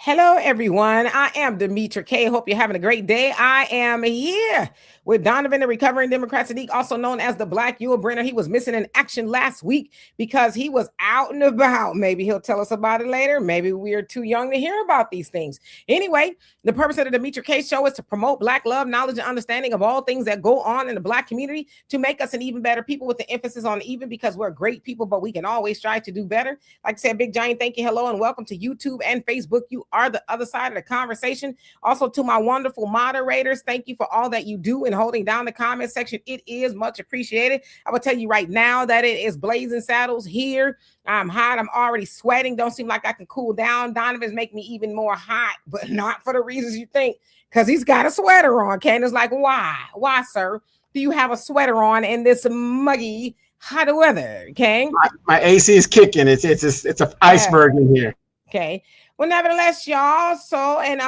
Hello, everyone. I am Demetra K. Hope you're having a great day. I am here with Donovan, the recovering Democrat Saadiq, also known as the Black Yule Brenner. He was missing in action last week because he was out and about. Maybe he'll tell us about it later. Maybe we're too young to hear about these things. Anyway, the purpose of the Demetra K show is to promote Black love, knowledge, and understanding of all things that go on in the Black community to make us an even better people, with the emphasis on even, because we're great people, but we can always strive to do better. Like I said, big giant thank you, hello, and welcome to YouTube and Facebook. You are the other side of the conversation. Also, to my wonderful moderators, thank you for all that you do in holding down the comment section. It is much appreciated. I will tell you right now that it is blazing saddles here. I'm hot. I'm already sweating. Don't seem like I can cool down. Donovan's making me even more hot, but not for the reasons you think, because he's got a sweater on. Candace like, why? Why, sir? Do you have a sweater on in this muggy hot weather? Okay. My AC is kicking. It's an iceberg in here. Okay. Well, nevertheless, y'all. So, and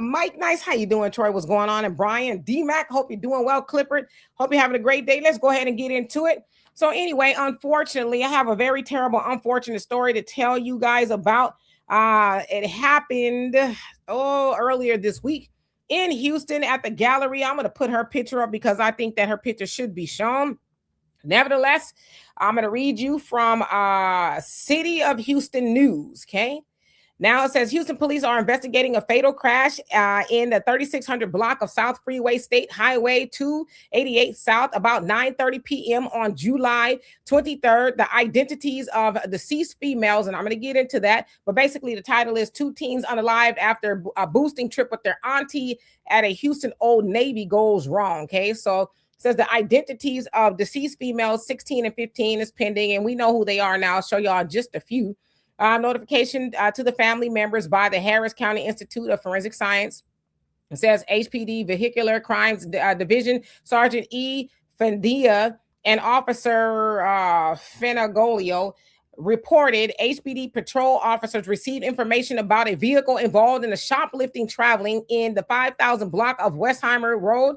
Mike, nice. How you doing, Troy? What's going on? And Brian, D-Mac, hope you're doing well. Clifford, hope you're having a great day. Let's go ahead and get into it. So anyway, unfortunately, I have a very terrible, unfortunate story to tell you guys about. It happened earlier this week in Houston at the gallery. I'm going to put her picture up because I think that her picture should be shown. Nevertheless, I'm going to read you from City of Houston News, okay? Now it says Houston police are investigating a fatal crash in the 3600 block of South Freeway State Highway 288 South about 9:30 p.m. on July 23rd. The identities of deceased females, and I'm going to get into that, but basically the title is Two Teens Unalived After a Boosting Trip with Their Auntie at a Houston Old Navy Goes Wrong, okay? So it says the identities of deceased females 16 and 15 is pending, and we know who they are now. I'll show y'all just a few. Notification to the family members by the Harris County Institute of Forensic Science. It says HPD Vehicular Crimes Division Sergeant E. Fendia and Officer Fenagolio reported HPD patrol officers received information about a vehicle involved in a shoplifting traveling in the 5000 block of Westheimer Road.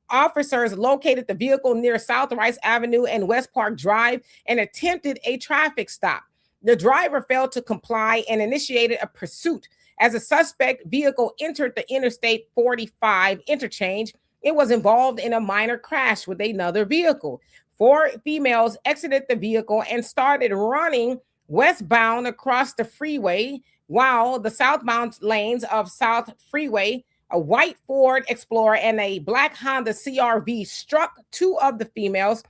Officers located the vehicle near South Rice Avenue and West Park Drive and attempted a traffic stop. The driver failed to comply and initiated a pursuit. As a suspect vehicle entered the Interstate 45 interchange, it was involved in a minor crash with another vehicle. 4 females exited the vehicle and started running westbound across the freeway, while the southbound lanes of South Freeway, a white Ford Explorer and a black Honda CRV struck 2 of the females.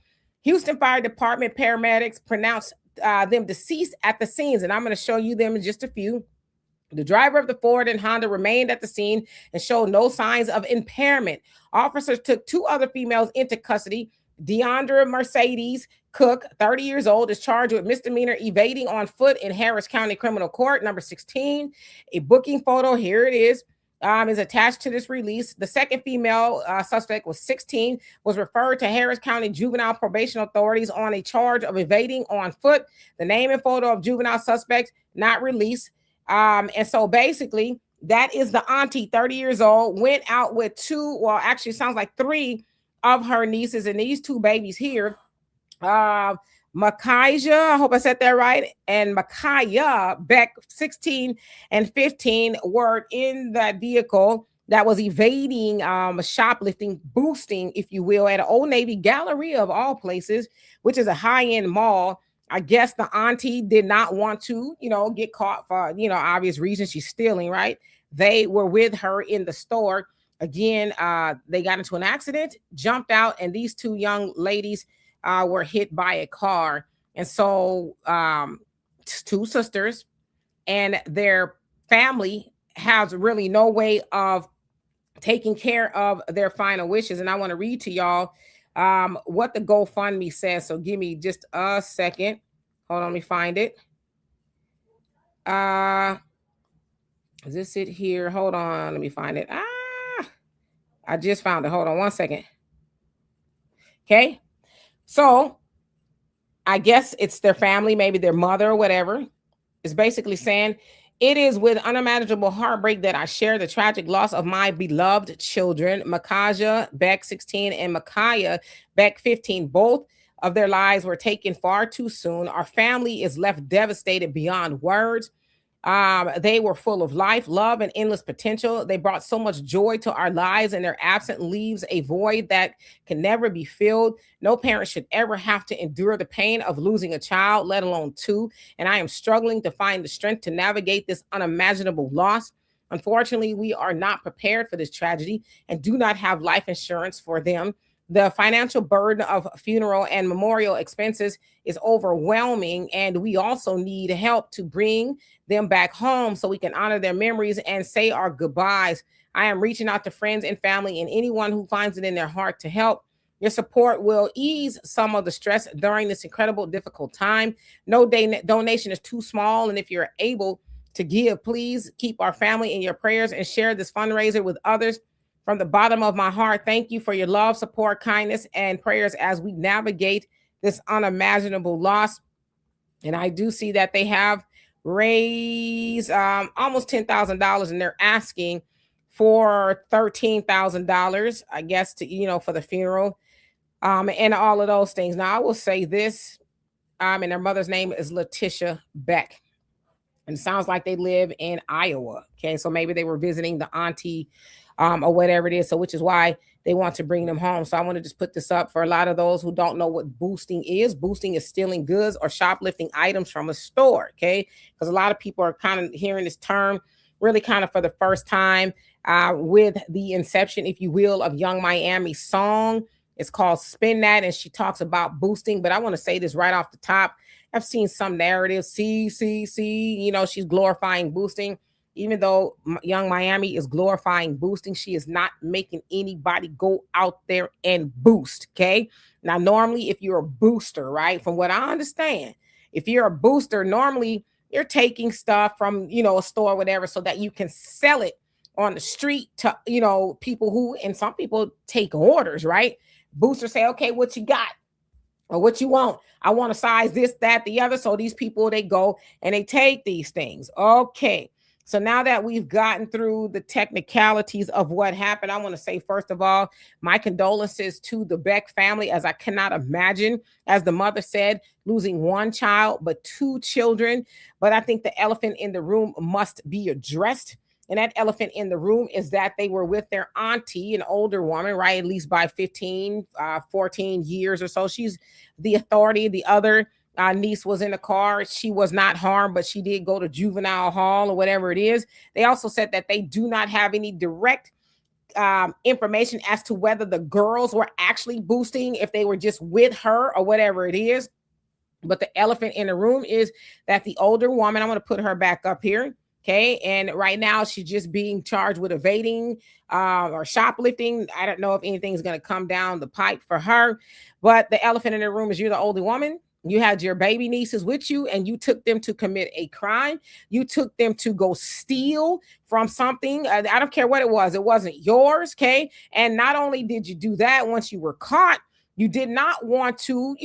Houston Fire Department paramedics pronounced them deceased at the scenes, and I'm going to show you them in just a few. The driver of the Ford and Honda remained at the scene and showed no signs of impairment. Officers took 2 other females into custody. Deandra Mercedes Cook, 30 years old, is charged with misdemeanor evading on foot in Harris County Criminal Court, number 16. A booking photo, here it is attached to this release. The second female suspect was 16, was referred to Harris County Juvenile Probation Authorities on a charge of evading on foot. The name and photo of juvenile suspects not released. And so basically, that is the auntie, 30 years old, went out with 2, well, actually sounds like 3 of her nieces, and these 2 babies here. Micaiah, I hope I said that right, and Micaiah Beck, 16 and 15, were in that vehicle that was evading shoplifting, boosting, if you will, at an Old Navy Gallery of all places, which is a high-end mall. I guess the auntie did not want to, get caught for, obvious reasons. She's stealing, right? They were with her in the store. Again, they got into an accident, jumped out, and these 2 young ladies were hit by a car. And so 2 sisters and their family has really no way of taking care of their final wishes. And I want to read to y'all what the GoFundMe says. So give me just a second. Hold on, let me find it. Is this it here? Hold on, let me find it. I just found it. Hold on one second. Okay. So I guess it's their family, maybe their mother or whatever. It's basically saying, it is with unimaginable heartbreak that I share the tragic loss of my beloved children, Micaiah Beck, 16, and Micaiah Beck, 15. Both of their lives were taken far too soon. Our family is left devastated beyond words. They were full of life, love, and endless potential. They brought so much joy to our lives, and their absence leaves a void that can never be filled. No parent should ever have to endure the pain of losing a child, let alone two. And I am struggling to find the strength to navigate this unimaginable loss. Unfortunately, we are not prepared for this tragedy and do not have life insurance for them. The financial burden of funeral and memorial expenses is overwhelming, and we also need help to bring them back home so we can honor their memories and say our goodbyes. I am reaching out to friends and family and anyone who finds it in their heart to help. Your support will ease some of the stress during this incredible, difficult time. No donation is too small, and if you're able to give, please keep our family in your prayers and share this fundraiser with others. From the bottom of my heart, thank you for your love, support, kindness, and prayers as we navigate this unimaginable loss. And I do see that they have raised almost $10,000, and they're asking for $13,000, I guess, to for the funeral, and all of those things. Now, I will say this, and their mother's name is Letitia Beck. And it sounds like they live in Iowa. Okay, so maybe they were visiting the auntie, or whatever it is. So, which is why they want to bring them home. So, I want to just put this up for a lot of those who don't know what boosting is. Boosting is stealing goods or shoplifting items from a store. Okay, because a lot of people are kind of hearing this term really kind of for the first time with the inception, if you will, of Young Miami's song. It's called Spin That, and she talks about boosting. But I want to say this right off the top. I've seen some narratives, she's glorifying boosting. Even though Young Miami is glorifying boosting, she is not making anybody go out there and boost, okay? Now, normally, if you're a booster, right, from what I understand, if you're a booster, normally you're taking stuff from, a store, whatever, so that you can sell it on the street to, people who, and some people take orders, right? Boosters say, okay, what you got? Or what you want? I want to size this, that, the other. So these people, they go and they take these things. Okay. So now that we've gotten through the technicalities of what happened, I want to say, first of all, my condolences to the Beck family, as I cannot imagine, as the mother said, losing one child, but two children. But I think the elephant in the room must be addressed. And that elephant in the room is that they were with their auntie, an older woman, right? At least by 15, 14 years or so. She's the authority. The other niece was in the car. She was not harmed, but she did go to juvenile hall or whatever it is. They also said that they do not have any direct information as to whether the girls were actually boosting, if they were just with her or whatever it is. But the elephant in the room is that the older woman, I'm going to put her back up here. Okay. And right now she's just being charged with evading or shoplifting. I don't know if anything's going to come down the pipe for her. But the elephant in the room is you're the older woman. You had your baby nieces with you and you took them to commit a crime. You took them to go steal from something. I don't care what it was. It wasn't yours. Okay. And not only did you do that, once you were caught, you did not want to,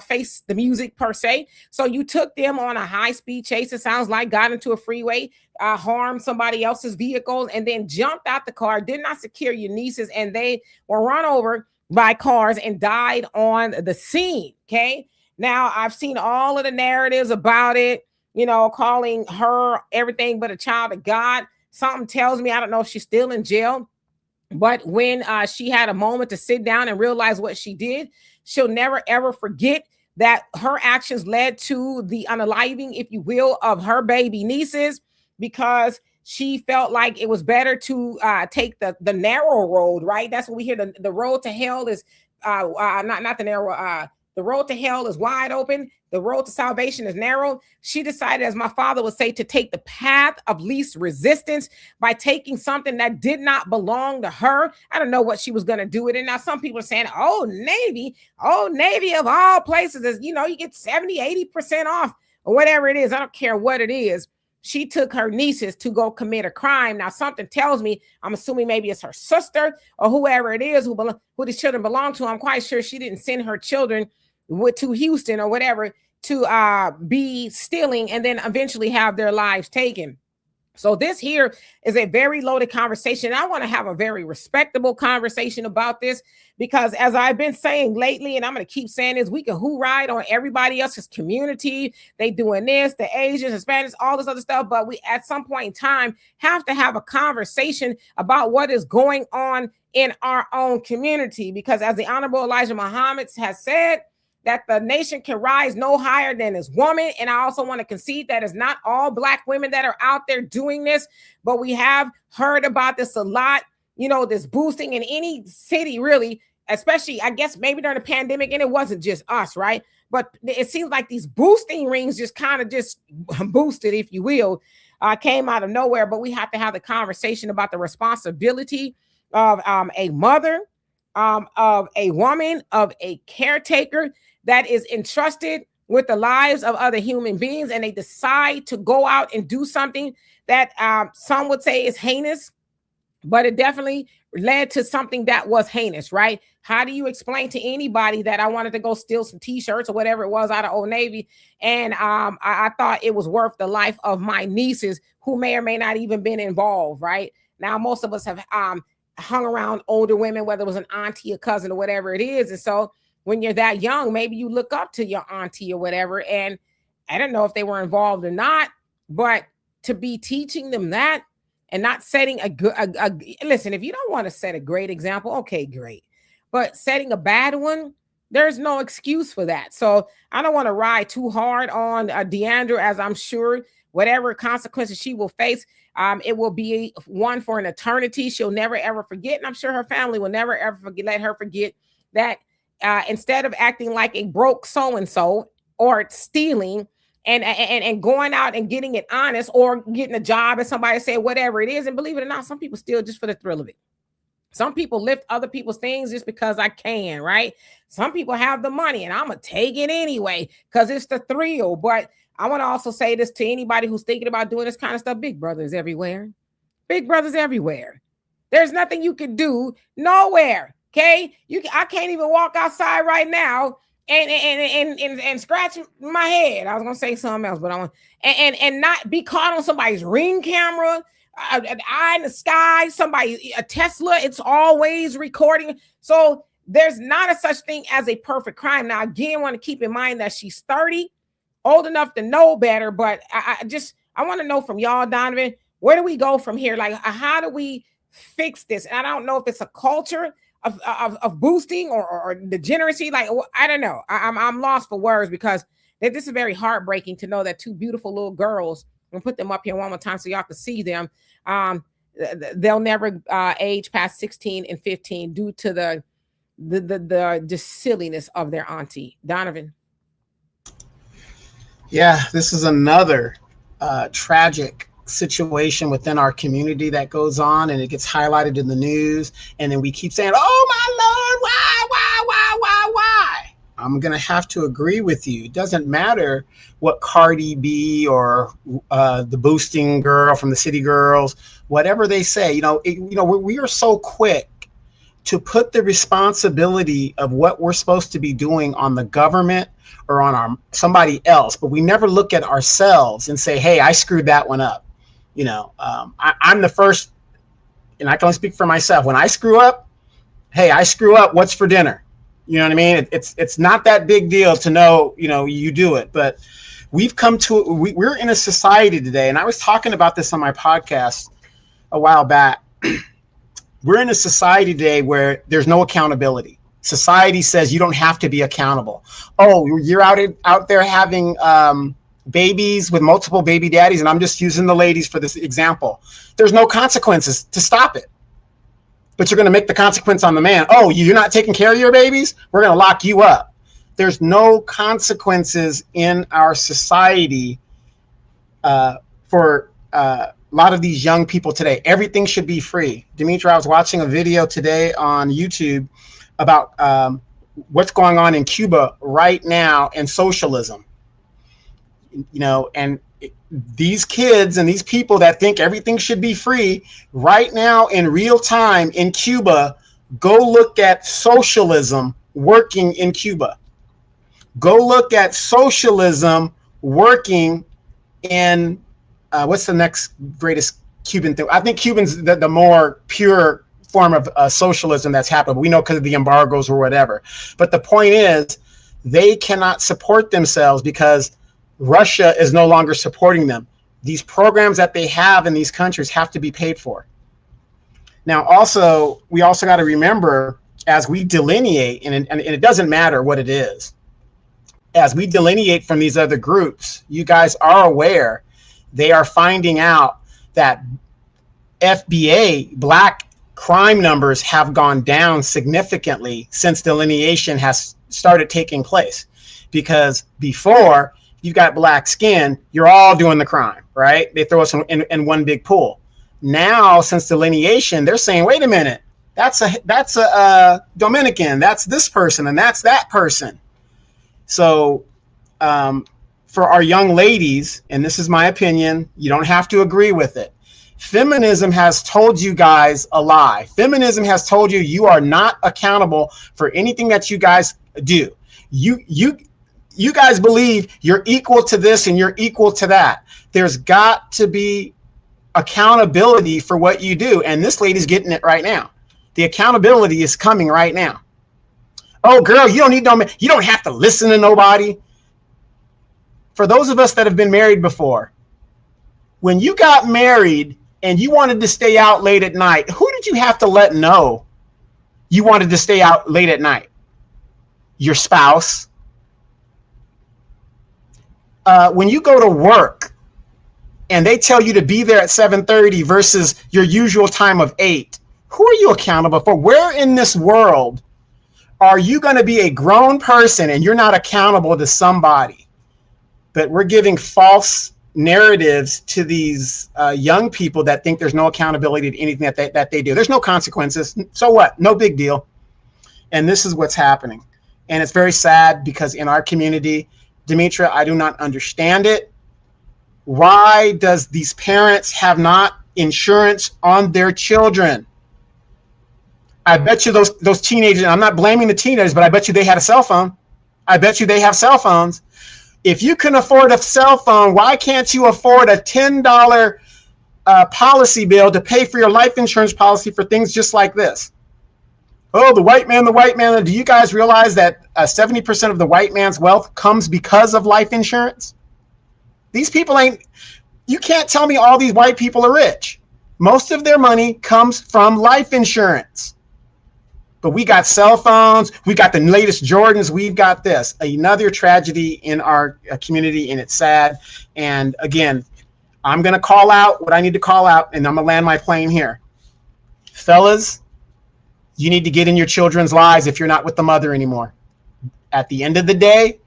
face the music per se. So you took them on a high-speed chase, it sounds like, got into a freeway, harmed somebody else's vehicles, and then jumped out the car, did not secure your nieces, and they were run over by cars and died on the scene, okay? Now, I've seen all of the narratives about it, calling her everything but a child of God. Something tells me, I don't know if she's still in jail. But when she had a moment to sit down and realize what she did, she'll never, ever forget that her actions led to the unaliving, if you will, of her baby nieces, because she felt like it was better to take the narrow road, right? That's what we hear. The road to hell is not the narrow. The road to hell is wide open. The road to salvation is narrow. She decided, as my father would say, to take the path of least resistance by taking something that did not belong to her. I don't know what she was going to do with it. Now, some people are saying, Navy of all places is, you get 70, 80% off or whatever it is. I don't care what it is. She took her nieces to go commit a crime. Now, something tells me, I'm assuming maybe it's her sister or whoever it is who these children belong to. I'm quite sure she didn't send her children to Houston or whatever to be stealing and then eventually have their lives taken. So this here is a very loaded conversation. I want to have a very respectable conversation about this because as I've been saying lately, and I'm going to keep saying this, we can who ride on everybody else's community. They doing this, the Asians, Hispanics, all this other stuff. But we at some point in time have to have a conversation about what is going on in our own community. Because as the Honorable Elijah Muhammad has said, that the nation can rise no higher than this woman. And I also want to concede that it's not all Black women that are out there doing this, but we have heard about this a lot, you know, this boosting in any city, really, especially, I guess, maybe during the pandemic, and it wasn't just us, right? But it seems like these boosting rings just kind of just boosted, if you will, came out of nowhere. But we have to have the conversation about the responsibility of a mother, of a woman, of a caretaker that is entrusted with the lives of other human beings, and they decide to go out and do something that some would say is heinous, but it definitely led to something that was heinous, right? How do you explain to anybody that I wanted to go steal some t-shirts or whatever it was out of Old Navy, and I thought it was worth the life of my nieces who may or may not even been involved, right? Now, most of us have hung around older women, whether it was an auntie, a cousin, or whatever it is, and so when you're that young, maybe you look up to your auntie or whatever. And I don't know if they were involved or not, but to be teaching them that and not setting a good, listen, if you don't want to set a great example, okay, great. But setting a bad one, there's no excuse for that. So I don't want to ride too hard on Deandra, as I'm sure whatever consequences she will face, it will be one for an eternity. She'll never, ever forget. And I'm sure her family will never, ever let her forget that. Instead of acting like a broke so-and-so or stealing and going out and getting it honest or getting a job and somebody say whatever it is. And believe it or not, some people steal just for the thrill of it. Some people lift other people's things just because I can, right? Some people have the money and I'm going to take it anyway because it's the thrill. But I want to also say this to anybody who's thinking about doing this kind of stuff. Big Brother is everywhere. Big Brother's everywhere. There's nothing you can do nowhere. Okay, I can't even walk outside right now and scratch my head. I was gonna say something else, but I want and not be caught on somebody's Ring camera, an eye in the sky, a Tesla. It's always recording. So there's not a such thing as a perfect crime. Now, again, want to keep in mind that she's 30, old enough to know better. But I want to know from y'all, Donovan, where do we go from here? Like, how do we fix this? And I don't know if it's a culture of boosting or degeneracy. Like, I don't know. I'm lost for words because this is very heartbreaking to know that two beautiful little girls, I'm gonna put them up here one more time so y'all can see them. They'll never age past 16 and 15 due to the silliness of their auntie. Donovan. Yeah, this is another tragic situation within our community that goes on, and it gets highlighted in the news, and then we keep saying, oh my Lord, why? I'm gonna have to agree with you. It doesn't matter what Cardi B or the boosting girl from the City Girls, whatever they say, we are so quick to put the responsibility of what we're supposed to be doing on the government or on somebody else, but we never look at ourselves and say, hey, I screwed that one up. I'm the first, and I can only speak for myself. When I screw up, hey, I screw up. What's for dinner? You know what I mean? It's not that big deal to know, you do it. But we've come to, we're in a society today, and I was talking about this on my podcast a while back. We're in a society today where there's no accountability. Society says you don't have to be accountable. Oh, you're out there having babies with multiple baby daddies, and I'm just using the ladies for this example. There's no consequences to stop it, but you're going to make the consequence on the man. Oh, you're not taking care of your babies? We're going to lock you up. There's no consequences in our society for a lot of these young people today. Everything should be free. Dimitri, I was watching a video today on YouTube about what's going on in Cuba right now and socialism. And these kids and these people that think everything should be free right now in real time in Cuba, go look at socialism working in Cuba. Go look at socialism working in what's the next greatest Cuban thing? I think Cuban's the more pure form of socialism that's happened. We know because of the embargoes or whatever. But the point is, they cannot support themselves because Russia is no longer supporting them. These programs that they have in these countries have to be paid for. Now, also, we also got to remember, as we delineate, and it doesn't matter what it is, as we delineate from these other groups, you guys are aware they are finding out that FBA, black crime numbers, have gone down significantly since delineation has started taking place. Because before, you got black skin, you're all doing the crime, right? They throw us in one big pool. Now, since delineation, they're saying, wait a minute, that's a Dominican, that's this person, and that's that person. So for our young ladies, and this is my opinion, you don't have to agree with it. Feminism has told you guys a lie. Feminism has told you you are not accountable for anything that you guys do. You guys believe you're equal to this and you're equal to that. There's got to be accountability for what you do. And this lady's getting it right now. The accountability is coming right now. Oh, girl, you don't have to listen to nobody. For those of us that have been married before, when you got married and you wanted to stay out late at night, who did you have to let know you wanted to stay out late at night? Your spouse. When you go to work and they tell you to be there at 7:30 versus your usual time of 8, who are you accountable for? Where in this world are you going to be a grown person and you're not accountable to somebody? But we're giving false narratives to these young people that think there's no accountability to anything that they do. There's no consequences. So what? No big deal. And this is what's happening. And it's very sad because in our community, Demetra, I do not understand it. Why does these parents have not insurance on their children? I bet you those teenagers, and I'm not blaming the teenagers, but I bet you they had a cell phone. I bet you they have cell phones. If you can afford a cell phone, why can't you afford a $10 policy bill to pay for your life insurance policy for things just like this? Oh, the white man. Do you guys realize that 70% of the white man's wealth comes because of life insurance? These people you can't tell me all these white people are rich. Most of their money comes from life insurance. But we got cell phones, we got the latest Jordans, we've got this. Another tragedy in our community, and it's sad. And again, I'm going to call out what I need to call out, and I'm going to land my plane here. Fellas, you need to get in your children's lives if you're not with the mother anymore. At the end of the day,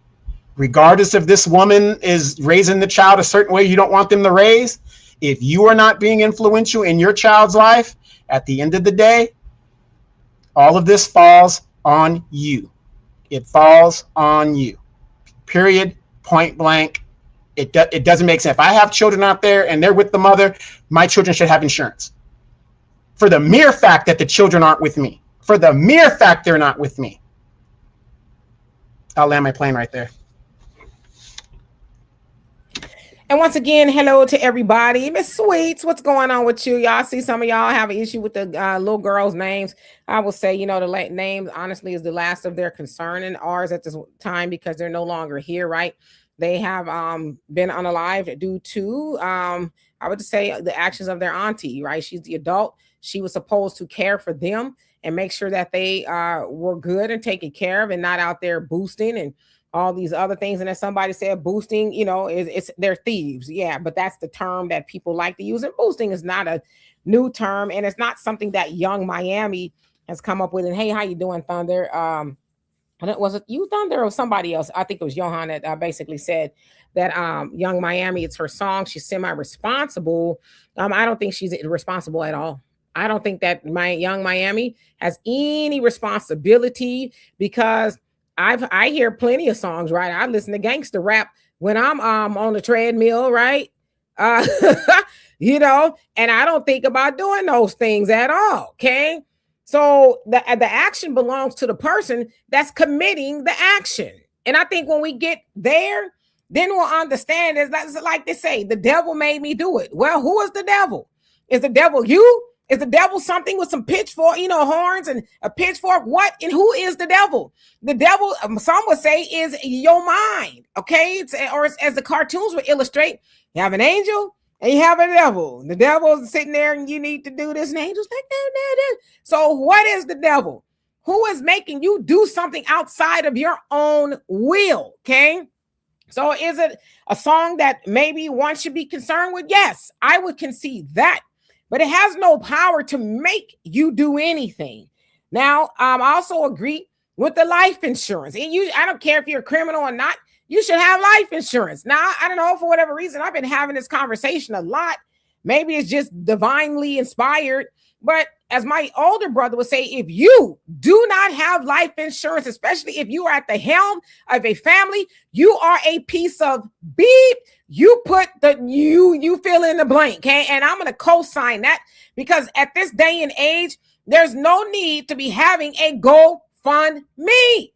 regardless if this woman is raising the child a certain way you don't want them to raise, if you are not being influential in your child's life, at the end of the day, all of this falls on you. It falls on you. Period. Point blank. It doesn't make sense. If I have children out there and they're with the mother, my children should have insurance. For the mere fact that the children aren't with me. For the mere fact they're not with me. I'll land my plane right there. And once again, hello to everybody. Miss Sweets, what's going on with you? Y'all see some of y'all have an issue with the little girls' names. I will say, the names, honestly, is the last of their concern and ours at this time because they're no longer here, right? They have been unalived due to, I would say, the actions of their auntie, right? She's the adult. She was supposed to care for them and make sure that they were good and taken care of and not out there boosting and all these other things. And as somebody said, boosting, it's they're thieves. Yeah, but that's the term that people like to use. And boosting is not a new term, and it's not something that Young Miami has come up with. And hey, how you doing, Thunder? Was it you, Thunder, or somebody else? I think it was Johan that basically said that Young Miami, it's her song. She's semi-responsible. I don't think she's responsible at all. I don't think that my Young Miami has any responsibility because I hear plenty of songs, right? I listen to gangster rap when I'm on the treadmill, right? And I don't think about doing those things at all, okay? So the action belongs to the person that's committing the action. And I think when we get there, then we'll understand. It's like they say, the devil made me do it. Well, who is the devil? Is the devil you? Is the devil something with some pitchfork, horns and a pitchfork? What? And who is the devil? The devil, some would say, is your mind. Okay. As the cartoons would illustrate, you have an angel and you have a devil. The devil is sitting there and you need to do this. And the angel's like, no. So what is the devil? Who is making you do something outside of your own will? Okay. So is it a song that maybe one should be concerned with? Yes, I would concede that. But it has no power to make you do anything. Now, I also agree with the life insurance. I don't care if you're a criminal or not, you should have life insurance. Now, I don't know, for whatever reason, I've been having this conversation a lot. Maybe it's just divinely inspired. But as my older brother would say, if you do not have life insurance, especially if you are at the helm of a family, you are a piece of beep. You put you fill in the blank, okay? And I'm going to co-sign that, because at this day and age, there's no need to be having a GoFundMe.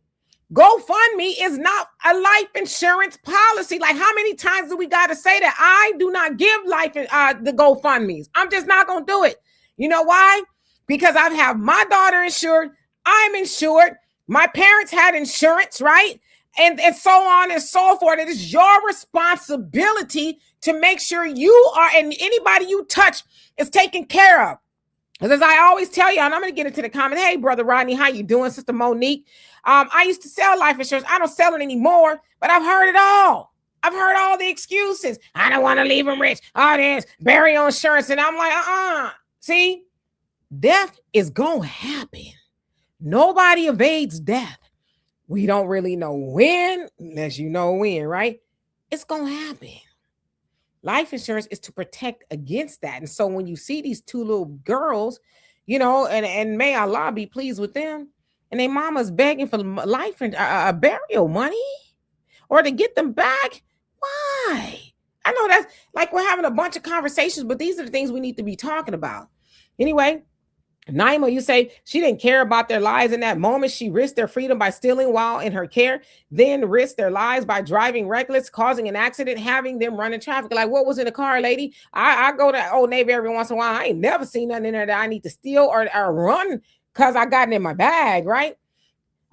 GoFundMe is not a life insurance policy. Like, how many times do we got to say that? I do not give the GoFundMes. I'm just not going to do it. You know why? Because I have my daughter insured. I'm insured. My parents had insurance, right? And so on and so forth. It is your responsibility to make sure you are, and anybody you touch is taken care of. As I always tell you, and I'm going to get into the comment. Hey, Brother Rodney, how you doing? Sister Monique. I used to sell life insurance. I don't sell it anymore, but I've heard it all. I've heard all the excuses. I don't want to leave them rich. Oh, there's burial insurance. And I'm like, See, death is going to happen. Nobody evades death. We don't really know when, unless you know when, right? It's going to happen. Life insurance is to protect against that. And so when you see these two little girls, and may Allah be pleased with them, and their mama's begging for life and burial money or to get them back, why? I know that's like we're having a bunch of conversations, but these are the things we need to be talking about. Anyway, Naima, you say she didn't care about their lives in that moment. She risked their freedom by stealing while in her care, then risked their lives by driving reckless, causing an accident, having them run in traffic. Like, what was in the car, lady? I go to Old Navy every once in a while. I ain't never seen nothing in there that I need to steal or run because I got it in my bag, right?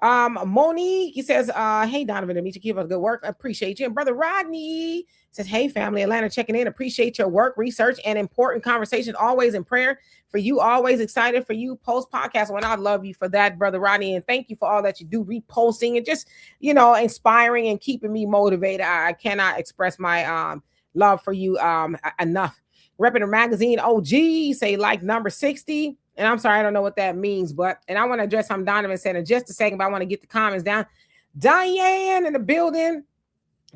Monique, he says, hey, Donovan, to meet you, keep up good work. I appreciate you. And Brother Rodney says, hey, family, Atlanta checking in. Appreciate your work, research, and important conversation. Always in prayer for you. Always excited for you. Post podcast. When I love you for that, Brother Rodney. And thank you for all that you do, reposting and just, inspiring and keeping me motivated. I cannot express my love for you enough. Reputable Magazine OG, say like number 60. And I'm sorry, I don't know what that means, and I want to address something Donovan said in just a second, but I want to get the comments down. Diane in the building.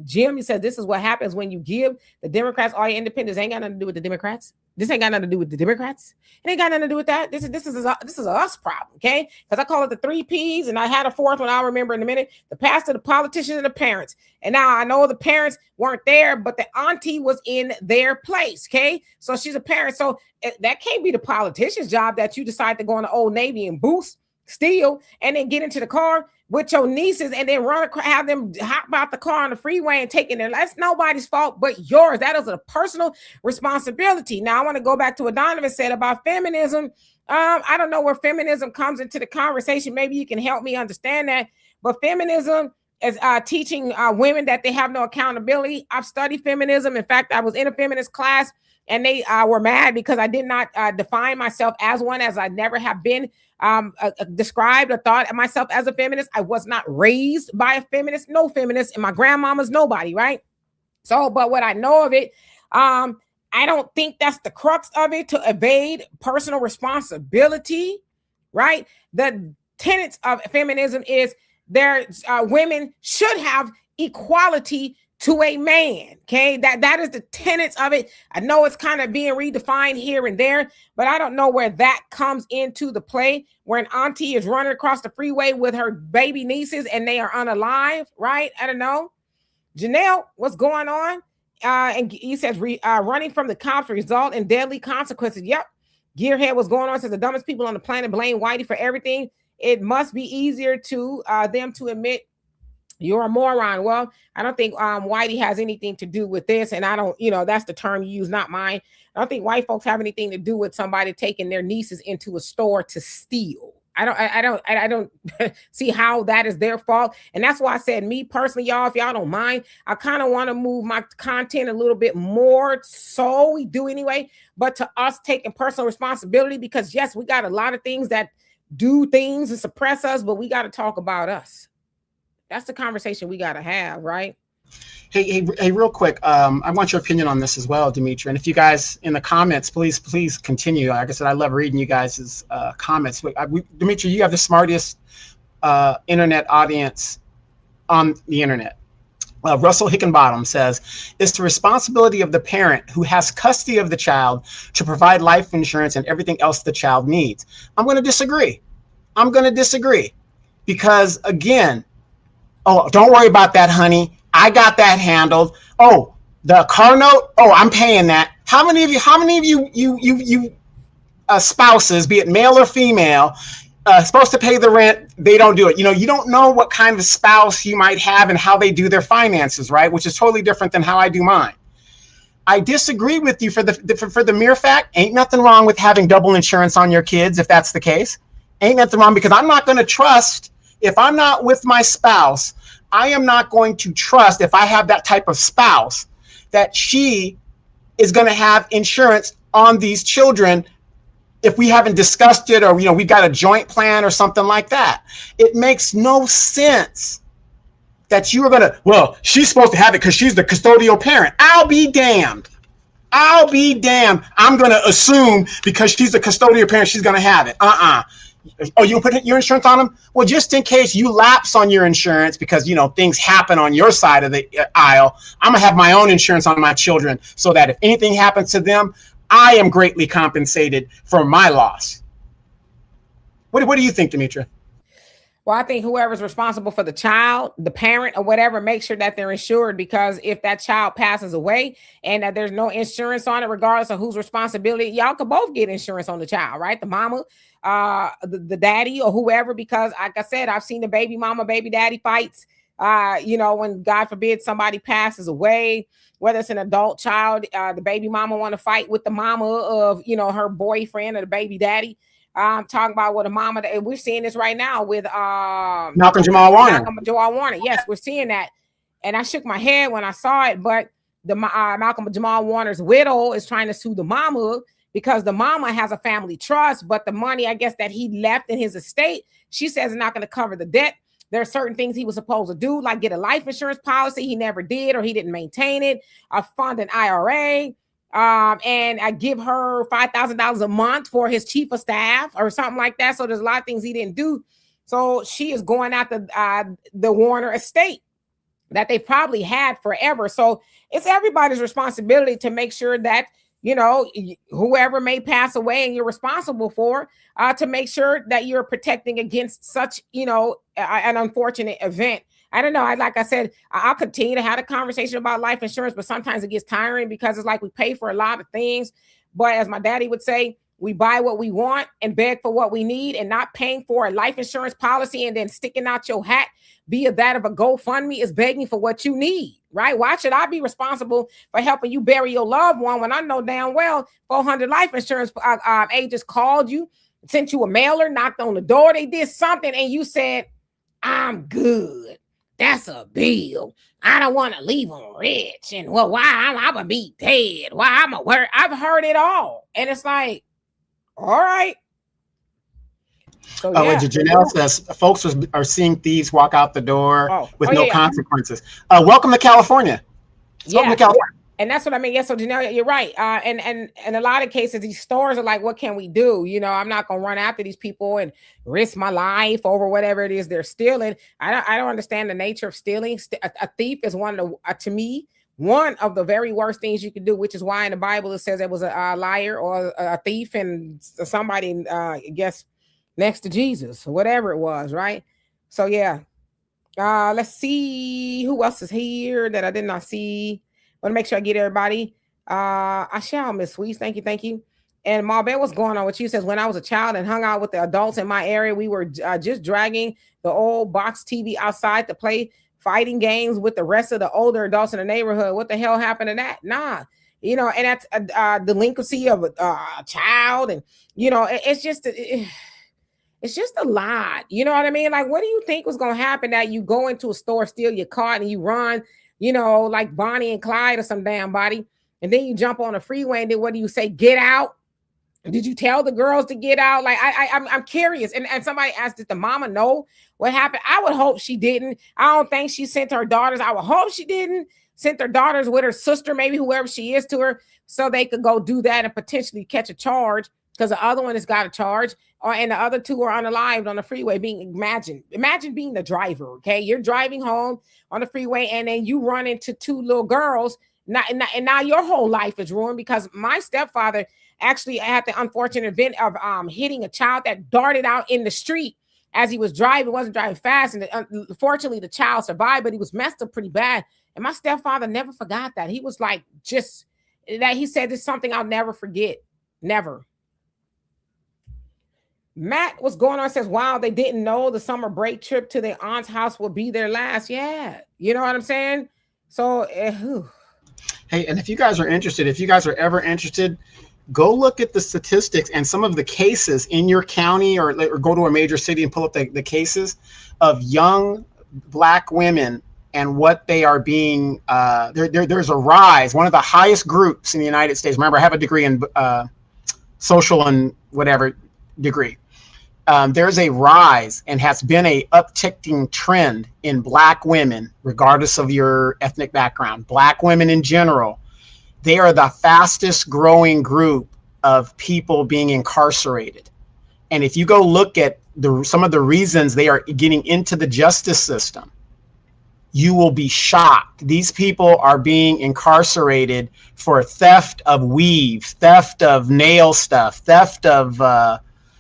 Jim, he says, this is what happens when you give the Democrats all your independents. Ain't got nothing to do with the Democrats. This ain't got nothing to do with the Democrats. It ain't got nothing to do with that. This is a us problem, okay? Because I call it the 3 Ps, and I had a fourth one I'll remember in a minute. The pastor, the politicians, and the parents. And now I know the parents weren't there, but the auntie was in their place, okay? So she's a parent. So that can't be the politician's job that you decide to go in the Old Navy and boost, steal, and then get into the car with your nieces and then have them hop out the car on the freeway and taking their life. That's nobody's fault but yours. That is a personal responsibility. Now, I want to go back to what Donovan said about feminism. I don't know where feminism comes into the conversation. Maybe you can help me understand that. But feminism is teaching women that they have no accountability. I've studied feminism. In fact, I was in a feminist class, and they were mad because I did not define myself as one, as I never have been described or thought of myself as a feminist. I was not raised by a feminist, no feminist, and my grandmama's nobody, right? So, but what I know of it, I don't think that's the crux of it, to evade personal responsibility, right? The tenets of feminism is women should have equality to a man, okay? That is the tenets of it. I know it's kind of being redefined here and there, but I don't know where that comes into the play, where an auntie is running across the freeway with her baby nieces and they are unalive, right? I don't know. Janelle, what's going on? And he says, running from the cops result in deadly consequences. Yep. Gearhead, what's going on? Says the dumbest people on the planet blame Whitey for everything. It must be easier to them to admit You're a moron. Well, I don't think Whitey has anything to do with this, and I don't, that's the term you use, not mine. I don't think white folks have anything to do with somebody taking their nieces into a store to steal. I don't see how that is their fault. And that's why I said, me personally, y'all, if y'all don't mind, I kind of want to move my content a little bit more. So we do anyway, but to us taking personal responsibility, because yes, we got a lot of things that do things and suppress us, but we got to talk about us. That's the conversation we got to have, right? Hey, real quick. I want your opinion on this as well, Dimitri. And if you guys in the comments, please continue. Like I said, I love reading you guys' comments. Dimitri, you have the smartest internet audience on the internet. Russell Hickenbottom says, it's the responsibility of the parent who has custody of the child to provide life insurance and everything else the child needs. I'm going to disagree. Because, again, oh, don't worry about that, honey. I got that handled. Oh, the car note. Oh, I'm paying that. How many of you spouses, be it male or female, supposed to pay the rent? They don't do it. You don't know what kind of spouse you might have and how they do their finances, right? Which is totally different than how I do mine. I disagree with you for the mere fact, ain't nothing wrong with having double insurance on your kids if that's the case. Ain't nothing wrong, because I'm not going to trust, if I'm not with my spouse, I am not going to trust, if I have that type of spouse, that she is going to have insurance on these children if we haven't discussed it, or we've got a joint plan or something like that. It makes no sense that you are going to, well, she's supposed to have it because she's the custodial parent. I'll be damned. I'm going to assume because she's the custodial parent, she's going to have it. Oh, you put your insurance on them? Well, just in case you lapse on your insurance because, things happen on your side of the aisle, I'm going to have my own insurance on my children so that if anything happens to them, I am greatly compensated for my loss. What do you think, Dimitri? Well, I think whoever's responsible for the child, the parent or whatever, make sure that they're insured, because if that child passes away and that there's no insurance on it, regardless of whose responsibility, y'all could both get insurance on the child, right? The mama, the daddy, or whoever, because like I said, I've seen the baby mama, baby daddy fights, when God forbid somebody passes away, whether it's an adult child, the baby mama want to fight with the mama of, her boyfriend or the baby daddy. I'm talking about what a mama, we're seeing this right now with Malcolm Jamal Warner. Yes, we're seeing that. And I shook my head when I saw it, but the Malcolm Jamal Warner's widow is trying to sue the mama because the mama has a family trust, but the money, I guess, that he left in his estate, she says is not going to cover the debt. There are certain things he was supposed to do, like get a life insurance policy. He never did, or he didn't maintain it, fund an IRA. And I give her $5,000 a month for his chief of staff or something like that. So there's a lot of things he didn't do. So she is going after the Warner estate that they probably had forever. So it's everybody's responsibility to make sure that, whoever may pass away and you're responsible for, to make sure that you're protecting against such, an unfortunate event. I don't know. Like I said, I'll continue to have a conversation about life insurance, but sometimes it gets tiring because it's like we pay for a lot of things. But as my daddy would say, we buy what we want and beg for what we need, and not paying for a life insurance policy and then sticking out your hat via that of a GoFundMe is begging for what you need, right? Why should I be responsible for helping you bury your loved one when I know damn well 400 life insurance agents called you, sent you a mailer, knocked on the door, they did something, and you said, I'm good. That's a bill. I don't want to leave them rich. And well, why I'm gonna be dead? Why I'm a work? I've heard it all. And it's like, all right. So, Janelle says folks are seeing thieves walk out the door with no consequences. Welcome to California. Welcome to California. And that's what I mean. Yes, so Janelle, you're right. And a lot of cases, these stores are like, what can we do? I'm not going to run after these people and risk my life over whatever it is they're stealing. I don't understand the nature of stealing. A thief is to me, one of the very worst things you can do, which is why in the Bible it says it was a liar or a thief and somebody, I guess, next to Jesus or whatever it was, right? So, yeah. Let's see who else is here that I did not see. Want to make sure I get everybody. I shall, Miss Sweets. Thank you. And Marbet, what's going on with you? Says, when I was a child and hung out with the adults in my area, we were just dragging the old box TV outside to play fighting games with the rest of the older adults in the neighborhood. What the hell happened to that? Nah, you know, and that's delinquency of a child, and you know, it's just it's just a lot. You know what I mean? Like, what do you think was gonna happen that you go into a store, steal your card, and you run, you know, like Bonnie and Clyde or some damn body, and then you jump on a freeway, and then what do you say? Get out. Did you tell the girls to get out? Like, I'm curious. And somebody asked, did the mama know what happened? I would hope she didn't. I don't think she sent her daughters. I would hope she didn't sent her daughters with her sister, maybe whoever she is, to her, so they could go do that and potentially catch a charge, because the other one has got a charge, and the other two are unalived on the freeway. Imagine being the driver. Okay, you're driving home on the freeway, and then you run into two little girls. And now your whole life is ruined, because my stepfather actually had the unfortunate event of hitting a child that darted out in the street as he was driving. Wasn't driving fast, and unfortunately the child survived, but he was messed up pretty bad. And my stepfather never forgot that. He was like, just that, he said, it's something I'll never forget. Never. Matt, what's going on? Says, wow, they didn't know the summer break trip to their aunt's house will be their last. Yeah, you know what I'm saying? So hey, and if you guys are interested, if you guys are ever interested, go look at the statistics and some of the cases in your county, or go to a major city and pull up the cases of young Black women and what they are being, there's a rise, one of the highest groups in the United States. Remember, I have a degree in social and whatever degree. There's a rise and has been a upticking trend in Black women, regardless of your ethnic background. Black women in general, they are the fastest growing group of people being incarcerated. And if you go look at some of the reasons they are getting into the justice system, you will be shocked. These people are being incarcerated for theft of weave, theft of nail stuff, theft of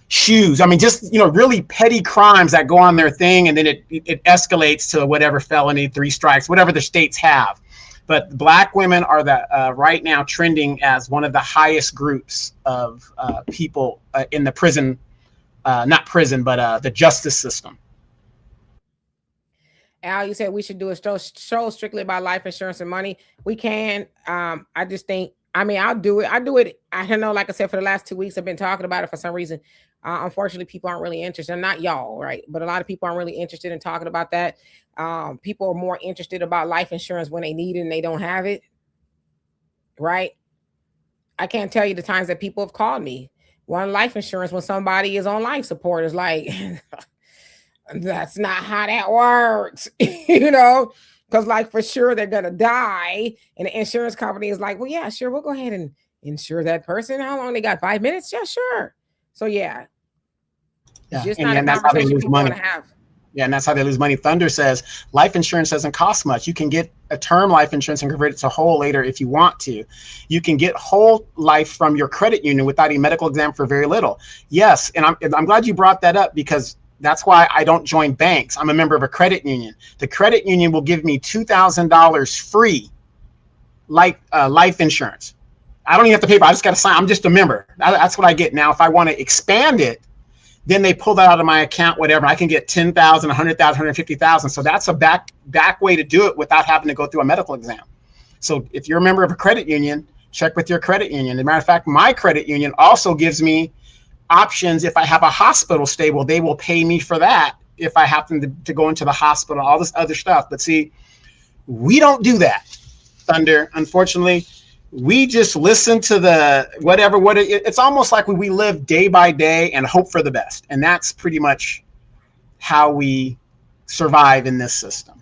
shoes. I mean, just, you know, really petty crimes that go on their thing, and then it escalates to whatever felony, 3 strikes, whatever the states have. But Black women are the right now trending as one of the highest groups of people in the prison, not prison, but the justice system. Al, you said we should do a show strictly about life insurance and money. We can. I just think, I mean, I'll do it. I don't know, like I said, for the last 2 weeks, I've been talking about it for some reason. Unfortunately, people aren't really interested. Not y'all, right? But a lot of people aren't really interested in talking about that. People are more interested about life insurance when they need it and they don't have it, right? I can't tell you the times that people have called me wanting life insurance when somebody is on life support. Is like, that's not how that works, you know? Because, like, for sure they're gonna die, and the insurance company is like, well, yeah, sure, we'll go ahead and insure that person. How long they got? 5 minutes? Yeah, sure. So yeah, it's just not a conversation people want to have. Yeah, and that's how they lose money. Thunder says life insurance doesn't cost much. You can get a term life insurance and convert it to whole later if you want to. You can get whole life from your credit union without a medical exam for very little. Yes, and I'm glad you brought that up, because that's why I don't join banks. I'm a member of a credit union. The credit union will give me $2,000 free life insurance. I don't even have to pay for it. I just got to sign. I'm just a member. That's what I get. Now, if I want to expand it, then they pull that out of my account, whatever. I can get 10,000, 100,000, 150,000. So that's a back way to do it without having to go through a medical exam. So if you're a member of a credit union, check with your credit union. As a matter of fact, my credit union also gives me options. If I have a hospital stay, well, they will pay me for that if I happen to go into the hospital, all this other stuff. But see, we don't do that, Thunder. Unfortunately, we just listen to the whatever. It's almost like we live day by day and hope for the best. And that's pretty much how we survive in this system.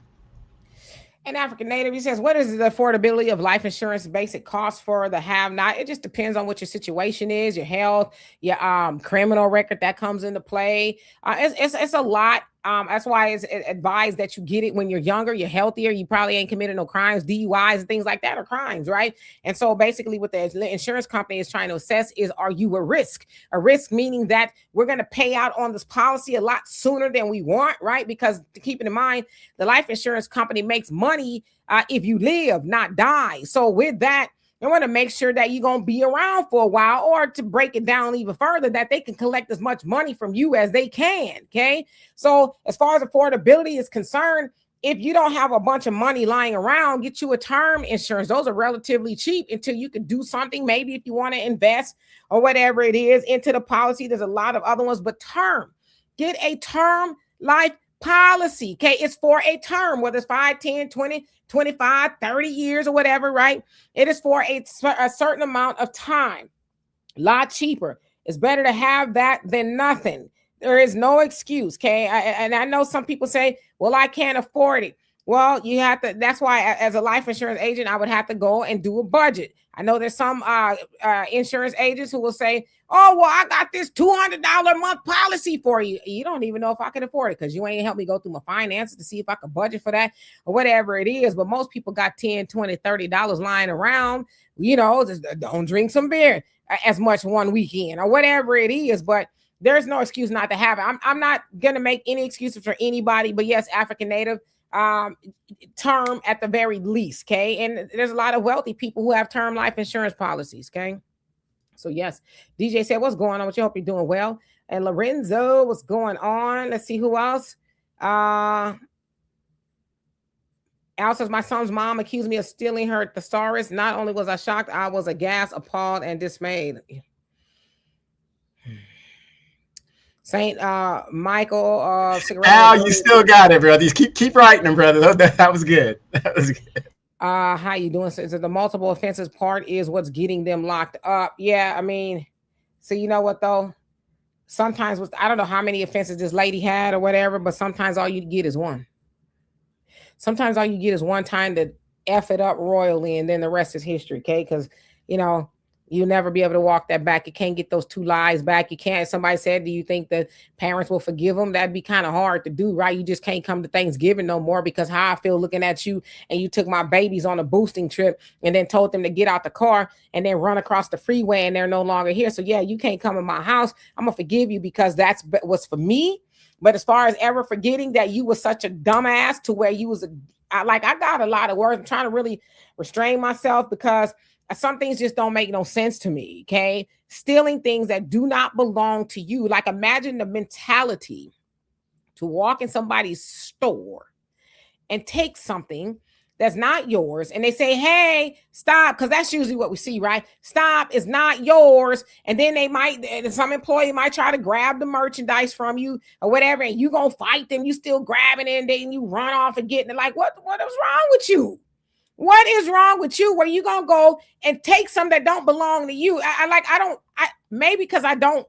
And African Native, he says, what is the affordability of life insurance basic cost for the have-not? It just depends on what your situation is, your health, your criminal record that comes into play. It's a lot. That's why it's advised that you get it when you're younger, you're healthier, you probably ain't committed no crimes. DUIs and things like that are crimes, right? And so basically what the insurance company is trying to assess is, are you a risk? A risk meaning that we're going to pay out on this policy a lot sooner than we want, right? Because keeping in mind, the life insurance company makes money if you live, not die. So with that, they want to make sure that you're going to be around for a while, or to break it down even further, that they can collect as much money from you as they can. Okay. So as far as affordability is concerned, if you don't have a bunch of money lying around, get you a term insurance. Those are relatively cheap until you could do something. Maybe if you want to invest or whatever it is into the policy, there's a lot of other ones, but term, get a term life policy. Okay. It's for a term, whether it's 5, 10, 20, 25, 30 years or whatever, right? It is for a certain amount of time. A lot cheaper. It's better to have that than nothing. There is no excuse. Okay. And I know some people say, well, I can't afford it. Well, you have to, that's why as a life insurance agent, I would have to go and do a budget. I know there's some insurance agents who will say, oh, well, I got this $200 a month policy for you. You don't even know if I can afford it because you ain't helped me go through my finances to see if I can budget for that or whatever it is. But most people got $10, $20, $30 lying around, just don't drink some beer as much one weekend or whatever it is. But there's no excuse not to have it. I'm not going to make any excuses for anybody, but yes, African Native term at the very least. Okay. And there's a lot of wealthy people who have term life insurance policies. Okay. So yes, DJ said, what's going on with you? Hope you're doing well. And Lorenzo, what's going on? Let's see who else. Al says, my son's mom accused me of stealing her thesaurus. Not only was I shocked, I was aghast, appalled, and dismayed. Saint Michael Al, you still got it, brother. Keep writing them, brother. That was good. That was good. How you doing? So the multiple offenses part is what's getting them locked up. Yeah, I mean, so you know what though? Sometimes I don't know how many offenses this lady had or whatever, but sometimes all you get is one. Sometimes all you get is one time to F it up royally, and then the rest is history, okay? Because you'll never be able to walk that back. You can't get those 2 lies back. You can't. Somebody said, do you think that parents will forgive them? That'd be kind of hard to do, right? You just can't come to Thanksgiving no more because how I feel looking at you and you took my babies on a boosting trip and then told them to get out the car and then run across the freeway and they're no longer here. So yeah, you can't come in my house. I'm going to forgive you because that's what's for me. But as far as ever forgetting that you was such a dumbass to where you was I got a lot of words. I'm trying to really restrain myself because some things just don't make no sense to me, okay? Stealing things that do not belong to you. Like imagine the mentality to walk in somebody's store and take something that's not yours. And they say, hey, stop, because that's usually what we see, right? Stop, it's not yours. And then some employee might try to grab the merchandise from you or whatever, and you gonna fight them, you still grabbing it, and then you run off and getting it. Like, what is wrong with you? What is wrong with you? Where you gonna go and take some that don't belong to you? Maybe because I don't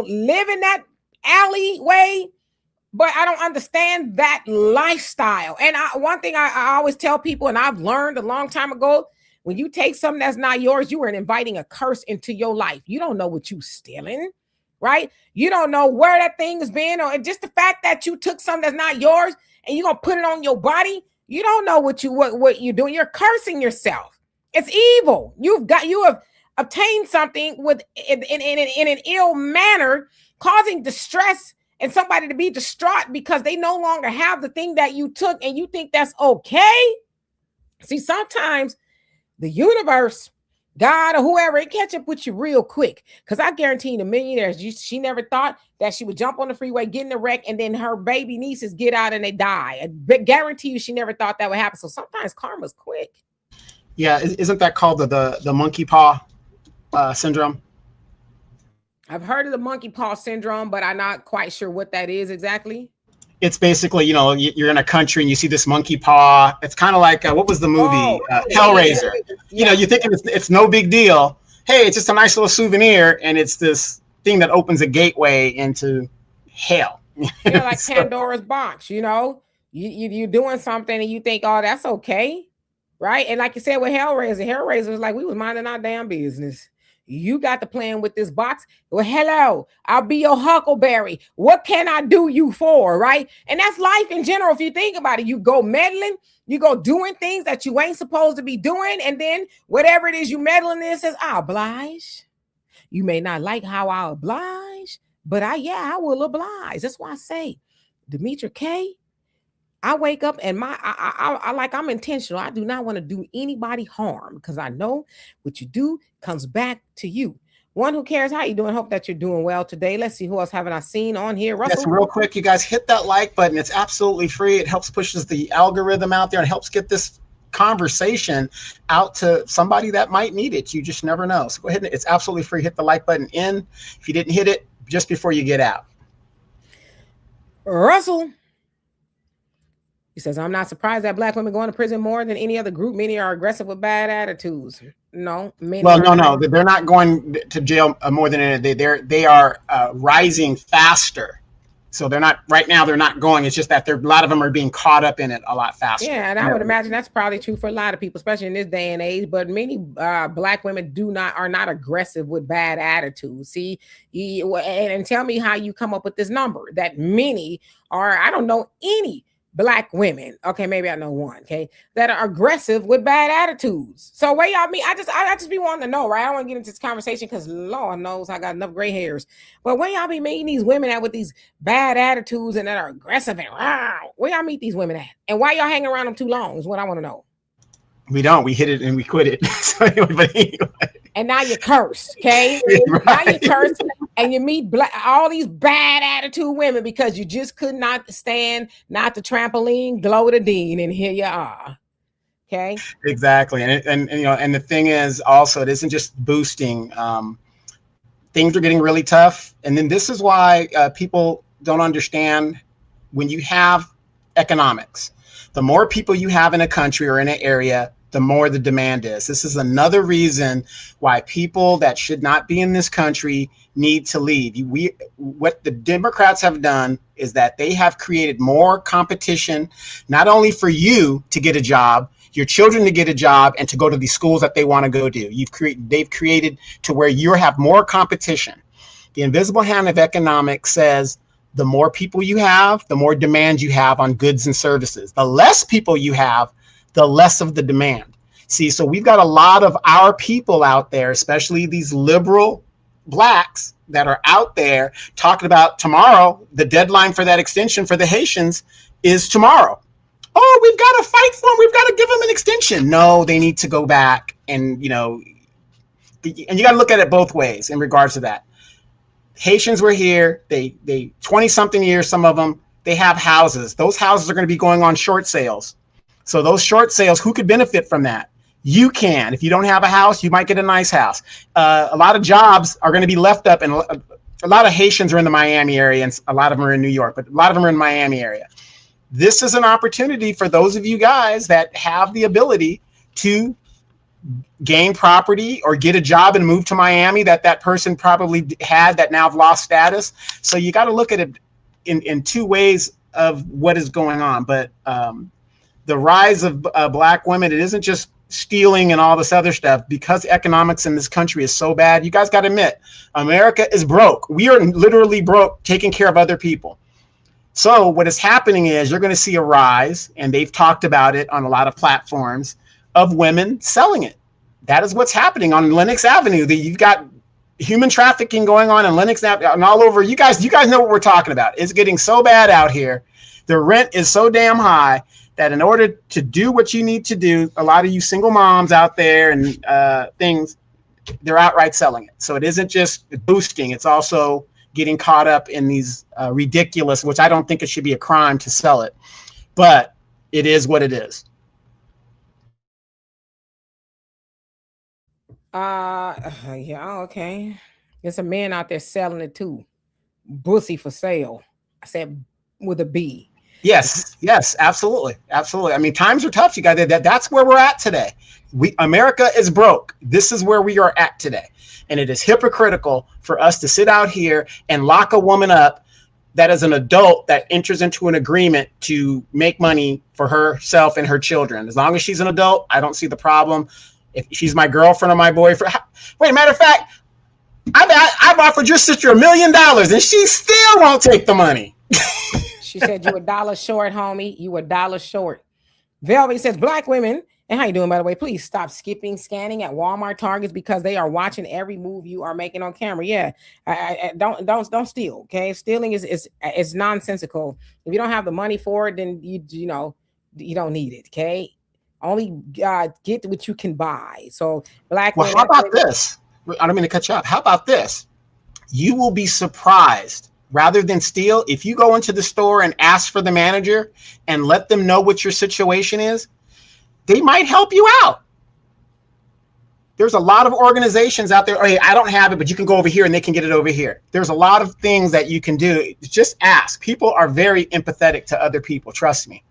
live in that alleyway, but I don't understand that lifestyle. And one thing I always tell people, and I've learned a long time ago, when you take something that's not yours, you are inviting a curse into your life. You don't know what you're stealing, right? You don't know where that thing has been, or just the fact that you took something that's not yours and you're gonna put it on your body. You don't know what you're doing. You're cursing yourself. It's evil. You have obtained something in an ill manner, causing distress and somebody to be distraught because they no longer have the thing that you took and you think that's okay. See, sometimes the universe, God or whoever, it catch up with you real quick. Because I guarantee the millionaires, she never thought that she would jump on the freeway, get in a wreck, and then her baby nieces get out and they die. I guarantee you she never thought that would happen. So sometimes karma's quick. Yeah, isn't that called the monkey paw syndrome? I've heard of the monkey paw syndrome, but I'm not quite sure what that is exactly. It's basically, you're in a country and you see this monkey paw. It's kind of like, what was the movie? Hellraiser. Yeah. You're thinking it's no big deal. Hey, it's just a nice little souvenir. And it's this thing that opens a gateway into hell. Yeah, like Pandora's box, you're doing something and you think, oh, that's okay. Right. And like you said, with Hellraiser was like, we was minding our damn business. You got to plan with this box. Well, hello, I'll be your huckleberry. What can I do you for? Right. And that's life in general. If you think about it, you go meddling, you go doing things that you ain't supposed to be doing. And then whatever it is you meddling in says, I oblige. You may not like how I oblige, but I will oblige. That's why I say, Demetra K, I wake up and I'm intentional. I do not want to do anybody harm because I know what you do comes back to you. One who cares. How you doing? Hope that you're doing well today. Let's see who else haven't I seen on here. Yes, Russell. real quick, you guys hit that like button. It's absolutely free. It helps pushes the algorithm out there and helps get this conversation out to somebody that might need it. You just never know. So go ahead and it's absolutely free. Hit the like button in. If you didn't hit it, just before you get out. Russell. He says, I'm not surprised that black women go into prison more than any other group. Many are aggressive with bad attitudes. No, many. Well, no, they're not going to jail more than any. They are rising faster. So they're not right now. They're not going. It's just that a lot of them are being caught up in it a lot faster. Yeah, and I would imagine that's probably true for a lot of people, especially in this day and age. But many black women are not aggressive with bad attitudes. See, and tell me how you come up with this number that many are. I don't know any black women, okay, maybe I know one, okay, that are aggressive with bad attitudes. So where y'all meet? I just be wanting to know, right? I don't want to get into this conversation because Lord knows I got enough gray hairs. But where y'all be meeting these women at with these bad attitudes and that are aggressive and wow, where y'all meet these women at? And why y'all hang around them too long is what I want to know. We don't. We hit it and we quit it. So anyway. And now you're cursed, okay? Right. Now you're cursed, and you meet all these bad attitude women because you just could not stand not the trampoline, glow the dean, and here you are. Okay. Exactly, and you know, and the thing is also it isn't just boosting. Things are getting really tough, and then this is why people don't understand when you have economics. The more people you have in a country or in an area, the more the demand is. This is another reason why people that should not be in this country need to leave. What the Democrats have done is that they have created more competition, not only for you to get a job, your children to get a job and to go to the schools that they want to go to. They've created to where you have more competition. The invisible hand of economics says the more people you have, the more demand you have on goods and services. The less people you have, the less of the demand. See, so we've got a lot of our people out there, especially these liberal blacks that are out there talking about tomorrow, the deadline for that extension for the Haitians is tomorrow. Oh, we've got to fight for them. We've got to give them an extension. No, they need to go back. And, you know, and you got to look at it both ways in regards to that. Haitians were here. They 20 something years, some of them, they have houses. Those houses are going to be going on short sales. So those short sales, who could benefit from that? You can. If you don't have a house, you might get a nice house. A lot of jobs are going to be left up, and a lot of Haitians are in the Miami area, and a lot of them are in New York, but a lot of them are in the Miami area. This is an opportunity for those of you guys that have the ability to gain property or get a job and move to Miami that person probably had that now have lost status. So you got to look at it in two ways of what is going on. But the rise of black women, it isn't just stealing and all this other stuff. Because economics in this country is so bad, you guys got to admit, America is broke. We are literally broke taking care of other people. So what is happening is you're going to see a rise, and they've talked about it on a lot of platforms, of women selling it. That is what's happening on Lenox Avenue. You've got human trafficking going on in Lenox Avenue and all over. You guys know what we're talking about. It's getting so bad out here. The rent is so damn high that in order to do what you need to do, a lot of you single moms out there and things, they're outright selling it. So it isn't just boosting. It's also getting caught up in these ridiculous, which I don't think it should be a crime to sell it, but it is what it is. Yeah, okay. There's a man out there selling it too. Bussy for sale. I said with a B. Yes, absolutely. I mean, times are tough, you guys. That's where we're at today. America is broke. This is where we are at today. And it is hypocritical for us to sit out here and lock a woman up that is an adult that enters into an agreement to make money for herself and her children. As long as she's an adult, I don't see the problem. If she's my girlfriend or my boyfriend, wait, matter of fact, I've offered your sister $1 million and she still won't take the money. She said, you $1 short, homie. You $1 short. Velvet says, black women, and how you doing, by the way? Please stop scanning at Walmart, Targets, because they are watching every move you are making on camera. Yeah, don't steal. Okay, stealing is nonsensical. If you don't have the money for it, then you don't need it. Okay, only get what you can buy. So black. Well, how about this? I don't mean to cut you off. How about this? You will be surprised. Rather than steal, if you go into the store and ask for the manager and let them know what your situation is, they might help you out. There's a lot of organizations out there. Oh, hey, I don't have it, but you can go over here and they can get it over here. There's a lot of things that you can do. Just ask. People are very empathetic to other people. Trust me.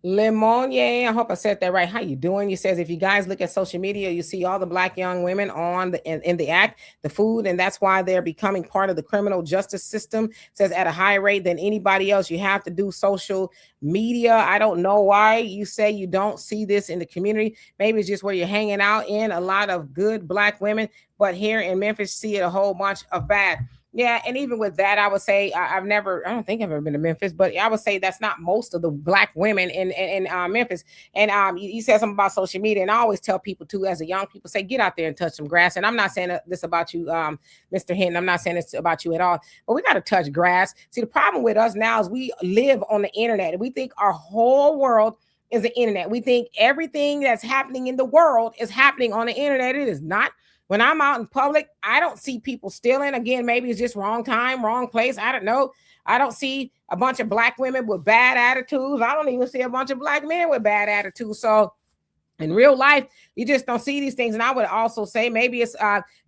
Lemonier, I hope I said that right. How you doing? He says, if you guys look at social media, you see all the black young women on in the act, the food, and that's why they're becoming part of the criminal justice system. Says at a higher rate than anybody else. You have to do social media. I don't know why you say you don't see this in the community. Maybe it's just where you're hanging out in a lot of good black women, but here in Memphis, see it a whole bunch of bad. Yeah, and even with that, I would say I don't think I've ever been to Memphis, but I would say that's not most of the black women in Memphis. And you said something about social media, and I always tell people too, as a young people, say get out there and touch some grass. And I'm not saying this about you, Mr. Hinton. I'm not saying this about you at all, but we got to touch grass. See, the problem with us now is we live on the internet, and we think our whole world is the internet. We think everything that's happening in the world is happening on the internet. It is not. When I'm out in public, I don't see people stealing. Again, maybe it's just wrong time, wrong place. I don't know. I don't see a bunch of black women with bad attitudes. I don't even see a bunch of black men with bad attitudes. So in real life, you just don't see these things. And I would also say maybe it's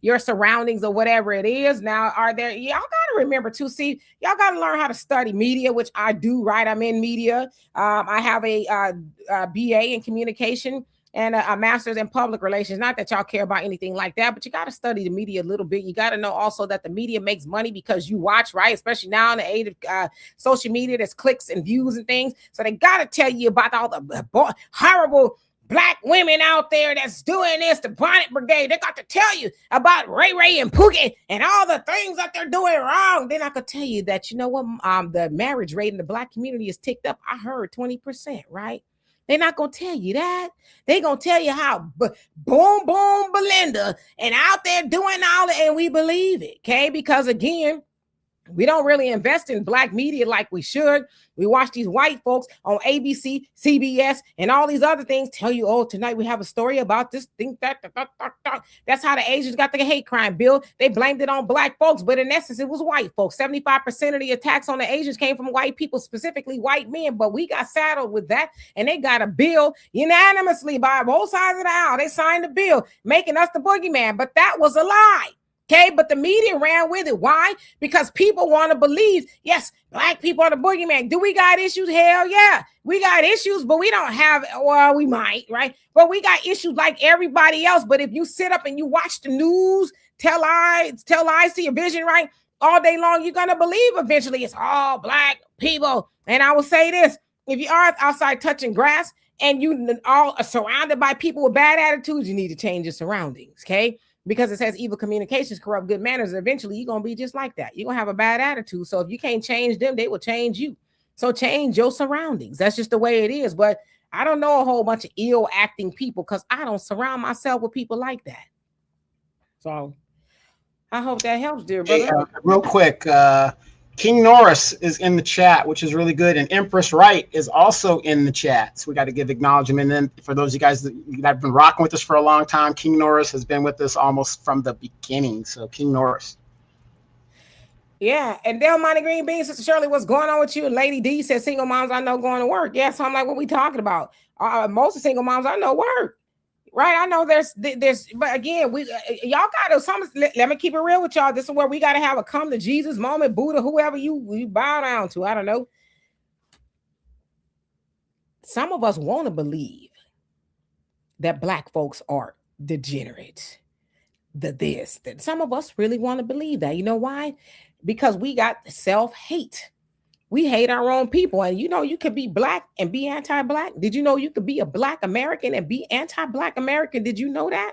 your surroundings or whatever it is. Now, y'all got to remember to see, y'all got to learn how to study media, which I do, right? I'm in media. I have a BA in communication and a master's in public relations. Not that y'all care about anything like that, but you got to study the media a little bit. You got to know also that the media makes money because you watch, right? Especially now in the age of social media, there's clicks and views and things. So they got to tell you about all the horrible black women out there that's doing this, the Bonnet Brigade. They got to tell you about Ray Ray and Pookie and all the things that they're doing wrong. Then I could tell you that, you know what, the marriage rate in the black community is ticked up. I heard 20%, right? They're not going to tell you that. They're going to tell you how boom, boom, Belinda and out there doing all that, and we believe it, okay? Because again, we don't really invest in black media like we should. We watch these white folks on ABC, CBS, and all these other things tell you, oh, tonight we have a story about this thing. That's how the Asians got the hate crime bill. They blamed it on black folks, but in essence, it was white folks. 75% of the attacks on the Asians came from white people, specifically white men, but we got saddled with that, and they got a bill unanimously by both sides of the aisle. They signed the bill, making us the boogeyman, but that was a lie. Okay, but the media ran with it. Why? Because people want to believe, yes, black people are the boogeyman. Do we got issues? Hell yeah. We got issues, but we don't have, well, we might, right? But we got issues like everybody else. But if you sit up and you watch the news, tell lies to your vision, right? All day long, you're going to believe eventually it's all black people. And I will say this, if you are outside touching grass and you all are surrounded by people with bad attitudes, you need to change your surroundings, okay? Because it says evil communications corrupt good manners. And eventually you're going to be just like that. You're going to have a bad attitude. So if you can't change them, they will change you. So change your surroundings. That's just the way it is. But I don't know a whole bunch of ill acting people because I don't surround myself with people like that. So I hope that helps, dear brother. Hey, real quick, King Norris is in the chat, which is really good. And Empress Wright is also in the chat. So we got to give acknowledgement. And then for those of you guys that have been rocking with us for a long time, King Norris has been with us almost from the beginning. So King Norris. Yeah. And Del Monte Green Bean, Sister Shirley, what's going on with you? Lady D says single moms I know going to work. Yeah. So I'm like, what we talking about? Most of single moms I know work. Right, I know there's, but again, y'all gotta let me keep it real with y'all. This is where we gotta have a come to Jesus moment, Buddha, whoever you bow down to. I don't know. Some of us want to believe that black folks are degenerate, that some of us really want to believe that. You know why? Because we got self-hate. We hate our own people. And you know, you could be black and be anti-black. Did you know you could be a black American and be anti-black American? Did you know that?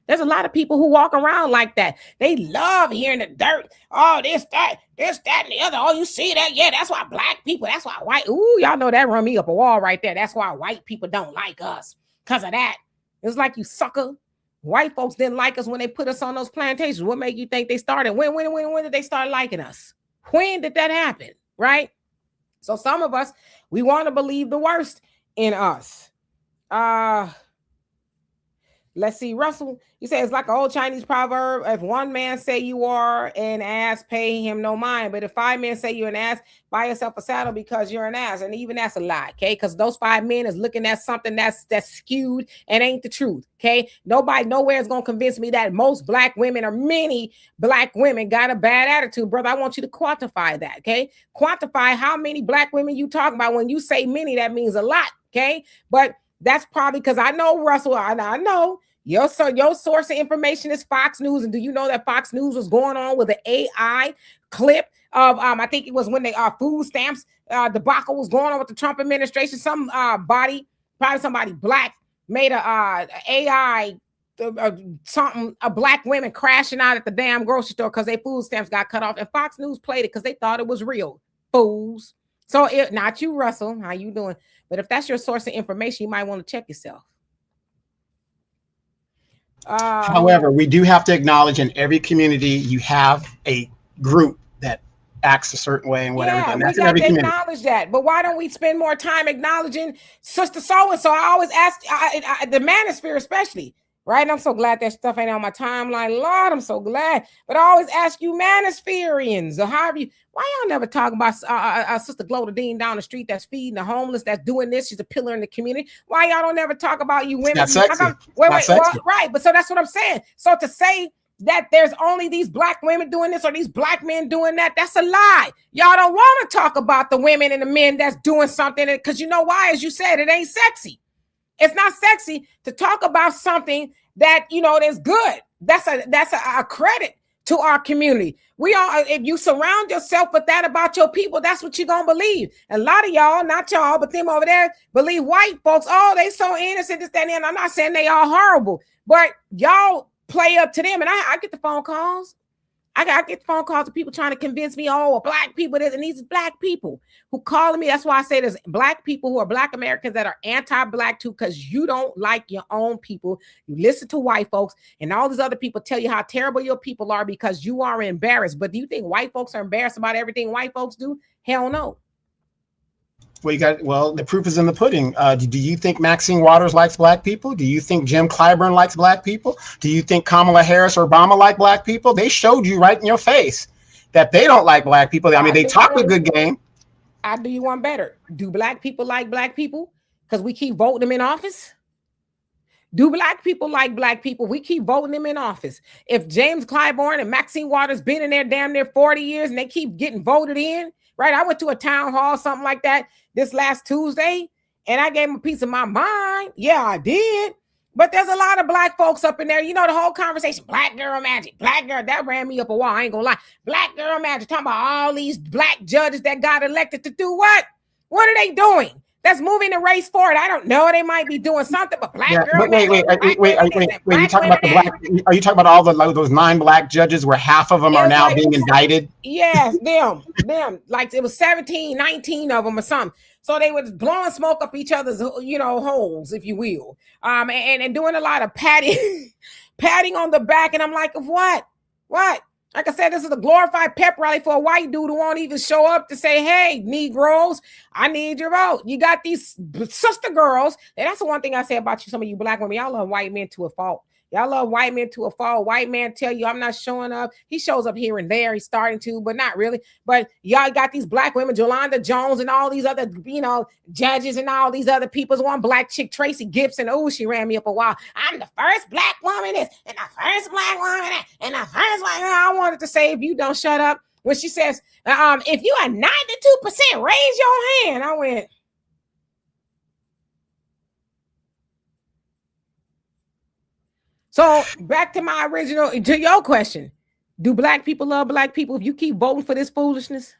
There's a lot of people who walk around like that. They love hearing the dirt. Oh, this, that, and the other. Oh, you see that? Yeah, that's why black people, that's why white. Ooh, y'all know that run me up a wall right there. That's why white people don't like us. Because of that. It's like, you sucker. White folks didn't like us when they put us on those plantations. What made you think they started? When did they start liking us? When did that happen? Right? So some of us, we want to believe the worst in us. Let's see, Russell. You say it's like an old Chinese proverb. If one man say you are an ass, pay him no mind. But if 5 men say you're an ass, buy yourself a saddle because you're an ass. And even that's a lie, okay? Because those 5 men is looking at something that's skewed and ain't the truth, okay? Nobody nowhere is gonna convince me that most black women or many black women got a bad attitude, brother. I want you to quantify that, okay? Quantify how many black women you talk about. When you say many, that means a lot, okay? But that's probably because I know, Russell, I know your source of information is Fox News. And do you know that Fox News was going on with an AI clip of, I think it was when the food stamps debacle was going on with the Trump administration. Some body, probably somebody black, made a AI something, a black women crashing out at the damn grocery store because their food stamps got cut off. And Fox News played it because they thought it was real. Fools. So not you, Russell. How you doing? But if that's your source of information, you might want to check yourself. However, we do have to acknowledge in every community you have a group that acts a certain way and whatever. Yeah, and we got to acknowledge that. But why don't we spend more time acknowledging Sister So-and-so? I always ask the manosphere especially, right? I'm so glad that stuff ain't on my timeline. Lord, I'm so glad. But I always ask you manospherians, or however you, why y'all never talk about Sister Gloda Dean down the street that's feeding the homeless, that's doing this? She's a pillar in the community. Why y'all don't ever talk about you women? That's sexy. Right. But so that's what I'm saying. So to say that there's only these black women doing this or these black men doing that, that's a lie. Y'all don't want to talk about the women and the men that's doing something, because you know why? As you said, it ain't sexy. It's not sexy to talk about something that, you know, that's good. That's a credit to our community. We all, if you surround yourself with that about your people, that's what you're gonna believe. And a lot of y'all, not y'all, but them over there, believe white folks, oh, they so innocent, this, that, and I'm not saying they all horrible, but y'all play up to them. And I get the phone calls. I get phone calls of people trying to convince me, oh, black people, and these black people who calling me. That's why I say there's black people who are black Americans that are anti-black too, because you don't like your own people. You listen to white folks, and all these other people tell you how terrible your people are because you are embarrassed. But do you think white folks are embarrassed about everything white folks do? Hell no. Well, the proof is in the pudding. Do you think Maxine Waters likes black people? Do you think Jim Clyburn likes black people? Do you think Kamala Harris or Obama like black people? They showed you right in your face that they don't like black people. I mean, they talk a good game. I do you one better. Do black people like black people? Because we keep voting them in office? Do black people like black people? We keep voting them in office. If James Clyburn and Maxine Waters been in there damn near 40 years and they keep getting voted in, right? I went to a town hall, something like that, this last Tuesday, and I gave them a piece of my mind. Yeah, I did. But there's a lot of black folks up in there. You know, the whole conversation, black girl magic, black girl, that ran me up a wall. I ain't gonna lie. Black girl magic, talking about all these black judges that got elected to do what? What are they doing? That's moving the race forward. I don't know. They might be doing something, but black girl. But wait. You talking about the black? Are you talking about all those 9 black judges where half of them are now being indicted? Yes, them. Like it was 17, 19 of them or something. So they were blowing smoke up each other's, you know, holes, if you will, and doing a lot of patting on the back. And I'm like, of what? What? Like I said, this is a glorified pep rally for a white dude who won't even show up to say, hey, Negroes, I need your vote. You got these sister girls. And that's the one thing I say about you, some of you black women. Y'all love white men to a fault. Y'all love white men to a fault. White man tell you, I'm not showing up. He shows up here and there. He's starting to, but not really. But y'all got these black women, Jolanda Jones and all these other, you know, judges and all these other people's. One black chick, Tracy Gibson. Oh, she ran me up a while. I'm the first black woman this, and the first black woman that, and the first black woman. I wanted to say, if you don't shut up. When she says, if you are 92%, raise your hand. I went, so back to my original, to your question. Do black people love black people if you keep voting for this foolishness?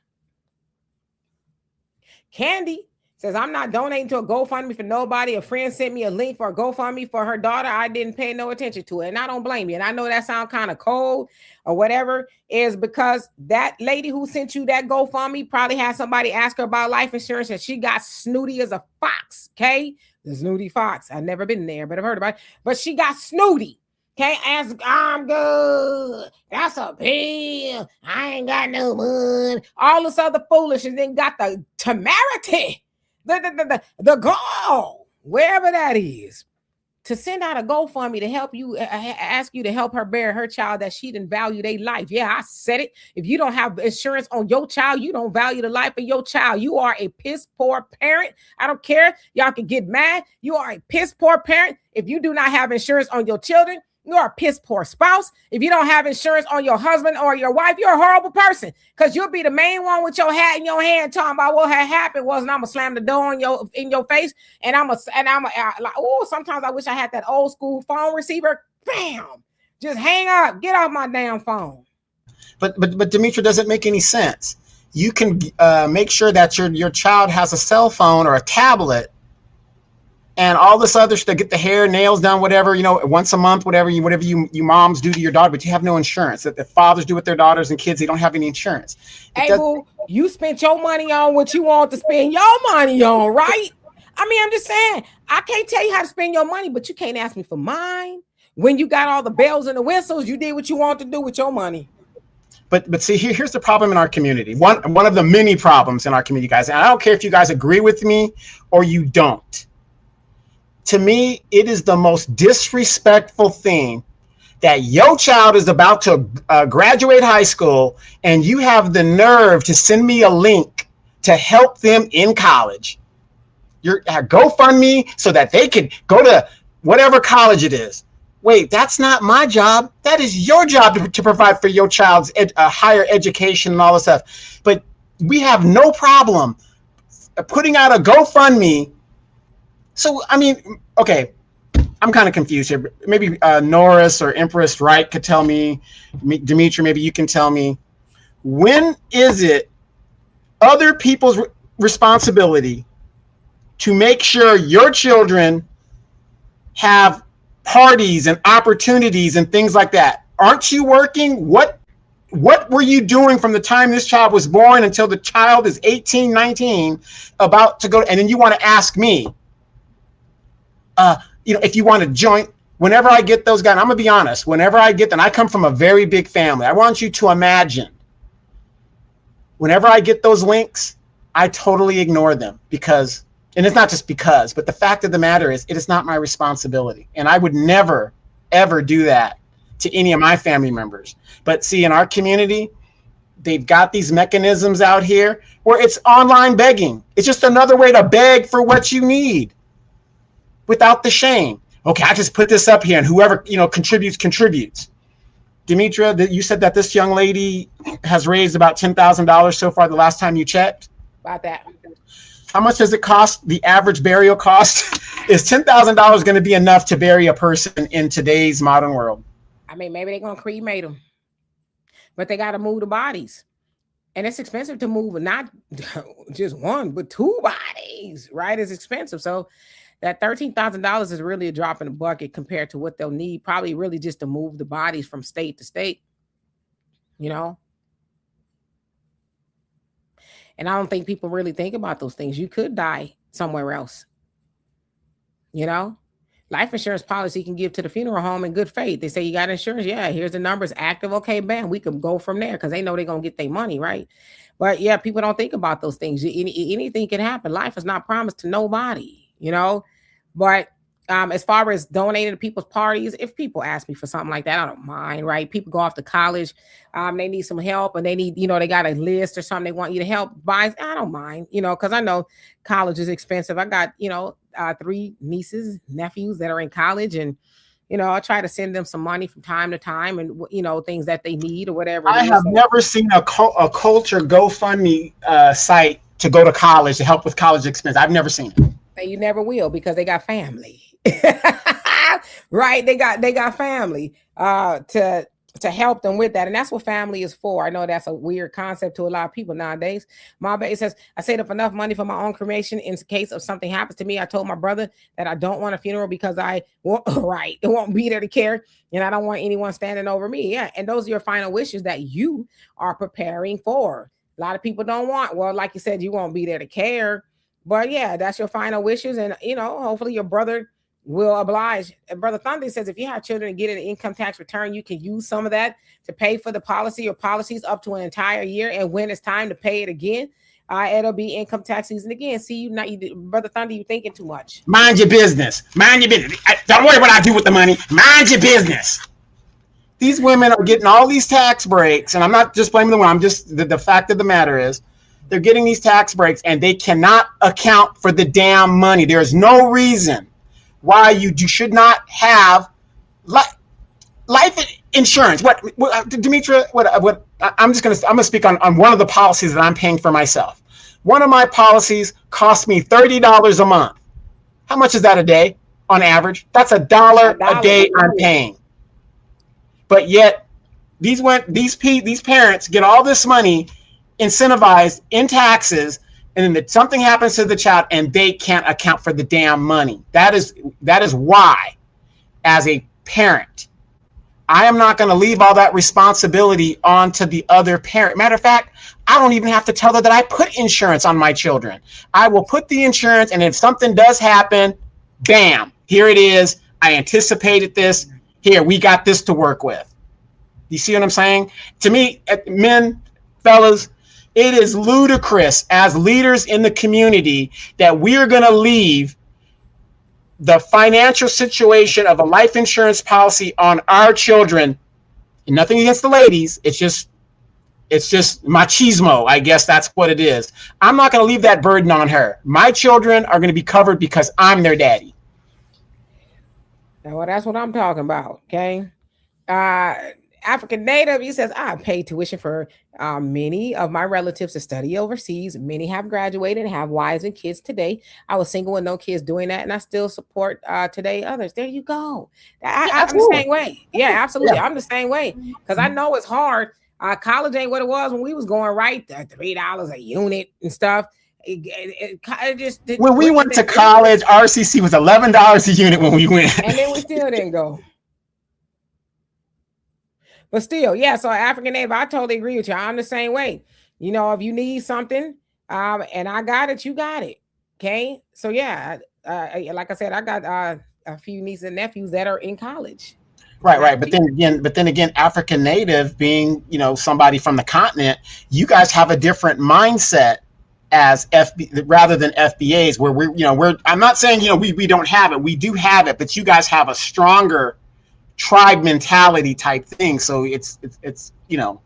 Candy says, I'm not donating to a GoFundMe for nobody. A friend sent me a link for a GoFundMe for her daughter. I didn't pay no attention to it. And I don't blame you. And I know that sounds kind of cold or whatever, is because that lady who sent you that GoFundMe probably had somebody ask her about life insurance and she got snooty as a fox. Okay. The snooty fox. I've never been there, but I've heard about it. But she got snooty. Can't ask, I'm good. That's a bill. I ain't got no money. All this other foolishness. Then got the temerity, the gall, wherever that is, to send out a GoFundMe to help you, ask you to help her bury her child that she didn't value their life. Yeah, I said it. If you don't have insurance on your child, you don't value the life of your child. You are a piss poor parent. I don't care. Y'all can get mad. You are a piss poor parent if you do not have insurance on your children. You're a piss poor spouse. If you don't have insurance on your husband or your wife, you're a horrible person, because you'll be the main one with your hat in your hand talking about what had happened was, and I'm gonna slam the door in your face, and I'm like, oh, sometimes I wish I had that old school phone receiver. Bam, just hang up, get off my damn phone. But Demetra, doesn't make any sense. You can make sure that your child has a cell phone or a tablet and all this other stuff, get the hair, nails done, whatever, once a month, whatever you moms do to your daughter, but you have no insurance. That the fathers do with their daughters and kids, they don't have any insurance. Hey, boo, you spent your money on what you want to spend your money on, right? I mean, I'm just saying, I can't tell you how to spend your money, but you can't ask me for mine. When you got all the bells and the whistles, you did what you want to do with your money. But see, here's the problem in our community. One of the many problems in our community, guys, and I don't care if you guys agree with me or you don't. To me, it is the most disrespectful thing that your child is about to graduate high school and you have the nerve to send me a link to help them in college. Your GoFundMe so that they can go to whatever college it is. Wait, that's not my job. That is your job to provide for your child's higher education and all this stuff. But we have no problem putting out a GoFundMe. So, I mean, okay, I'm kind of confused here. Maybe Norris or Empress Wright could tell me, Demetra, maybe you can tell me, when is it other people's responsibility to make sure your children have parties and opportunities and things like that? Aren't you working? What were you doing from the time this child was born until the child is 18, 19, about to go, and then you want to ask me, if you want to join, whenever I get those guys, I'm gonna be honest, whenever I get them, I come from a very big family. I want you to imagine, whenever I get those links, I totally ignore them because, and it's not just because, but the fact of the matter is, it is not my responsibility. And I would never, ever do that to any of my family members. But see, in our community, they've got these mechanisms out here where it's online begging. It's just another way to beg for what you need, without the shame. Okay, I just put this up here and whoever, contributes. Demetra, you said that this young lady has raised about $10,000 so far the last time you checked? About that. How much does it cost? The average burial cost? Is $10,000 going to be enough to bury a person in today's modern world? I mean, maybe they're going to cremate them, but they got to move the bodies. And it's expensive to move not just one, but two bodies, right? It's expensive. So that $13,000 is really a drop in the bucket compared to what they'll need, probably really just to move the bodies from state to state, And I don't think people really think about those things. You could die somewhere else, Life insurance policy can give to the funeral home in good faith. They say, you got insurance? Yeah, here's the numbers, active. Okay, bam, we can go from there because they know they're going to get their money, right? But yeah, people don't think about those things. Anything can happen. Life is not promised to nobody. But as far as donating to people's parties, if people ask me for something like that, I don't mind, right? People go off to college, they need some help, and they need, they got a list or something they want you to help buy. I don't mind, because I know college is expensive. I got, 3 nieces, nephews that are in college, and I try to send them some money from time to time, and things that they need or whatever. I have never seen a culture GoFundMe site to go to college to help with college expense. I've never seen it. You never will, because they got family, right? They got family to help them with that. And that's what family is for. I know that's a weird concept to a lot of people nowadays. My baby says, I saved up enough money for my own cremation in case of something happens to me. I told my brother that I don't want a funeral because it won't be there to care. And I don't want anyone standing over me. Yeah. And those are your final wishes that you are preparing for. A lot of people don't want, well, like you said, you won't be there to care. But yeah, that's your final wishes. And, hopefully your brother will oblige. And Brother Thunder says, if you have children and get an income tax return, you can use some of that to pay for the policy or policies up to an entire year. And when it's time to pay it again, It'll be income tax season again. See, Brother Thunder, you thinking too much. Mind your business. Mind your business. Don't worry what I do with the money. Mind your business. These women are getting all these tax breaks, and I'm not just blaming the women. I'm just the fact of the matter is they're getting these tax breaks, and they cannot account for the damn money. There is no reason why you should not have life insurance. What Demetra? What I'm gonna speak on one of the policies that I'm paying for myself. One of my policies costs me $30 a month. How much is that a day on average? That's $1 a day I'm paying. But yet these parents get all this money incentivized in taxes, and then something happens to the child and they can't account for the damn money. That is why, as a parent, I am not going to leave all that responsibility onto the other parent. Matter of fact, I don't even have to tell her that I put insurance on my children. I will put the insurance, and if something does happen, bam, here it is. I anticipated this. Here, we got this to work with. You see what I'm saying? To me, men, fellas, it is ludicrous as leaders in the community that we're going to leave the financial situation of a life insurance policy on our children. And nothing against the ladies. It's just machismo. I guess that's what it is. I'm not going to leave that burden on her. My children are going to be covered because I'm their daddy. Well, that's what I'm talking about. Okay. African Native, he says, I pay tuition for many of my relatives to study overseas. Many have graduated and have wives and kids today. I was single with no kids doing that, and I still support today others. There you go. I'm the same way. Yeah, absolutely. Yeah. I'm the same way because I know it's hard. College ain't what it was when we was going, right? $3 a unit and stuff. When we went to college, RCC was $11 a unit when we went. And then we still didn't go. But still, yeah, so African Native, I totally agree with you. I'm the same way. You know, if you need something and I got it, you got it. Okay. So, yeah, like I said, I got a few nieces and nephews that are in college. Right. But then again, African Native being, you know, somebody from the continent, you guys have a different mindset as rather than FBAs where I'm not saying, you know, we don't have it. We do have it, but you guys have a stronger tribe mentality type thing. So it's you know,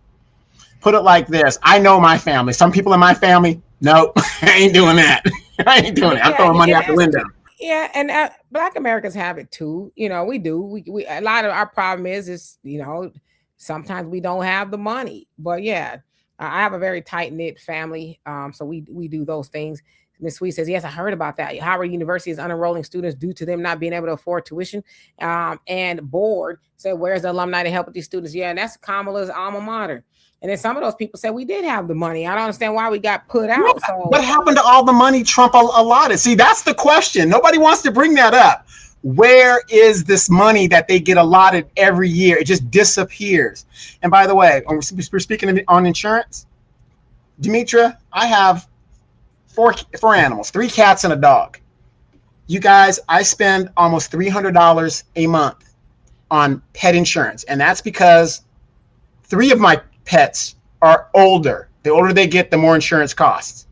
put it like this. I know my family. Some people in my family, no, I ain't doing that. I ain't doing it. I'm throwing money out the window. Yeah, and Black Americans have it too. You know, we do. We a lot of our problem is you know, sometimes we don't have the money. But yeah, I have a very tight knit family. So we do those things. Ms. Sweet says, yes, I heard about that. Howard University is unenrolling students due to them not being able to afford tuition. And board said, where's the alumni to help with these students? Yeah, and that's Kamala's alma mater. And then some of those people said we did have the money. I don't understand why we got put out. So what happened to all the money Trump allotted? See, that's the question. Nobody wants to bring that up. Where is this money that they get allotted every year? It just disappears. And by the way, we're speaking on insurance. Demetra, I have four animals, 3 cats and a dog. You guys, I spend almost $300 a month on pet insurance. And that's because 3 of my pets are older. The older they get, the more insurance costs.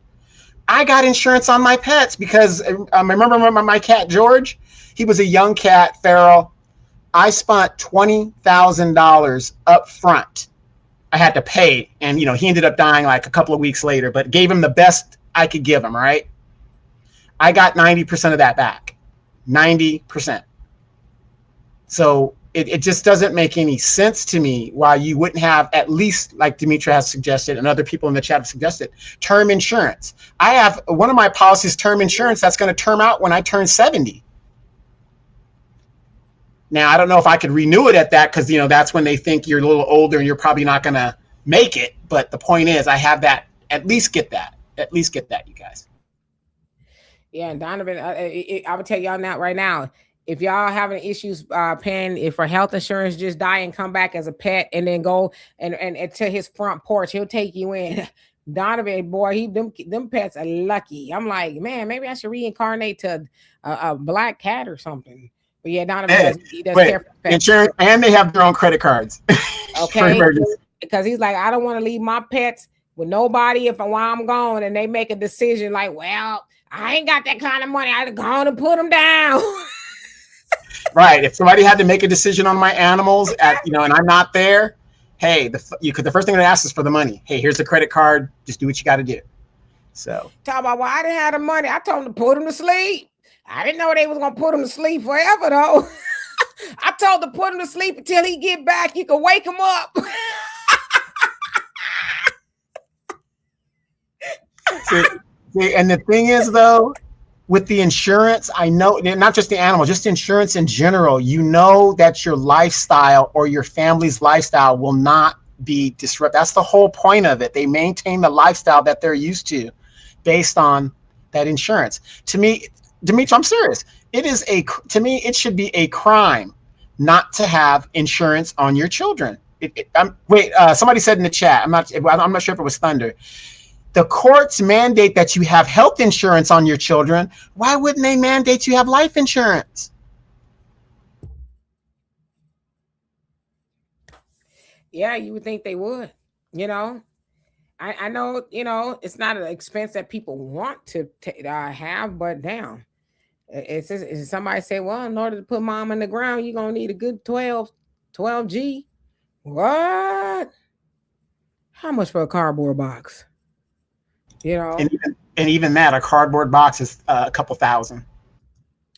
I got insurance on my pets because I remember my cat, George, he was a young cat, feral. I spent $20,000 up front. I had to pay. And, you know, he ended up dying like a couple of weeks later, but gave him the best I could give him, right? I got 90% of that back. 90%. So it just doesn't make any sense to me why you wouldn't have at least, like Demetra has suggested and other people in the chat have suggested, term insurance. I have one of my policies, term insurance, that's going to term out when I turn 70. Now, I don't know if I could renew it at that because, you know, that's when they think you're a little older and you're probably not going to make it. But the point is, I have that, at least get that. At least get that, you guys. Yeah, and Donovan, I would tell y'all now, right now, if y'all having issues paying for health insurance, just die and come back as a pet, and then go and to his front porch, he'll take you in. Donovan, boy, them pets are lucky. I'm like, man, maybe I should reincarnate to a black cat or something. But yeah, Donovan does care for pets. Insurance, and they have their own credit cards. Okay, because he's like, I don't want to leave my pets with nobody if while I'm gone, and they make a decision like, well, I ain't got that kind of money. I'd gone and put them down. Right. If somebody had to make a decision on my animals and I'm not there, hey, the first thing they ask is for the money. Hey, here's the credit card. Just do what you got to do. So talk about why I didn't have the money. I told them to put them to sleep. I didn't know they was gonna put him to sleep forever though. I told him to put him to sleep until he get back. You can wake him up. see, and the thing is though, with the insurance, I know not just the animal, just insurance in general, you know that your lifestyle or your family's lifestyle will not be disrupted. That's the whole point of it. They maintain the lifestyle that they're used to based on that insurance. To me, Demetri, I'm serious. To me, it should be a crime not to have insurance on your children. Somebody said in the chat, I'm not sure if it was Thunder. The courts mandate that you have health insurance on your children. Why wouldn't they mandate you have life insurance? Yeah, you would think they would. I know, it's not an expense that people want to have, but damn. It's somebody say, well, in order to put mom in the ground, you're going to need a good 12G. What? How much for a cardboard box? And even that, a cardboard box is a couple thousand.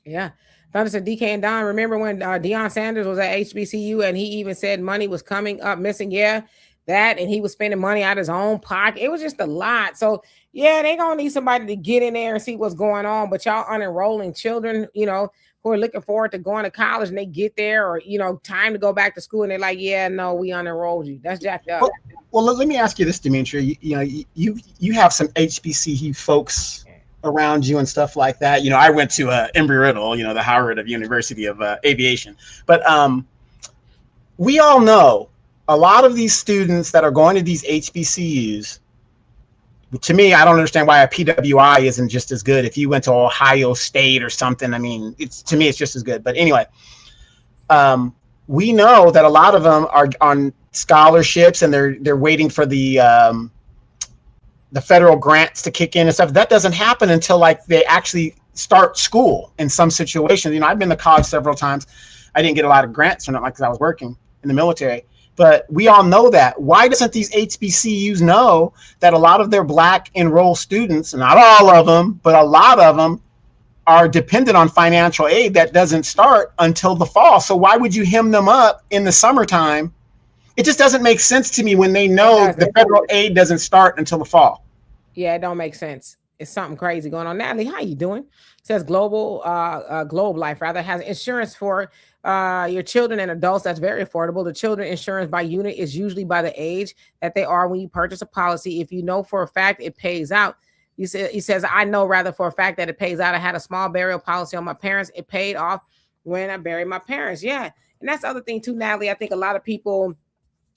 Yeah. Thunder said, DK and Don, remember when Deion Sanders was at HBCU and he even said money was coming up missing? Yeah, that, and he was spending money out of his own pocket. It was just a lot. So yeah, they gonna need somebody to get in there and see what's going on. But y'all unenrolling children, who are looking forward to going to college, and they get there, or time to go back to school, and they're like, yeah, no, we unenrolled you. That's jacked up. Well, let me ask you this, Demetri. You have some HBCU folks around you and stuff like that. I went to Embry-Riddle, the Howard of University of Aviation. But we all know a lot of these students that are going to these HBCUs, to me, I don't understand why a PWI isn't just as good. If you went to Ohio State or something, I mean, to me, it's just as good. But anyway, we know that a lot of them are on scholarships and they're waiting for the federal grants to kick in and stuff. That doesn't happen until like they actually start school in some situations. I've been to college several times. I didn't get a lot of grants from it because I was working in the military. But we all know that. Why doesn't these HBCUs know that a lot of their Black enrolled students, not all of them, but a lot of them, are dependent on financial aid that doesn't start until the fall? So why would you hem them up in the summertime? It just doesn't make sense to me when they know the federal aid doesn't start until the fall. Yeah, it don't make sense. It's something crazy going on. Natalie, how you doing? It says Globe Life rather has insurance for your children and adults. That's very affordable. The children insurance by unit is usually by the age that they are when you purchase a policy. If you know for a fact it pays out. He says, I know rather for a fact that it pays out. I had a small burial policy on my parents. It paid off when I buried my parents. Yeah. And that's the other thing too, Natalie. I think a lot of people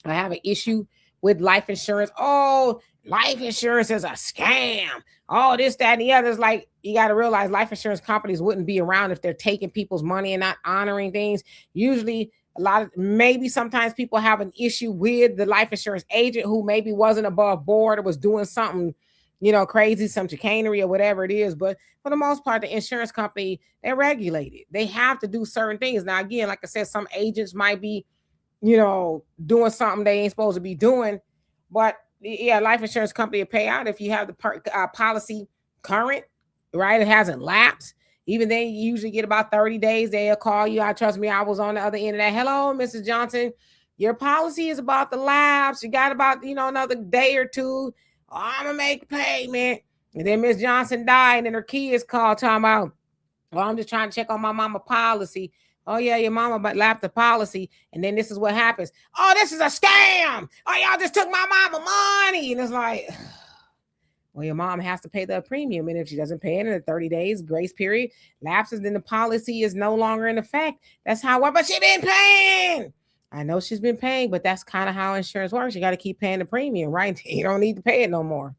have an issue with life insurance. Oh, life insurance is a scam. Oh, this, that, and the other. It's like, you got to realize life insurance companies wouldn't be around if they're taking people's money and not honoring things. Usually maybe sometimes people have an issue with the life insurance agent who maybe wasn't above board or was doing something, crazy, some chicanery or whatever it is. But for the most part, the insurance company, they're regulated. They have to do certain things. Now, again, like I said, some agents might be, doing something they ain't supposed to be doing. But yeah, life insurance company will pay out if you have the policy current, right? It hasn't lapsed. Even then, you usually get about 30 days. They'll call you. Trust me, I was on the other end of that. Hello, Mrs. Johnson. Your policy is about to lapse. You got about, another day or two. Oh, I'm going to make a payment. And then Miss Johnson died and her kids called talking about, well, I'm just trying to check on my mama policy. Oh, yeah, your mama lapped the policy. And then this is what happens. Oh, this is a scam. Oh, y'all just took my mama money. And it's like, well, your mom has to pay the premium. And if she doesn't pay it in the 30 days grace period lapses, then the policy is no longer in effect. That's how, but she been paying. I know she's been paying, but that's kind of how insurance works. You got to keep paying the premium, right? You don't need to pay it no more.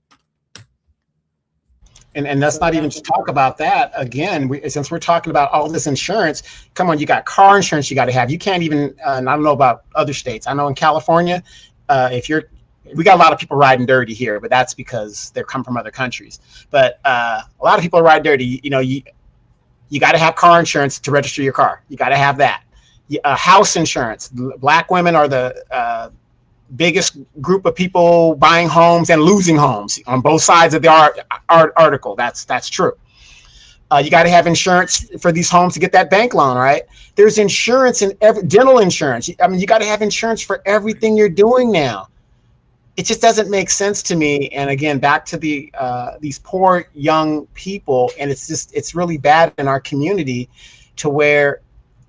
And that's not even to talk about that. Again, since we're talking about all this insurance, come on, you got car insurance you got to have. You can't even, I don't know about other states. I know in California, if you're We got a lot of people riding dirty here, but that's because they come from other countries. But a lot of people ride dirty. You got to have car insurance to register your car. You got to have that. House insurance. Black women are the biggest group of people buying homes and losing homes on both sides of the article. That's true. You got to have insurance for these homes to get that bank loan, right? There's insurance in dental insurance. I mean, you got to have insurance for everything you're doing now. It just doesn't make sense to me. And again, back to these poor young people, and it's really bad in our community to where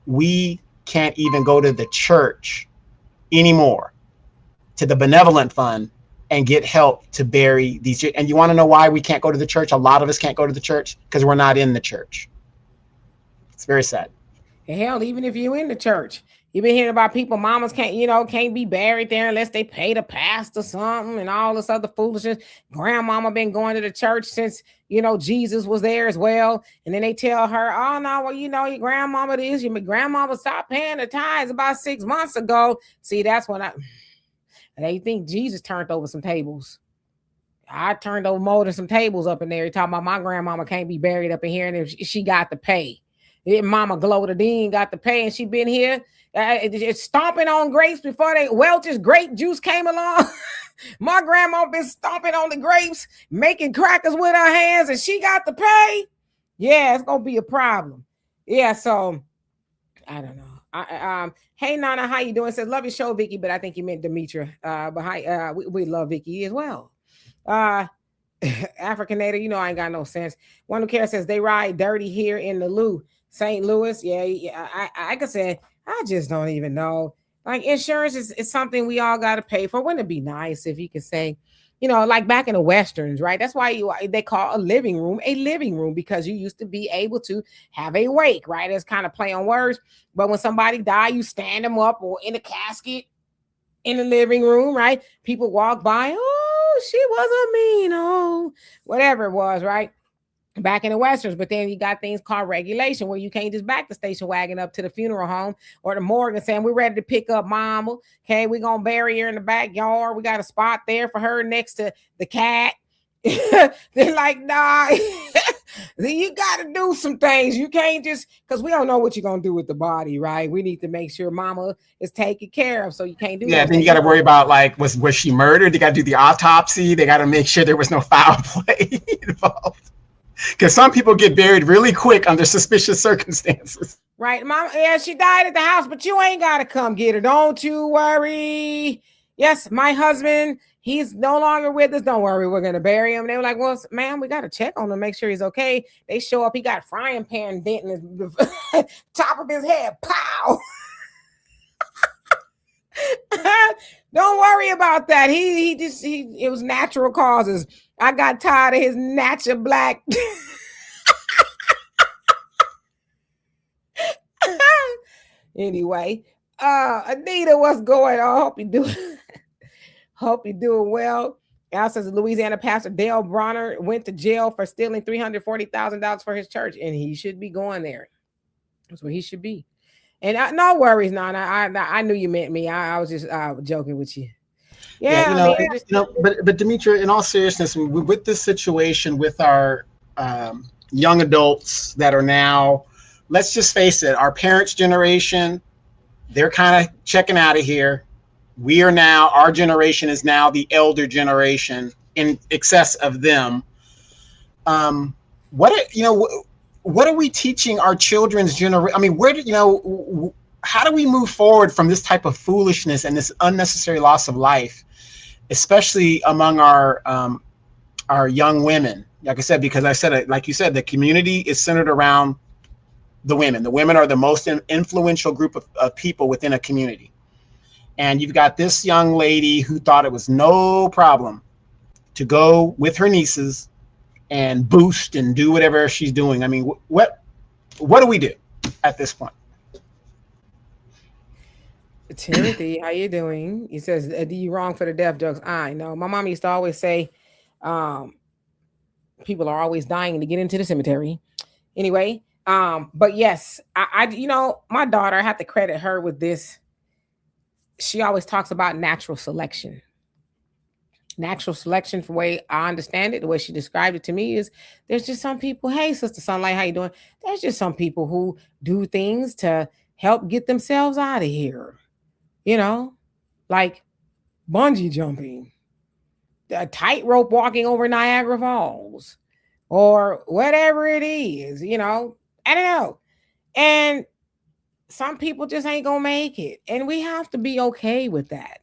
we can't even go to the church anymore, to the benevolent fund, and get help to bury these. And you want to know why we can't go to the church? A lot of us can't go to the church because we're not in the church. It's very sad. Hell, even if you're in the church, you've been hearing about people, mamas can't be buried there unless they pay the pastor something and all this other foolishness. Grandmama been going to the church since, Jesus was there as well. And then they tell her, oh, no, well, your grandmama your grandmama stopped paying the tithes about 6 months ago. See, that's when they think Jesus turned over some tables. I turned over more than some tables up in there. He talking about my grandmama can't be buried up in here, and if she got to pay. Mama Gloda Dean got to pay, and she been here it's stomping on grapes before Welch's grape juice came along. My grandma been stomping on the grapes, making crackers with her hands, and she got to pay. Yeah, it's gonna be a problem. Yeah, so I don't know. Hey Nana, how you doing? Says love your show, Vicky, but I think you meant Demetra. But hi, we love Vicky as well. Africanator, I ain't got no sense. One who cares says they ride dirty here in the Lou, St. Louis. Yeah. I said, I just don't even know. Like insurance is something we all got to pay for. Wouldn't it be nice if you could say, like back in the Westerns, right? That's why they call a living room, because you used to be able to have a wake, right? It's kind of play on words. But when somebody died, you stand them up or in a casket in the living room, right? People walk by, oh, she wasn't mean, oh, whatever it was, right? Back in the Westerns. But then you got things called regulation where you can't just back the station wagon up to the funeral home or the morgue and saying, we're ready to pick up mama. Okay, we're going to bury her in the backyard. We got a spot there for her next to the cat. They're like, nah, you got to do some things. You can't just, because we don't know what you're going to do with the body, right? We need to make sure mama is taken care of, so you can't do that. Yeah, then you got to worry about, like, was she murdered? They got to do the autopsy. They got to make sure there was no foul play involved. Because some people get buried really quick under suspicious circumstances. Right. Mom, yeah, she died at the house, but you ain't got to come get her. Don't you worry. Yes, my husband, he's no longer with us. Don't worry, we're going to bury him. They were like, well, ma'am, we got to check on him, make sure he's okay. They show up. He got a frying pan dent in his top of his head. Pow. Don't worry about that. It was natural causes. I got tired of his natural black. Anyway, Anita, what's going on? Hope you're doing well. Al says Louisiana pastor Dale Bronner went to jail for stealing $340,000 for his church, and he should be going there. That's where he should be. And no worries, Nana. I knew you meant me. I was just joking with you. Yeah, but Demetra, in all seriousness, with this situation with our young adults that are now, let's just face it, our parents' generation, they're kind of checking out of here. Our generation is now the elder generation in excess of them. What are we teaching our children's generation? I mean, how do we move forward from this type of foolishness and this unnecessary loss of life, especially among our young women? Like I said, because like you said, the community is centered around the women. The women are the most influential group of people within a community. And you've got this young lady who thought it was no problem to go with her nieces and boost and do whatever she's doing. I mean, what do we do at this point? Timothy, how you doing? He says, do you wrong for the death jokes? I know. My mom used to always say, people are always dying to get into the cemetery. Anyway, but yes, I my daughter, I have to credit her with this. She always talks about natural selection. Natural selection, for the way I understand it, the way she described it to me, is there's just some people, hey, Sister Sunlight, how you doing? There's just some people who do things to help get themselves out of here, you know, like bungee jumping, a tightrope walking over Niagara Falls, or whatever it is, I don't know. And some people just ain't gonna make it. And we have to be okay with that.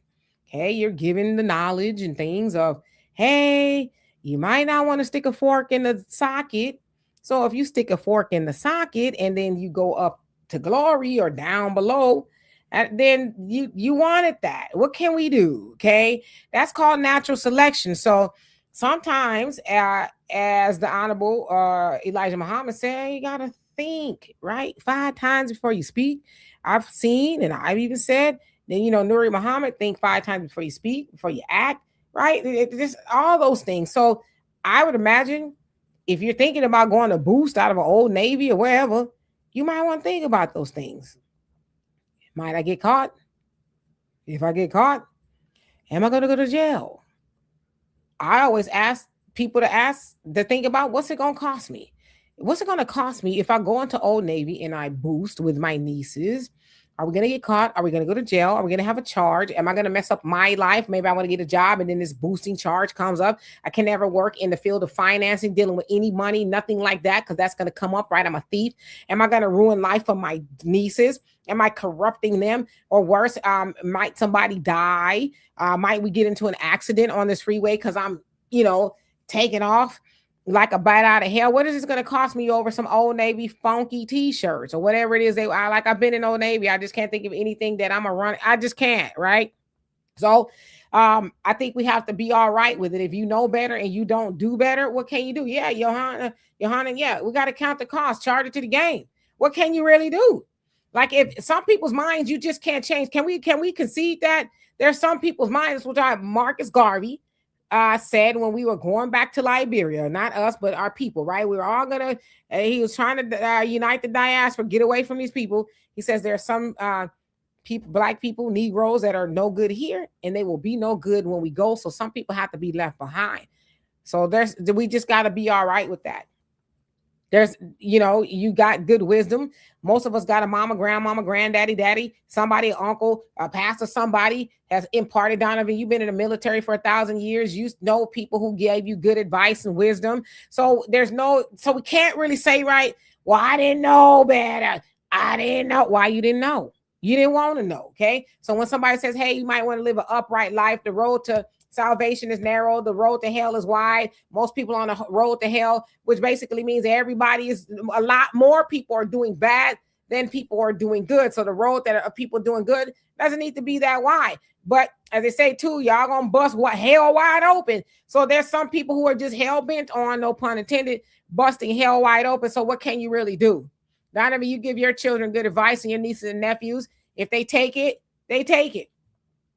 Okay, you're given the knowledge and things of, hey, you might not want to stick a fork in the socket. So if you stick a fork in the socket and then you go up to glory or down below, then you wanted that. What can we do? Okay, that's called natural selection. So sometimes, as the Honorable Elijah Muhammad said, you gotta think right 5 times before you speak. I've seen, and I've even said, then Nuri Muhammad, think 5 times before you speak, before you act, right? Just all those things. So I would imagine if you're thinking about going to boost out of an Old Navy or wherever, you might want to think about those things. Might I get caught? If I get caught, am I going to go to jail? I always ask people to think about, what's it going to cost me? What's it going to cost me if I go into Old Navy and I boost with my nieces? Are we going to get caught? Are we going to go to jail? Are we going to have a charge? Am I going to mess up my life? Maybe I want to get a job and then this boosting charge comes up. I can never work in the field of financing, dealing with any money, nothing like that, because that's going to come up, right? I'm a thief. Am I going to ruin life for my nieces? Am I corrupting them? Or worse, might somebody die? Might we get into an accident on this freeway because I'm, taking off like a bat out of hell? What is this going to cost me over some Old Navy funky t-shirts or whatever it is I've been in Old Navy. I just can't think of anything that I'm a run. I just can't. Right. So I think we have to be all right with it. If you know better and you don't do better, what can you do? Yeah, Johanna, yeah, we got to count the cost, charge it to the game. What can you really do? Like, if some people's minds you just can't change. Can we concede that there's some people's minds, which Marcus Garvey said when we were going back to Liberia, not us, but our people, right? We were all gonna, he was trying to unite the diaspora, get away from these people. He says there are some people, black people, Negroes, that are no good here, and they will be no good when we go. So some people have to be left behind. So we just got to be all right with that. There's, you got good wisdom. Most of us got a mama, grandmama, granddaddy, daddy, somebody, uncle, a pastor, somebody has imparted. Donovan, you've been in the military for 1,000 years. You know people who gave you good advice and wisdom. So we can't really say, right, well, I didn't know better. I didn't know. Why you didn't know? You didn't want to know, okay? So when somebody says, hey, you might want to live an upright life, the road to salvation is narrow, the road to hell is wide. Most people on the road to hell, which basically means a lot more people are doing bad than people are doing good. So the road that are people doing good doesn't need to be that wide. But as they say too, y'all gonna bust hell wide open. So there's some people who are just hell bent on, no pun intended, busting hell wide open. So what can you really do? Donovan, you give your children good advice and your nieces and nephews. If they take it, they take it.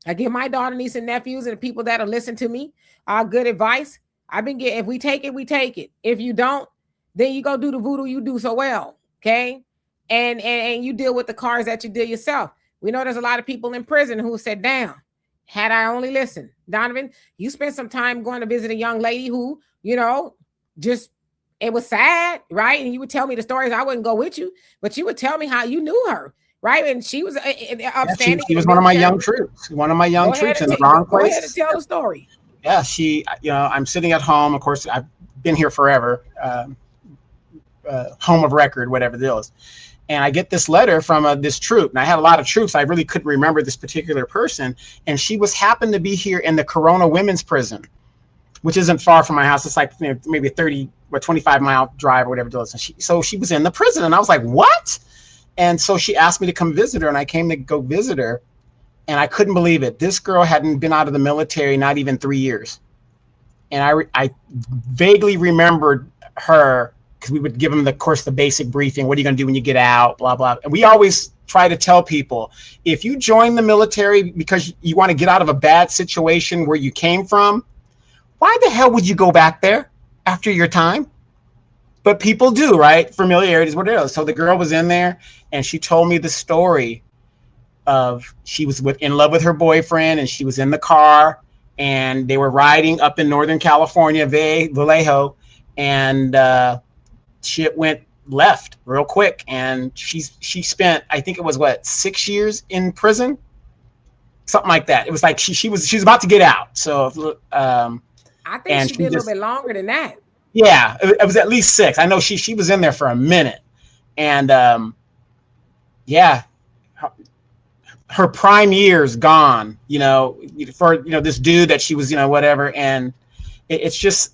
I give my daughter, niece, and nephews, and the people that'll listen to me good advice. If we take it, we take it. If you don't, then you go do the voodoo you do so well, okay? And you deal with the cards that you deal yourself. We know there's a lot of people in prison who said, damn, had I only listened. Donovan, you spent some time going to visit a young lady who, just, it was sad, right? And you would tell me the stories. I wouldn't go with you, but you would tell me how you knew her. Right. And she was upstanding. She was one of my young troops, in the wrong place. Go ahead and tell the story. Yeah, I'm sitting at home. Of course, I've been here forever. Home of record, whatever it is. And I get this letter from this troop. And I had a lot of troops. I really couldn't remember this particular person. And she happened to be here in the Corona Women's Prison, which isn't far from my house. It's like maybe a 30 or 25-mile drive or whatever it is. And so she was in the prison. And I was like, what? And so she asked me to come visit her, and I came to go visit her, and I couldn't believe it. This girl hadn't been out of the military not even 3 years. And I vaguely remembered her because we would give them, of course, the basic briefing. What are you going to do when you get out, blah, blah. And we always try to tell people, if you join the military because you want to get out of a bad situation where you came from, why the hell would you go back there after your time? But people do, right? Familiarity is what it is. So the girl was in there, and she told me the story of she was in love with her boyfriend, and she was in the car, and they were riding up in Northern California, Vallejo, and shit went left real quick, and she spent, I think it was 6 years in prison, something like that. It was like she was about to get out. So I think she did a little bit longer than that. Yeah, it was at least 6. I know she was in there for a minute, and yeah, her prime years gone. For this dude that she was, whatever, and it's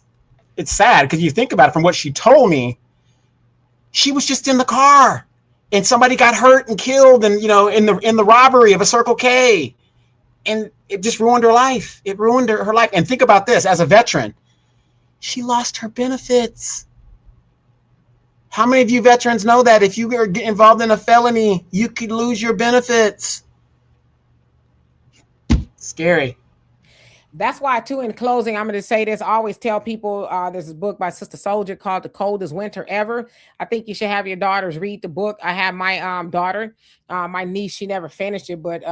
sad because you think about it. From what she told me, she was just in the car, and somebody got hurt and killed, and in the robbery of a Circle K, and it just ruined her life. It ruined her life. And think about this: as a veteran, she lost her benefits. How many of you veterans know that if you are involved in a felony, you could lose your benefits? Scary. That's why, too, in closing, I'm going to say this. I always tell people there's a book by Sister Soldier called The Coldest Winter Ever. I think you should have your daughters read the book. I have my daughter, my niece, she never finished it, but,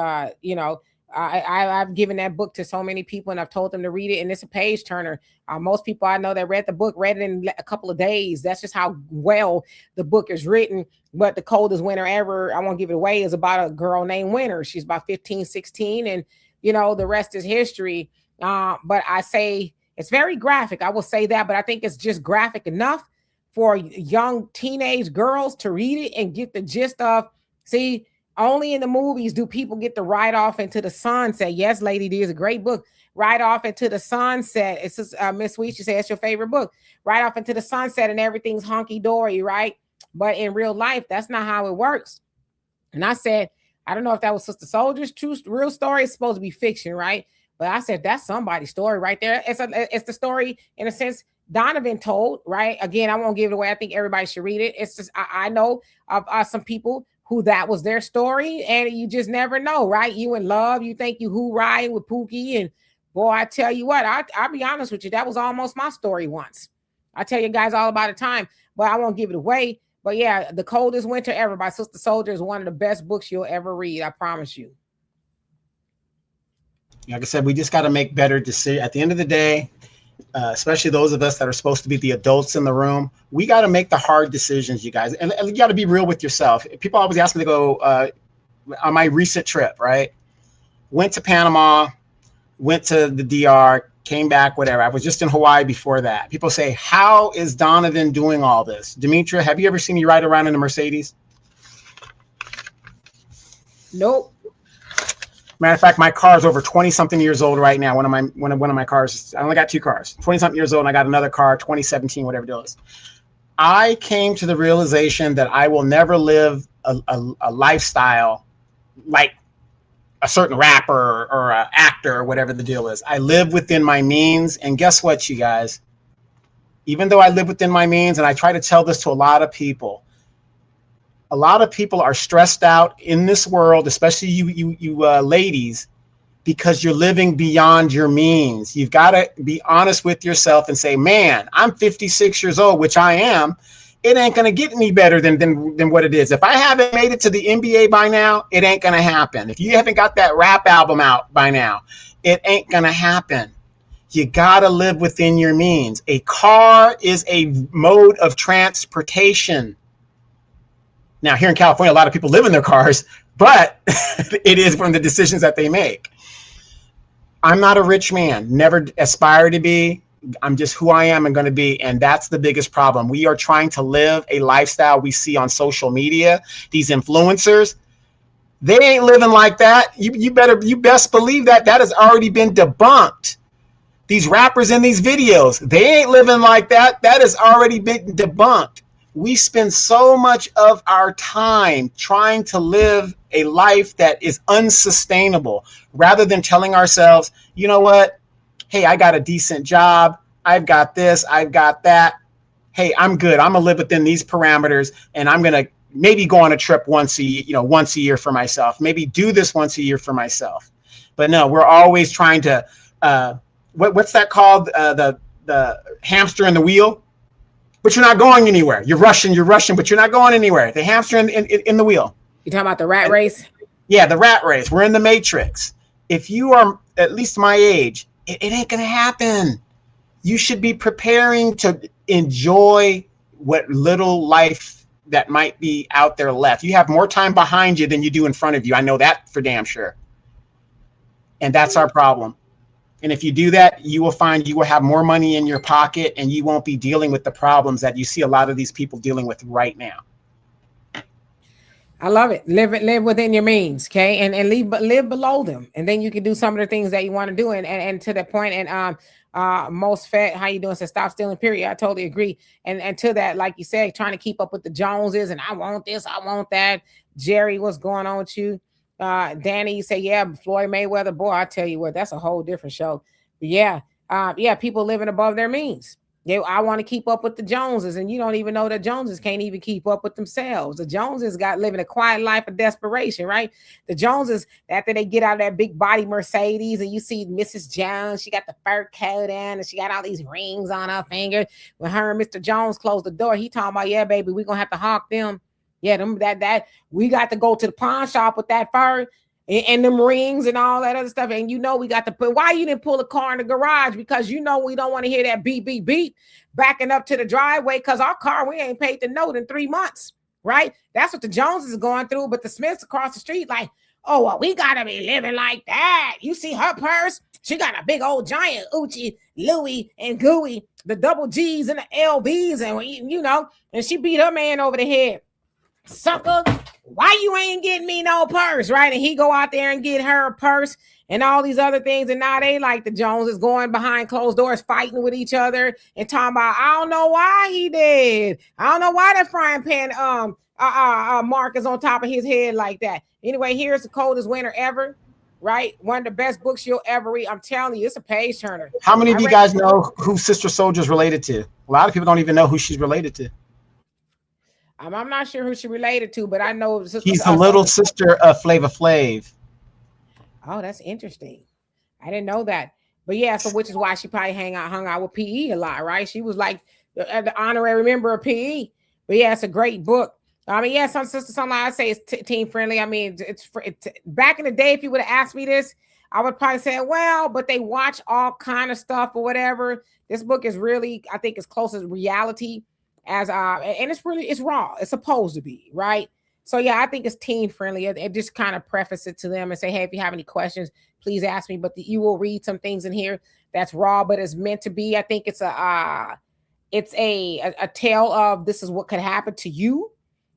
I've given that book to so many people, and I've told them to read it, and it's a page turner. Most people I know that read the book read it in a couple of days. That's just how well the book is written. But The Coldest Winter Ever, I won't give it away, is about a girl named Winter. She's about 15, 16, and the rest is history. But I say it's very graphic. I will say that, but I think it's just graphic enough for young teenage girls to read it and get the gist of, see, only in the movies do people get to ride off into the sunset. Yes, Lady D is a great book. Ride off into the sunset. It's just, Miss Sweet, you say it's your favorite book. Ride off into the sunset and everything's honky-dory, right? But in real life, that's not how it works. And I said, I don't know if that was Sister Soldier's real story. It's supposed to be fiction, right? But I said, that's somebody's story right there. It's the story, in a sense, Donovan told, right? Again, I won't give it away. I think everybody should read it. It's just, I know of some people who that was their story, and you just never know, right? You in love, you think you who riding with Pookie, and boy, I tell you what, I'll be honest with you, that was almost my story once. I tell you guys all about the time, but I won't give it away. But yeah, The Coldest Winter Ever by Sister Soldier is one of the best books you'll ever read. I promise you. Like I said, we just got to make better decisions. At the end of the day, especially those of us that are supposed to be the adults in the room, we got to make the hard decisions, you guys. And you got to be real with yourself. People always ask me to go on my recent trip, right? Went to Panama, went to the DR, came back, whatever. I was just in Hawaii before that. People say, how is Donovan doing all this? Demetra, have you ever seen me ride around in a Mercedes? Nope. Matter of fact, my car is over 20-something years old right now. One of my cars, I only got 2 cars, 20-something years old, and I got another car, 2017, whatever it is. I came to the realization that I will never live a lifestyle like a certain rapper or an actor or whatever the deal is. I live within my means, and guess what, you guys? Even though I live within my means, and I try to tell this to a lot of people are stressed out in this world, especially you ladies, because you're living beyond your means. You've got to be honest with yourself and say, man, I'm 56 years old, which I am. It ain't going to get any better than what it is. If I haven't made it to the NBA by now, it ain't going to happen. If you haven't got that rap album out by now, it ain't going to happen. You got to live within your means. A car is a mode of transportation. Now, here in California, a lot of people live in their cars, but it is from the decisions that they make. I'm not a rich man, never aspire to be. I'm just who I am and going to be, and that's the biggest problem. We are trying to live a lifestyle we see on social media. These influencers, they ain't living like that. You best believe that has already been debunked. These rappers in these videos, they ain't living like that. That has already been debunked. We spend so much of our time trying to live a life that is unsustainable rather than telling ourselves, you know what? Hey, I got a decent job. I've got this. I've got that. Hey, I'm good. I'm going to live within these parameters, and I'm going to maybe go on a trip once a year for myself. Maybe do this once a year for myself. But no, we're always trying to, what's that called? The hamster in the wheel. But you're not going anywhere. You're rushing, but you're not going anywhere. The hamster in the wheel. You talking about the rat race? Yeah, the rat race. We're in the matrix. If you are at least my age, it ain't gonna happen. You should be preparing to enjoy what little life that might be out there left. You have more time behind you than you do in front of you. I know that for damn sure. And that's our problem. And if you do that, you will find you will have more money in your pocket and you won't be dealing with the problems that you see a lot of these people dealing with right now. I love it. Live within your means, okay, and live below them, and then you can do some of the things that you want to do. And to that point, and most fed, how you doing? Says stop stealing. Period. I totally agree. And to that, like you said, trying to keep up with the Joneses, and I want this, I want that. Jerry, what's going on with you? Danny, you say, yeah, Floyd Mayweather. Boy, I tell you what, that's a whole different show. But yeah, people living above their means. I want to keep up with the Joneses, and you don't even know that Joneses can't even keep up with themselves. The Joneses got living a quiet life of desperation, right? The Joneses, after they get out of that big body Mercedes, and you see Mrs. Jones, she got the fur coat in, and she got all these rings on her finger. When her and Mr. Jones closed the door, he talking about, yeah, baby, we're gonna have to hawk them. Yeah, them that we got to go to the pawn shop with that fur and them rings and all that other stuff. And we got to put, why you didn't pull a car in the garage? Because we don't want to hear that beep, beep, beep backing up to the driveway, because our car, we ain't paid the note in 3 months, right? That's what the Joneses is going through. But the Smiths across the street, like, oh, well, we got to be living like that. You see her purse? She got a big old giant Uchi, Louis, and Gooey, the double G's and the LBs, and, and she beat her man over the head. Sucker, why you ain't getting me no purse, right? And he go out there and get her a purse and all these other things. And now they like the Joneses going behind closed doors, fighting with each other and talking about, I don't know why he did. I don't know why that frying pan mark is on top of his head like that. Anyway, here's the coldest winter ever, right? One of the best books you'll ever read. I'm telling you, it's a page turner. How many of you guys know who Sister Soldier's related to? A lot of people don't even know who she's related to. I'm not sure who she related to, but I know he's the little sister of Flava Flav. Oh, that's interesting. I didn't know that. But yeah, so which is why she probably hung out with PE a lot, right? She was like the honorary member of PE. But yeah, it's a great book. I mean, yeah, some like I say it's teen friendly. I mean, it's back in the day, if you would have asked me this, I would probably say, well, but they watch all kind of stuff or whatever. This book is really, I think, as close as reality as and it's raw. It's supposed to be, right? So yeah, I think it's teen friendly. It just kind of preface it to them and say, hey, if you have any questions, please ask me. But you will read some things in here that's raw, but it's meant to be. I think it's a tale of this is what could happen to you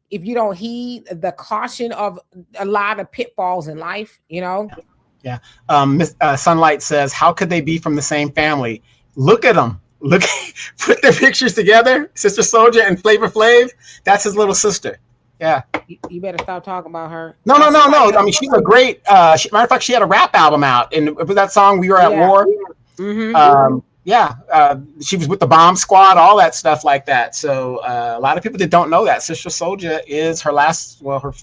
if you don't heed the caution of a lot of pitfalls in life, Yeah. Sunlight says, how could they be from the same family? Look at them. Look, put their pictures together. Sister Soldier and Flava Flav. That's his little sister. Yeah. You better stop talking about her. No. I mean, she's a great. Matter of fact, she had a rap album out, and with that song, "We Were at War." Mm-hmm. She was with the Bomb Squad, all that stuff like that. So a lot of people that don't know that Sister Soldier is her last. Well,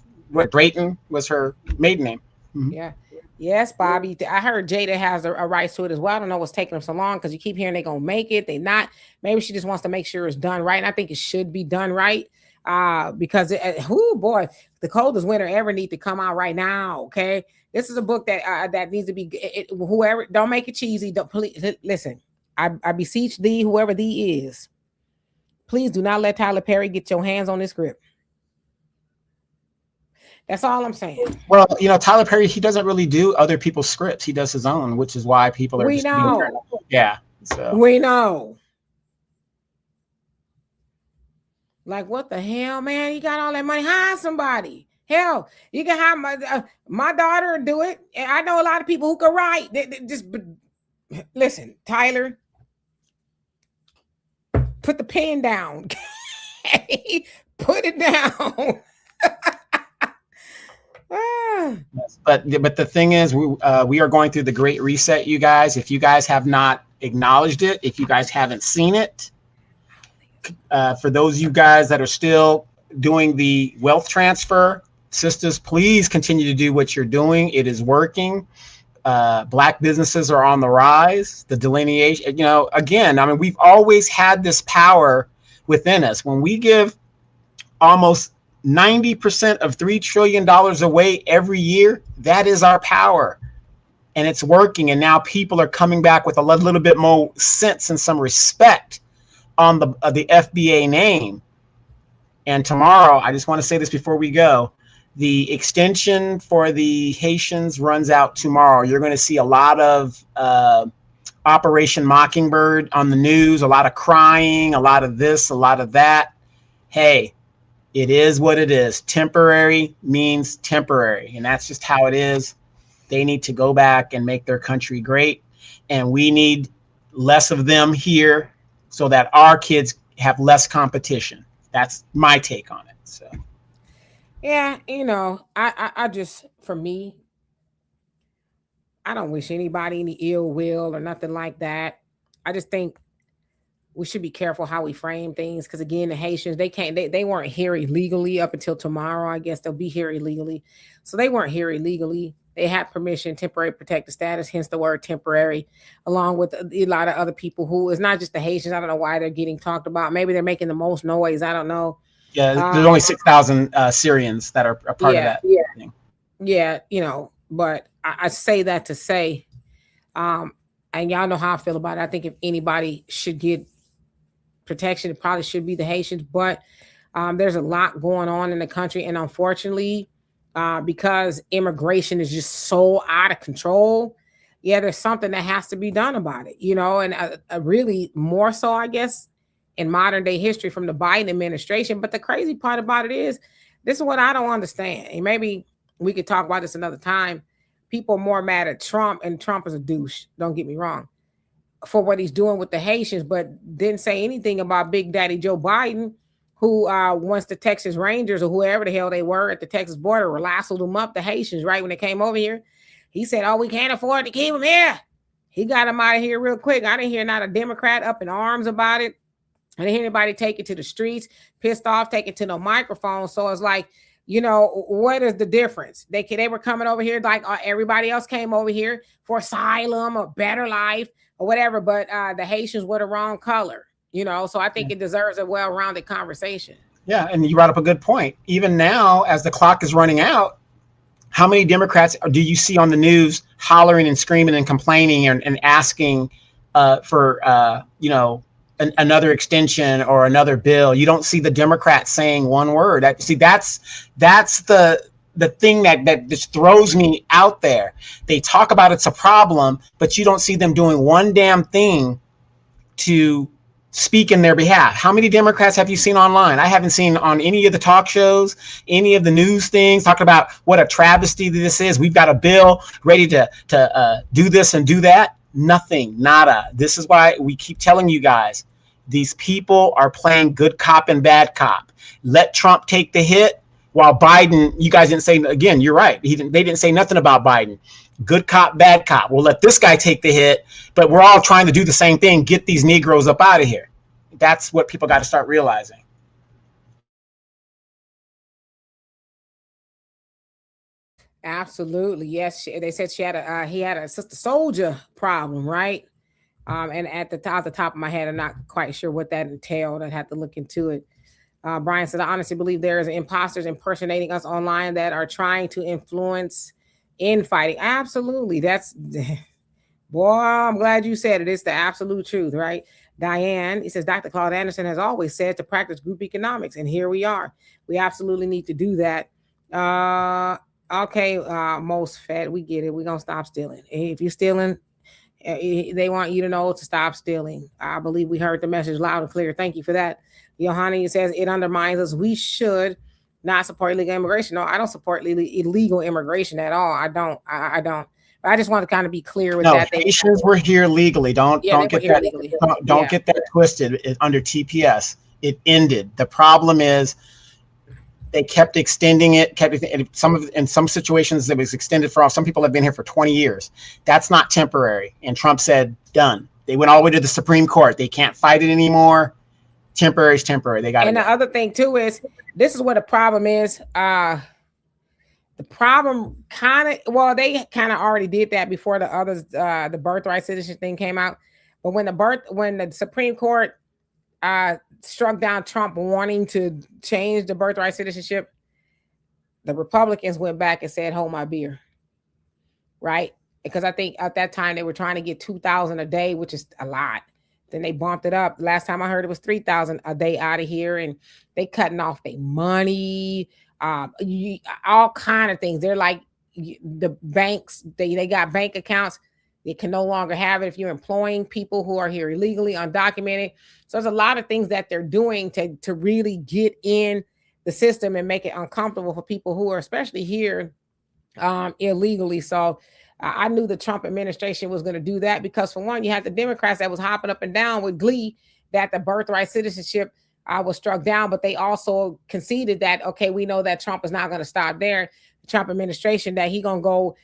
Drayton was her maiden name. Mm-hmm. Yeah. Yes, Bobby. I heard Jada has a rights to it as well. I don't know what's taking them so long because you keep hearing they're going to make it. They're not. Maybe she just wants to make sure it's done right. And I think it should be done right because, boy, the coldest winter ever need to come out right now, okay? This is a book that needs to be, whoever, don't make it cheesy. Please, listen, I beseech thee, whoever thee is, please do not let Tyler Perry get your hands on this script. That's all I'm saying. Well, Tyler Perry, he doesn't really do other people's scripts. He does his own, which is why people are. We know. Yeah. So we know. Like, what the hell, man? You got all that money. Hire somebody. Hell, you can have my daughter do it. And I know a lot of people who can write. Just listen, Tyler. Put the pen down. Put it down. But the thing is, we are going through the Great Reset, you guys. If you guys have not acknowledged it, if you guys haven't seen it, for those of you guys that are still doing the wealth transfer, sisters, please continue to do what you're doing. It is working. Black businesses are on the rise. The delineation, again, I mean, we've always had this power within us. When we give almost 90% of $3 trillion away every year, that is our power. and it's working. And now people are coming back with a little bit more sense and some respect on the FBA name. And tomorrow, I just want to say this before we go, the extension for the Haitians runs out tomorrow. You're going to see a lot of Operation Mockingbird on the news, a lot of crying, a lot of this, a lot of that. Hey, it is what it is. Temporary means temporary, and that's just how it is. They need to go back and make their country great, and we need less of them here so that our kids have less competition. That's my take on it. So, Yeah, I just, for me, I don't wish anybody any ill will or nothing like that. I just think we should be careful how we frame things, because again, the Haitians, they weren't here illegally up until tomorrow. I guess they'll be here illegally. So they weren't here illegally. They had permission, temporary protected status, hence the word temporary, along with a lot of other people who, it's not just the Haitians. I don't know why they're getting talked about. Maybe they're making the most noise. I don't know. Yeah, there's only 6,000 Syrians that are a part of that. Yeah, but I say that to say, and y'all know how I feel about it. I think if anybody should get protection, it probably should be the Haitians. But there's a lot going on in the country, and unfortunately, because immigration is just so out of control, there's something that has to be done about it. And really more so, I guess, in modern day history from the Biden administration. But the crazy part about it is, this is what I don't understand. And maybe we could talk about this another time. People are more mad at Trump, and Trump is a douche. Don't get me wrong, for what he's doing with the Haitians, but didn't say anything about Big Daddy Joe Biden, who once the Texas Rangers or whoever the hell they were at the Texas border lassoed them up, the Haitians, right when they came over here. He said, "Oh, we can't afford to keep them here." He got them out of here real quick. I didn't hear not a Democrat up in arms about it. I didn't hear anybody take it to the streets, pissed off, take it to no microphone. So it's like, what is the difference? They were coming over here like everybody else came over here for asylum or better life or whatever, but the Haitians were the wrong color, so I think it deserves a well-rounded conversation. Yeah, and you brought up a good point. Even now, as the clock is running out, how many Democrats do you see on the news hollering and screaming and complaining and asking for another extension or another bill? You don't see the Democrats saying one word. That's the thing that just throws me out there. They talk about it's a problem, but you don't see them doing one damn thing to speak in their behalf. How many Democrats have you seen online? I haven't seen on any of the talk shows, any of the news things, talking about what a travesty this is. We've got a bill ready to do this and do that. Nothing, nada. This is why we keep telling you guys, these people are playing good cop and bad cop. Let Trump take the hit while Biden, you guys didn't say, again, you're right. They didn't say nothing about Biden. Good cop, bad cop. We'll let this guy take the hit, but we're all trying to do the same thing. Get these Negroes up out of here. That's what people got to start realizing. Absolutely. Yes. They said he had a sister soldier problem, right? And at the top of my head, I'm not quite sure what that entailed. I'd have to look into it. Brian said, I honestly believe there's imposters impersonating us online that are trying to influence infighting. Absolutely. That's, boy, I'm glad you said it. It's the absolute truth, right? Diane, he says, Dr. Claude Anderson has always said to practice group economics, and here we are. We absolutely need to do that. Okay, most fed, we get it. We're going to stop stealing. If you're stealing, they want you to know to stop stealing. I believe we heard the message loud and clear. Thank you for that. Johanna says it undermines us. We should not support illegal immigration. No, I don't support illegal immigration at all. I don't. I just want to kind of be clear with that. Haitians were here legally. Don't get that twisted. Under TPS, it ended. The problem is they kept extending it. In some situations it was extended for all. Some people have been here for 20 years. That's not temporary. And Trump said, done. They went all the way to the Supreme Court. They can't fight it anymore. Temporary is temporary. They got it. And the other thing too is, this is what the problem is. The problem they kind of already did that before the others, the birthright citizenship thing came out. But when the Supreme Court struck down Trump wanting to change the birthright citizenship, the Republicans went back and said, hold my beer. Right? because I think at that time they were trying to get 2,000 a day, which is a lot. Then they bumped it up. Last time I heard it was 3,000 a day out of here, and they cutting off their money, all kind of things. They're like the banks. They got bank accounts. They can no longer have it if you're employing people who are here illegally, undocumented. So there's a lot of things that they're doing to really get in the system and make it uncomfortable for people who are especially here illegally. So I knew the Trump administration was going to do that because, for one, you had the Democrats that was hopping up and down with glee that the birthright citizenship was struck down, but they also conceded that, okay, we know that Trump is not going to stop there. The Trump administration, that he going to go,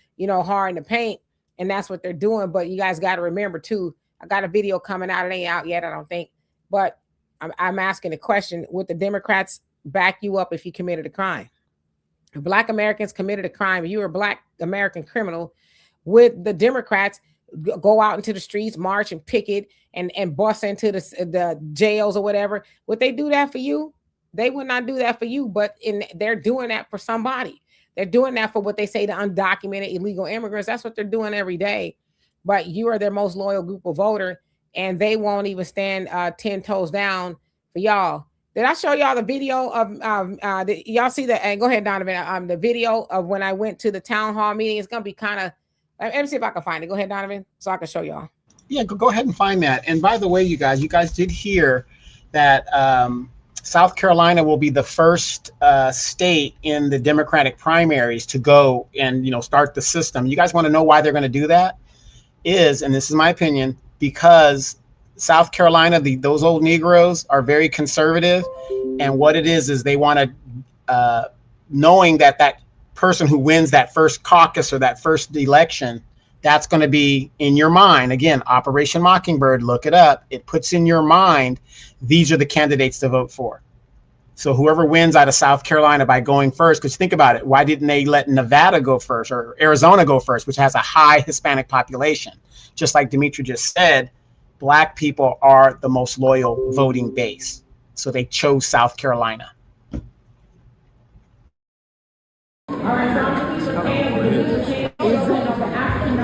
hard in the paint, and that's what they're doing. But you guys got to remember too, I got a video coming out. It ain't out yet, I don't think, but I'm asking the question: would the Democrats back you up if you committed a crime? If Black Americans committed a crime, you were a Black American criminal, would the Democrats go out into the streets, march and picket and bust into the jails or whatever? Would they do that for you? They would not do that for you, but they're doing that for somebody. They're doing that for what they say the undocumented illegal immigrants. That's what they're doing every day. But you are their most loyal group of voter, and they won't even stand 10 toes down for y'all. Did I show y'all the video of y'all see the, and go ahead, Donovan, the video of when I went to the town hall meeting? It's going to be kind of, let me see if I can find it. Go ahead, Donovan, so I can show y'all. Yeah, go ahead and find that. And by the way, you guys did hear that South Carolina will be the first state in the Democratic primaries to go and, start the system. You guys want to know why they're going to do that? And this is my opinion, because South Carolina, those old Negroes are very conservative. And what it is they want to, knowing that person who wins that first caucus or that first election, that's going to be in your mind. Again, Operation Mockingbird, look it up. It puts in your mind, these are the candidates to vote for. So whoever wins out of South Carolina by going first, because think about it, why didn't they let Nevada go first or Arizona go first, which has a high Hispanic population? Just like Dimitri just said, Black people are the most loyal voting base. So they chose South Carolina. All right, so I'm Felicia of the African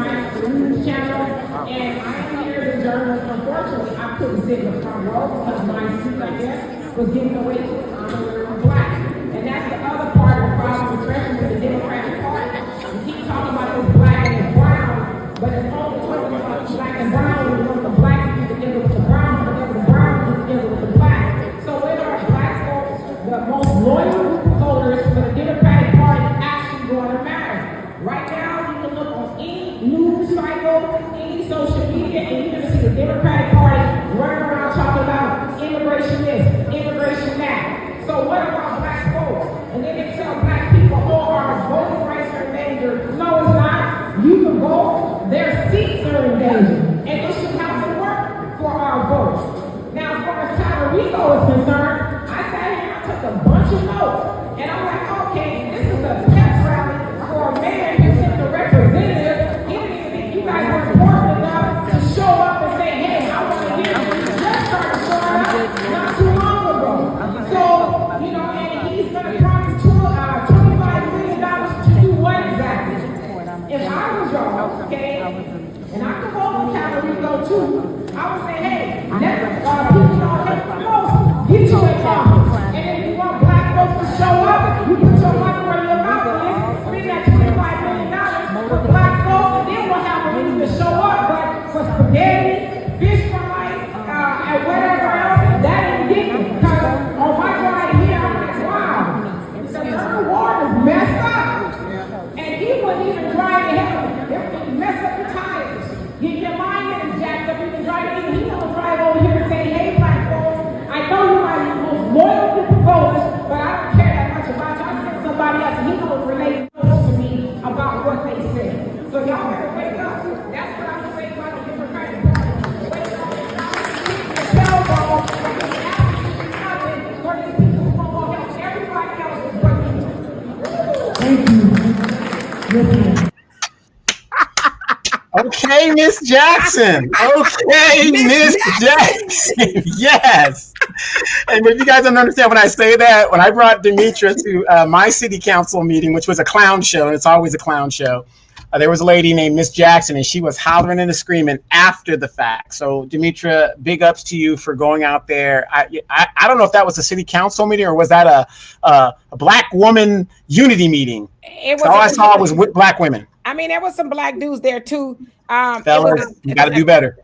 News Channel, and I am here as a journalist. Unfortunately, I couldn't sit in the front row because my seat, I guess, was giving away to an honorary Black. And that's the other part of the problem, especially with the Democratic Party. We keep talking about this Black and this brown, but it's only talking about Black and brown when you want the Black to get together with the brown, whenever the brown gets together with the Black. So when are Black folks the most loyal voters for the Democratic Party actually going to matter? Right now, you can look on any news cycle, any social media, and you're going to see the Democratic Party running around talking about immigration this, immigration that. So what about Black folks? And then they tell Black people, oh, our voting rights are in danger. No, it's not. You can vote. Their seats are in danger. And it should have to work for our votes. Now, as far as Puerto Rico is concerned, I sat here and I took a bunch of notes. And I'm like, okay, this is a test rally for a man who's in the representative. He didn't even think you guys were important enough to show up and say, hey, I want to hear you. Just started showing up not too long ago. So, and he's going to promise $25 million to do what exactly? If I was y'all, okay, and I could vote for Puerto Rico too, I would say, hey, let people y'all hate the most, get you in office. And if you want Black folks to show up, you put your money where your mouth is, spend that $25 million for Black folks, and then we'll have a reason to show up. But for spaghetti, fish fries, and whatever else, that ain't getting it. Because on my drive here, I'm like, wow, the third ward is messed up. And he wouldn't even drive to hell. It would mess up the tires. Get your mind is jacked up. You can drive in. He don't drive over here and say, hey, Black folks, I know you might be the most loyal group of voters, but I don't care that much about you. I sent somebody else and he don't relate to me about what they said. So y'all better wake up. That's what I'm saying about the Democratic Party. Wake up. Tell y'all that the African American for these people who won't help everybody else is working. Thank you. Okay, Miss Jackson. Okay, Miss Jackson. Yes. And if you guys don't understand when I say that, when I brought Demetra to my city council meeting, which was a clown show, and it's always a clown show, there was a lady named Miss Jackson, and she was hollering and screaming after the fact. So, Demetra, big ups to you for going out there. I don't know if that was a city council meeting or was that a black woman unity meeting. All I saw was with black women. I mean, there was some black dudes there too. Fellas, you got to do better.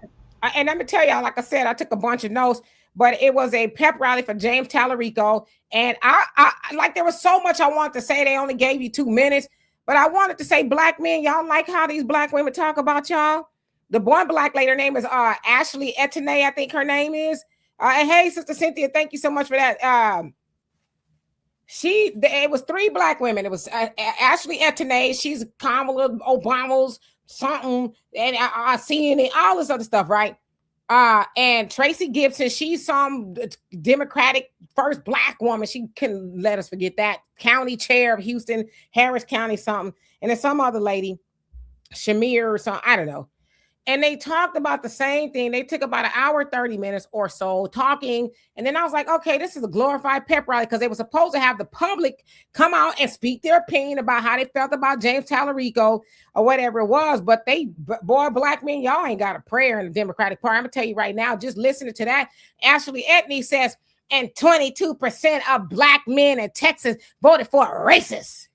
And let me tell y'all, like I said, I took a bunch of notes, but it was a pep rally for James Tallarico. And I like, there was so much I wanted to say. They only gave you 2 minutes, but I wanted to say, black men, y'all like how these black women talk about y'all? The one black lady, her name is Ashley Etienne, I think her name is. And hey, Sister Cynthia, thank you so much for that. It was 3 black women. It was Ashley Etienne. She's Kamala Obama's something, and I seen it, all this other stuff, right? And Tracy Gibson, she's some Democratic first black woman. She couldn't let us forget that. County chair of Houston, Harris County, something. And then some other lady, Shamir or something, I don't know. And they talked about the same thing. They took about an hour, 30 minutes or so talking. And then I was like, okay, this is a glorified pep rally, because they were supposed to have the public come out and speak their opinion about how they felt about James Tallarico or whatever it was. But black men, y'all ain't got a prayer in the Democratic Party. I'm going to tell you right now, just listening to that. Ashley Etienne says, and 22% of black men in Texas voted for a racist.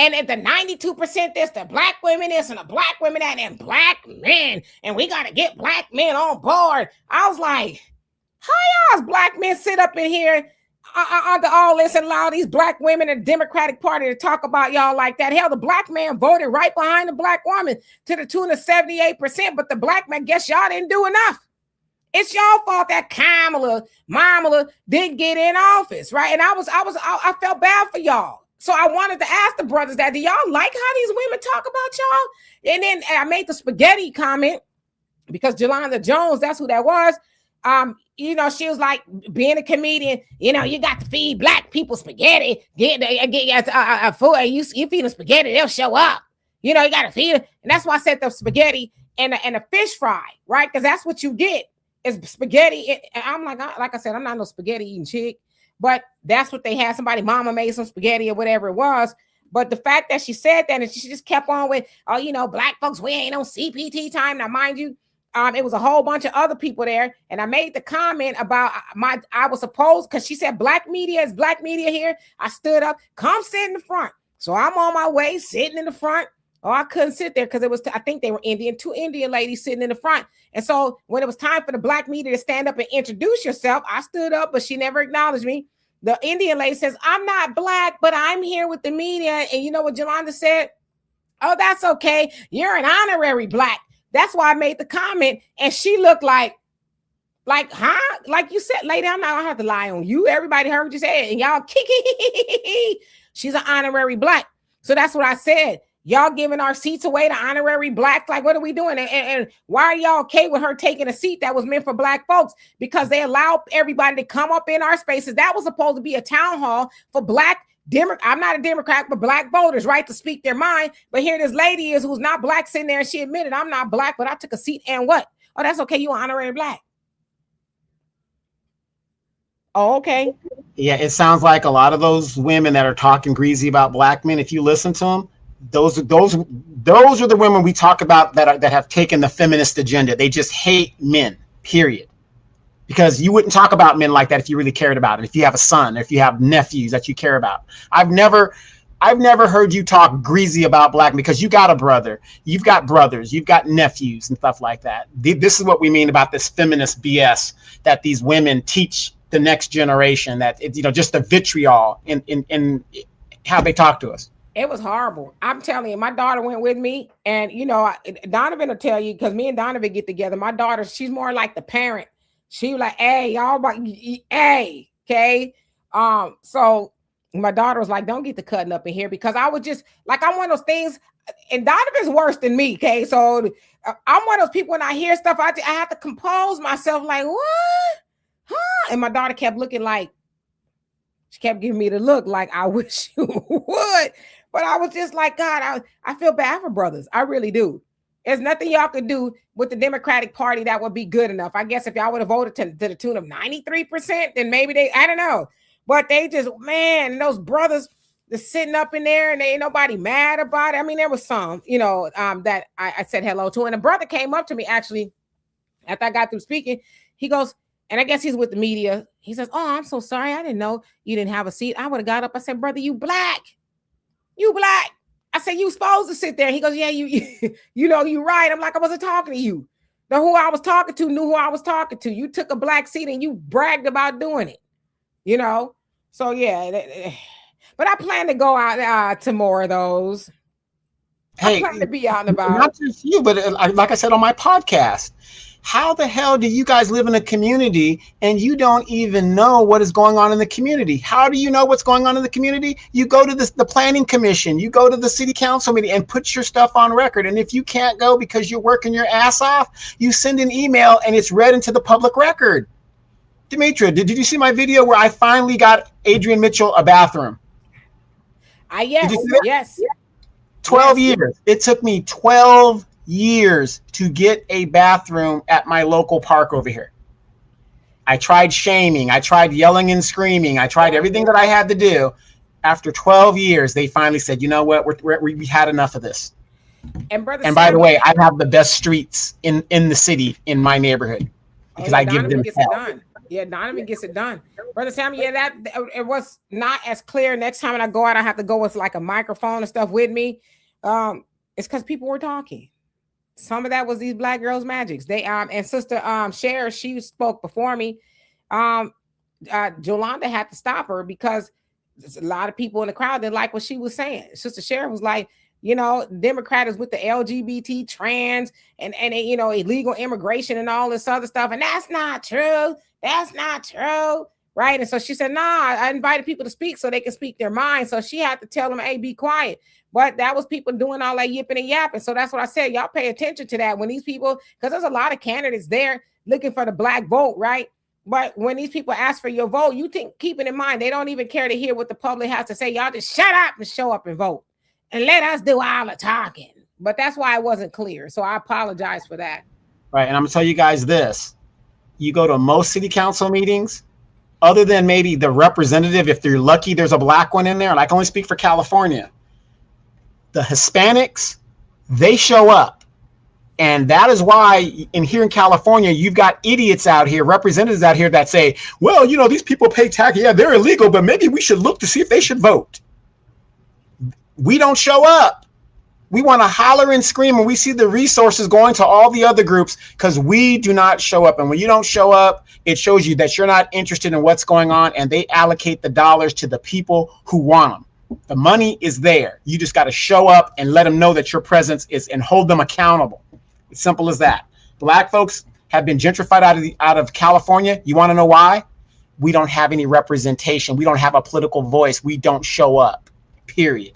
And if the 92% this, the black women this, and the black women that, and black men, and we got to get black men on board. I was like, how y'all black men sit up in here under all this and allow these black women in the Democratic Party to talk about y'all like that? Hell, the black man voted right behind the black woman to the tune of 78%, but the black man, guess y'all didn't do enough. It's y'all fault that Kamala didn't get in office, right? And I felt bad for y'all. So I wanted to ask the brothers that, do y'all like how these women talk about y'all? And then I made the spaghetti comment because Jolanda Jones, that's who that was. She was like, being a comedian, you got to feed black people spaghetti. Get food. You feed them spaghetti, they'll show up. You got to feed them. And that's why I said the spaghetti and a fish fry, right? Because that's what you get is spaghetti. And I'm like I said, I'm not no spaghetti eating chick. But that's what they had. Somebody, mama made some spaghetti or whatever it was. But the fact that she said that and she just kept on with, black folks, we ain't on CPT time. Now, mind you, it was a whole bunch of other people there. And I made the comment about I was supposed, because she said black media is black media here. I stood up, come sit in the front. So I'm on my way, sitting in the front. Oh, I couldn't sit there because I think they were Indian, 2 Indian ladies sitting in the front. And so when it was time for the black media to stand up and introduce yourself, I stood up, but she never acknowledged me. The Indian lady says, I'm not black, but I'm here with the media. And you know what Jolanda said? Oh, that's okay. You're an honorary black. That's why I made the comment. And she looked like, huh? Like you said, lady, I'm not gonna have to lie on you. Everybody heard you say it. And y'all, she's an honorary black. So that's what I said. Y'all giving our seats away to honorary blacks. Like, what are we doing? And why are y'all okay with her taking a seat that was meant for black folks? Because they allow everybody to come up in our spaces. That was supposed to be a town hall for black I'm not a Democrat, but black voters, right, to speak their mind. But here this lady is who's not black sitting there, and she admitted, I'm not black, but I took a seat, and what? Oh, that's okay. You an honorary black. Oh, okay. Yeah, it sounds like a lot of those women that are talking greasy about black men, if you listen to them, those are the women we talk about that have taken the feminist agenda. They just hate men, period. Because you wouldn't talk about men like that if you really cared about it. If you have a son, if you have nephews that you care about. I've never heard you talk greasy about black men because you got a brother, you've got brothers, you've got nephews and stuff like that. This is what we mean about this feminist BS that these women teach the next generation, that just the vitriol in how they talk to us. It was horrible. I'm telling you, my daughter went with me, and Donovan will tell you, because me and Donovan get together. My daughter, she's more like the parent. She was like, hey, y'all, hey, okay. So my daughter was like, don't get the cutting up in here, because I was just like, I'm one of those things, and Donovan's worse than me, okay. So I'm one of those people, when I hear stuff, I have to compose myself, like, what? Huh? And my daughter kept looking like, she kept giving me the look like, I wish you would. But I was just like, God, I feel bad for brothers. I really do. There's nothing y'all could do with the Democratic Party that would be good enough. I guess if y'all would have voted to the tune of 93%, then maybe I don't know. But they just, man, those brothers, sitting up in there and ain't nobody mad about it. I mean, there was some, that I said hello to. And a brother came up to me actually after I got through speaking. He goes, and I guess he's with the media. He says, "Oh, I'm so sorry. I didn't know you didn't have a seat. I would have got up." I said, "Brother, you black. You black." I said, "You supposed to sit there." He goes, "Yeah, you right." I'm like, "I wasn't talking to you. The who I was talking to knew who I was talking to. You took a black seat and you bragged about doing it, So yeah, but I plan to go out to more of those. Hey, I plan to be out and about. Not just you, but like I said on my podcast, how the hell do you guys live in a community and you don't even know what is going on in the community? How do you know what's going on in the community? You go to the planning commission, you go to the city council meeting and put your stuff on record. And if you can't go because you're working your ass off, you send an email and it's read into the public record. Demetria, did you see my video where I finally got Adrian Mitchell a bathroom? Yes. 12 years. It took me 12 years to get a bathroom at my local park over here. I tried shaming. I tried yelling and screaming. I tried everything that I had to do. After 12 years, they finally said, "You know what? We had enough of this." And by the way, I have the best streets in the city in my neighborhood because I give them hell. Yeah, Donovan gets it done. Brother Sammy, that it was not as clear. Next time when I go out, I have to go with like a microphone and stuff with me. It's because people were talking. Some of that was these black girls' magics. They and Sister Cher, she spoke before me. Jolanda had to stop her because there's a lot of people in the crowd that like what she was saying. Sister Cher was like, Democrat is with the LGBT trans and illegal immigration and all this other stuff. And that's not true. That's not true. Right. And so she said, "Nah, I invited people to speak so they can speak their mind." So she had to tell them, "Hey, be quiet." But that was people doing all that yipping and yapping. So that's what I said. Y'all pay attention to that when these people, because there's a lot of candidates there looking for the black vote. Right. But when these people ask for your vote, you think, keeping in mind, they don't even care to hear what the public has to say. Y'all just shut up and show up and vote and let us do all the talking. But that's why it wasn't clear. So I apologize for that. Right. And I'm going to tell you guys this. You go to most city council meetings, other than maybe the representative, if they're lucky, there's a black one in there. And I can only speak for California. The Hispanics, they show up. And that is why here in California, you've got idiots out here, representatives out here that say, "Well, these people pay tax. Yeah, they're illegal, but maybe we should look to see if they should vote." We don't show up. We want to holler and scream when we see the resources going to all the other groups because we do not show up. And when you don't show up, it shows you that you're not interested in what's going on, and they allocate the dollars to the people who want them. The money is there. You just got to show up and let them know that your presence is and hold them accountable. It's simple as that. Black folks have been gentrified out of California. You want to know why? We don't have any representation. We don't have a political voice. We don't show up, period.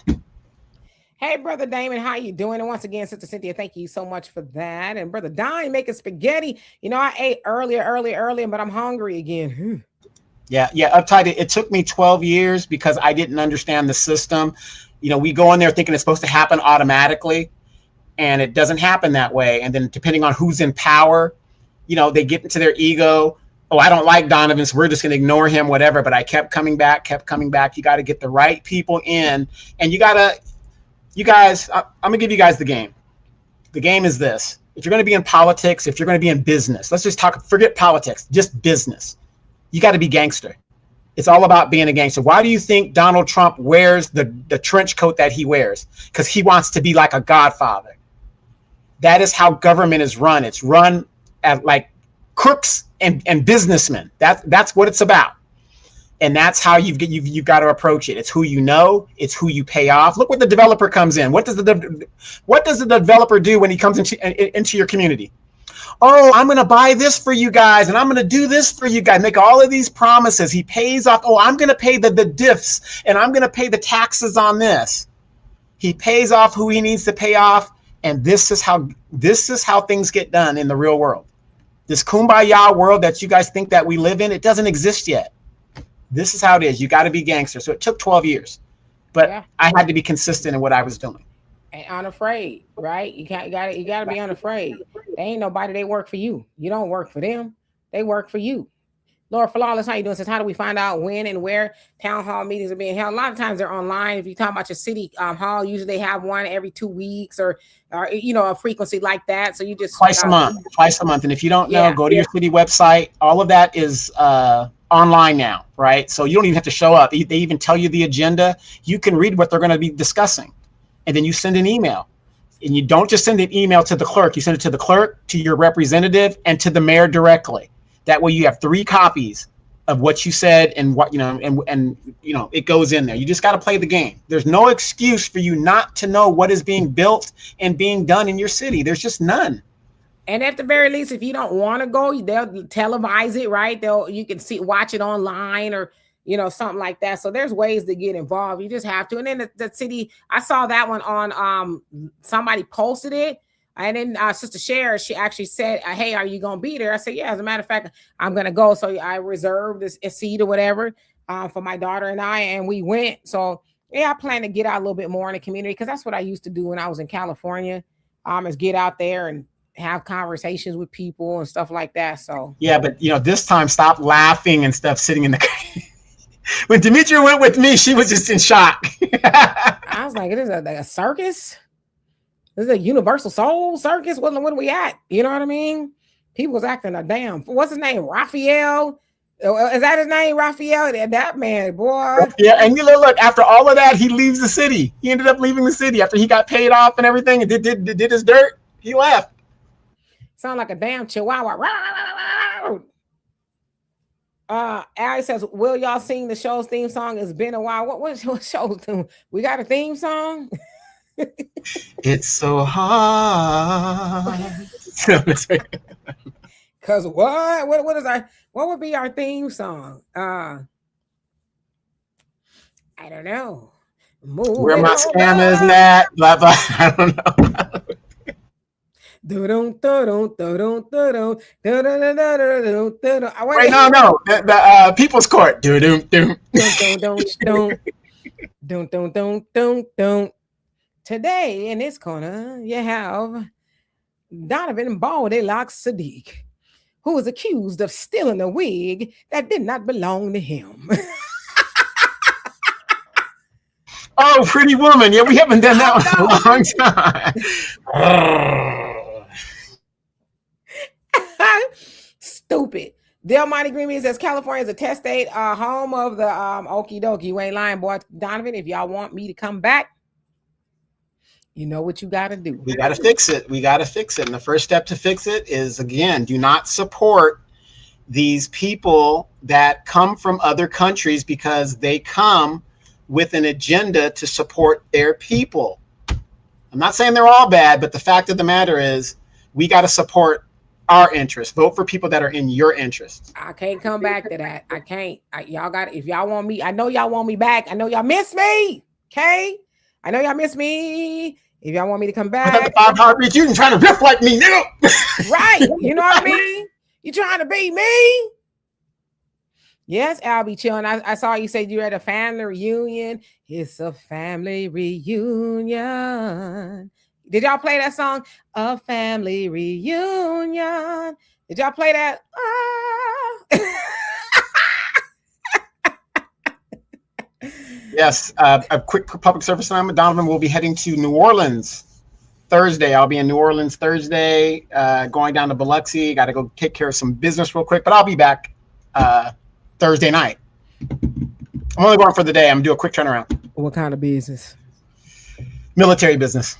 Hey, Brother Damon, how you doing? And once again, Sister Cynthia, thank you so much for that. And Brother Don making spaghetti. I ate earlier, but I'm hungry again. Yeah, uptight. It took me 12 years because I didn't understand the system. We go in there thinking it's supposed to happen automatically, and it doesn't happen that way. And then depending on who's in power, they get into their ego. "Oh, I don't like Donovan, so we're just going to ignore him, whatever." But I kept coming back. You got to get the right people in, and you guys, I'm going to give you guys the game. The game is this. If you're going to be in politics, if you're going to be in business, let's just forget politics, just business. You got to be gangster. It's all about being a gangster. Why do you think Donald Trump wears the trench coat that he wears? Because he wants to be like a godfather. That is how government is run. It's run at like crooks and businessmen. That's what it's about. And that's how you've got to approach it. It's who you know. It's who you pay off. Look what the developer comes in. What does the developer do when he comes into your community? "Oh, I'm going to buy this for you guys, and I'm going to do this for you guys." Make all of these promises. He pays off. "Oh, I'm going to pay the diffs, and I'm going to pay the taxes on this." He pays off who he needs to pay off, and this is how things get done in the real world. This kumbaya world that you guys think that we live in, it doesn't exist yet. This is how it is. You got to be gangster. So it took 12 years, but yeah. I had to be consistent in what I was doing. And unafraid, right? You got to be unafraid. They ain't nobody. They work for you. You don't work for them. They work for you. Laura Flawless, how you doing? Says, how do we find out when and where town hall meetings are being held? A lot of times they're online. If you talk about your city hall, usually they have one every 2 weeks or a frequency like that. So you just twice a month. And if you don't know, go to your city website. All of that is online now, right? So you don't even have to show up. They even tell you the agenda. You can read what they're going to be discussing, and then you send an email. And you don't just send an email to the clerk. You send it to the clerk, to your representative, and to the mayor directly. That way you have 3 copies of what you said and what, and it goes in there. You just got to play the game. There's no excuse for you not to know what is being built and being done in your city. There's just none. And at the very least, if you don't want to go, they'll televise it, right? You can watch it online or something like that. So there's ways to get involved. You just have to. And then the city, I saw that one on somebody posted it. And then Sister Cher, she actually said, hey, are you going to be there? I said, yeah, as a matter of fact, I'm going to go. So I reserved a seat or whatever for my daughter and I, and we went. So yeah, I plan to get out a little bit more in the community because that's what I used to do when I was in California, is get out there and have conversations with people and stuff like that. So yeah, but this time stop laughing and stuff sitting in the when Demetria went with me, she was just in shock. I was like, it is a circus. This is a Universal Soul Circus. What are we at? You know what I mean? People was acting a damn. What's his name? Raphael. Is that his name? Raphael? That man, boy. Yeah, and look. After all of that, he leaves the city. He ended up leaving the city after he got paid off and everything, and did his dirt. He left. Sound like a damn chihuahua. Allie says, will y'all sing the show's theme song? It's been a while. What show's theme? We got a theme song? It's so hard. Cause what would be our theme song? I don't know. Where my scam is at, blah blah. I don't know. Wait, no. The People's Court. Today in this corner, you have Donovan Baldy-Locks Saadiq, who was accused of stealing a wig that did not belong to him. Oh, Pretty Woman. Yeah, we haven't done that one in a long time. Stupid. Del Monte Green says California is a test state, home of the okie dokie. You ain't lying, boy. Donovan, if y'all want me to come back, you know what you got to do. We got to fix it. And the first step to fix it is, again, do not support these people that come from other countries because they come with an agenda to support their people. I'm not saying they're all bad, but the fact of the matter is we got to support our interests. Vote for people that are in your interests. I can't come back to that. I can't. Y'all got it. If y'all want me, I know y'all want me back. I know y'all miss me. Okay. I know y'all miss me. If y'all want me to come back. I thought the 5 heartbeats, you can try to riff like me, nigga. Right. You know what I mean? You trying to beat me? Yes, I'll be chilling. I saw you say you're at a family reunion. It's a family reunion. Did y'all play that song? A family reunion. Did y'all play that? Yes. A quick public service announcement. Donovan will be heading to New Orleans Thursday. I'll be in New Orleans Thursday, going down to Biloxi. Got to go take care of some business real quick, but I'll be back Thursday night. I'm only going for the day. I'm going to do a quick turnaround. What kind of business? Military business.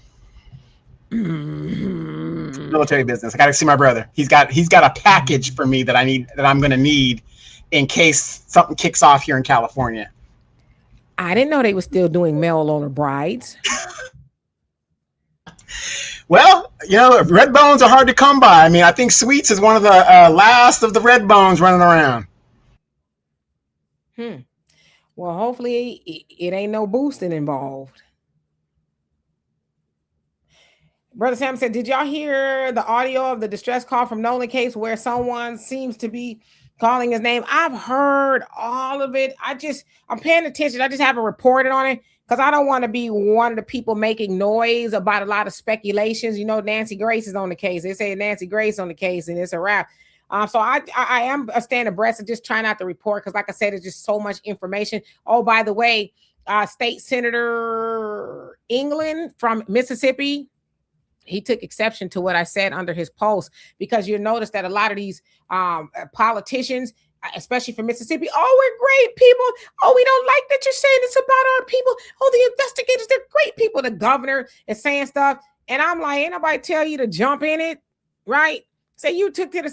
Military business. I got to see my brother. He's got a package for me that I'm going to need in case something kicks off here in California. I didn't know they were still doing mail order brides. Well, red bones are hard to come by. I mean, I think Sweets is one of the last of the red bones running around. Well, hopefully it ain't no boosting involved. Brother Sam said, did y'all hear the audio of the distress call from Nolan case where someone seems to be calling his name? I've heard all of it. I'm paying attention. I just haven't reported on it because I don't want to be one of the people making noise about a lot of speculations. Nancy Grace is on the case. They say Nancy Grace on the case and it's a wrap. So I am staying abreast and just trying not to report because, like I said, there's just so much information. Oh, by the way, State Senator England from Mississippi, he took exception to what I said under his post, because you notice that a lot of these politicians, especially from Mississippi, oh, we're great people. Oh, we don't like that you're saying this about our people. Oh, the investigators, they're great people. The governor is saying stuff. And I'm like, ain't nobody tell you to jump in it, right? So you took to the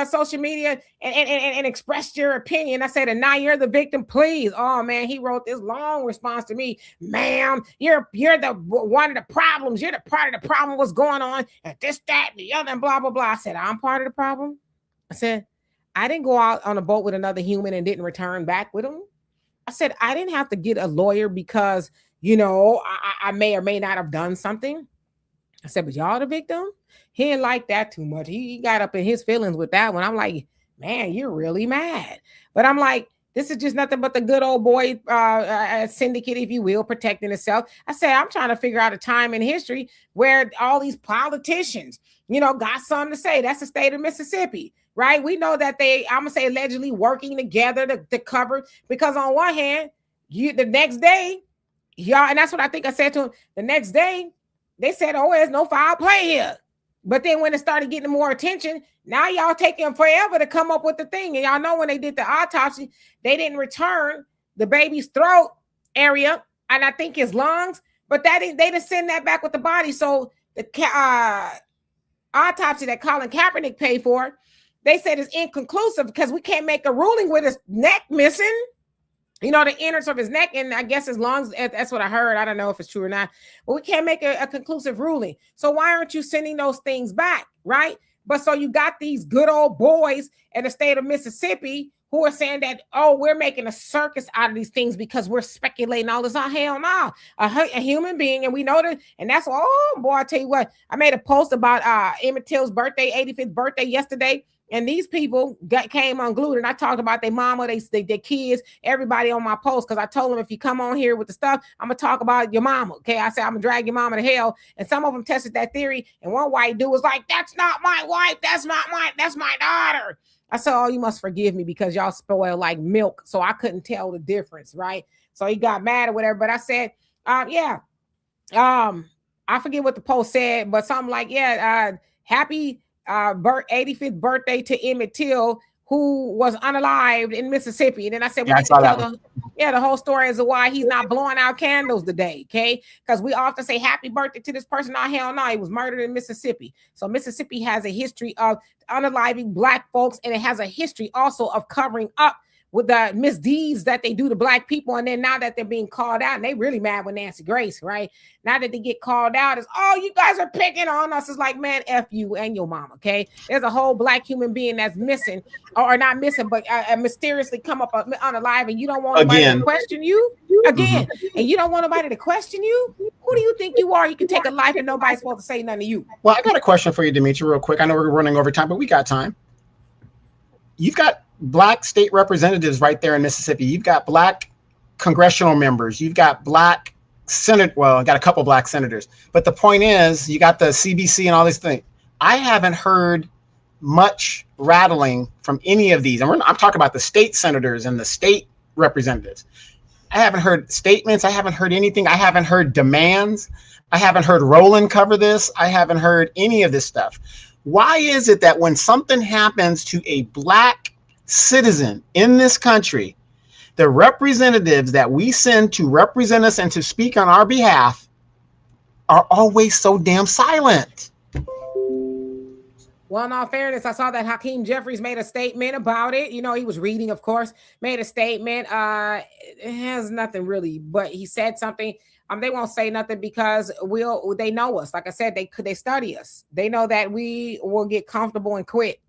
social media and expressed your opinion. I said, and now you're the victim, please. Oh man, he wrote this long response to me. Ma'am, you're the one of the problems. You're the part of the problem. What's going on? And this, that, and the other, and blah, blah, blah. I said, I'm part of the problem. I said, I didn't go out on a boat with another human and didn't return back with him. I said, I didn't have to get a lawyer because, I may or may not have done something. I said, but y'all the victim? He didn't like that too much. He got up in his feelings with that one. I'm like, man, you're really mad. But I'm like, this is just nothing but the good old boy syndicate, if you will, protecting itself. I said, I'm trying to figure out a time in history where all these politicians, got something to say. That's the state of Mississippi, right? We know that I'm going to say allegedly working together to cover, because on one hand, the next day, y'all, and that's what I think I said to him, the next day, they said, oh, there's no foul play here. But then when it started getting more attention, now y'all taking forever to come up with the thing. And y'all know when they did the autopsy, they didn't return the baby's throat area and I think his lungs, but they didn't send that back with the body. So the autopsy that Colin Kaepernick paid for, they said is inconclusive because we can't make a ruling with his neck missing. The innards of his neck and I guess his lungs. That's what I heard. I don't know if it's true or not, but we can't make a conclusive ruling. So why aren't you sending those things back, right? But so you got these good old boys in the state of Mississippi who are saying that, oh, we're making a circus out of these things because we're speculating all this. Oh, hell no. A human being, and we know that, and that's, oh, boy, I tell you what, I made a post about Emmett Till's birthday, 85th birthday yesterday. And these people came unglued, and I talked about their mama, their kids, everybody on my post, because I told them, if you come on here with the stuff, I'm going to talk about your mama, okay? I said, I'm going to drag your mama to hell, and some of them tested that theory, and one white dude was like, that's not my wife, that's my daughter. I said, oh, you must forgive me because y'all spoil like milk, so I couldn't tell the difference, right? So he got mad or whatever, but I said, I forget what the post said, but something like, happy 85th birthday to Emmett Till, who was unalived in Mississippi. And then I said, we need to tell the whole story as to why he's not blowing out candles today, okay? Because we often say happy birthday to this person. Oh, hell no, he was murdered in Mississippi. So Mississippi has a history of unaliving Black folks, and it has a history also of covering up with the misdeeds that they do to Black people. And then now that they're being called out, and they really mad with Nancy Grace, right? Now that they get called out, it's, oh, you guys are picking on us. It's like, man, F you and your mama, okay? There's a whole Black human being that's missing, or not missing, but mysteriously come up unalive, and you don't want nobody to question you again. And you don't want nobody to question you? Who do you think you are? You can take a life and nobody's supposed to say nothing to you. Well, I got a question for you, Demetri, real quick. I know we're running over time, but we got time. You've got Black state representatives right there in Mississippi. You've got Black congressional members. You've got Black Senate. Well, I got a couple Black senators. But the point is, you got the CBC and all these things. I haven't heard much rattling from any of these. And I'm talking about the state senators and the state representatives. I haven't heard statements. I haven't heard anything. I haven't heard demands. I haven't heard Roland cover this. I haven't heard any of this stuff. Why is it that when something happens to a Black citizen in this country, the representatives that we send to represent us and to speak on our behalf are always so damn silent? Well, in all fairness, I saw that Hakeem Jeffries made a statement about it. He was reading, of course, made a statement. It has nothing really, but he said something. They won't say nothing because they know us. Like I said, they study us. They know that we will get comfortable and quit,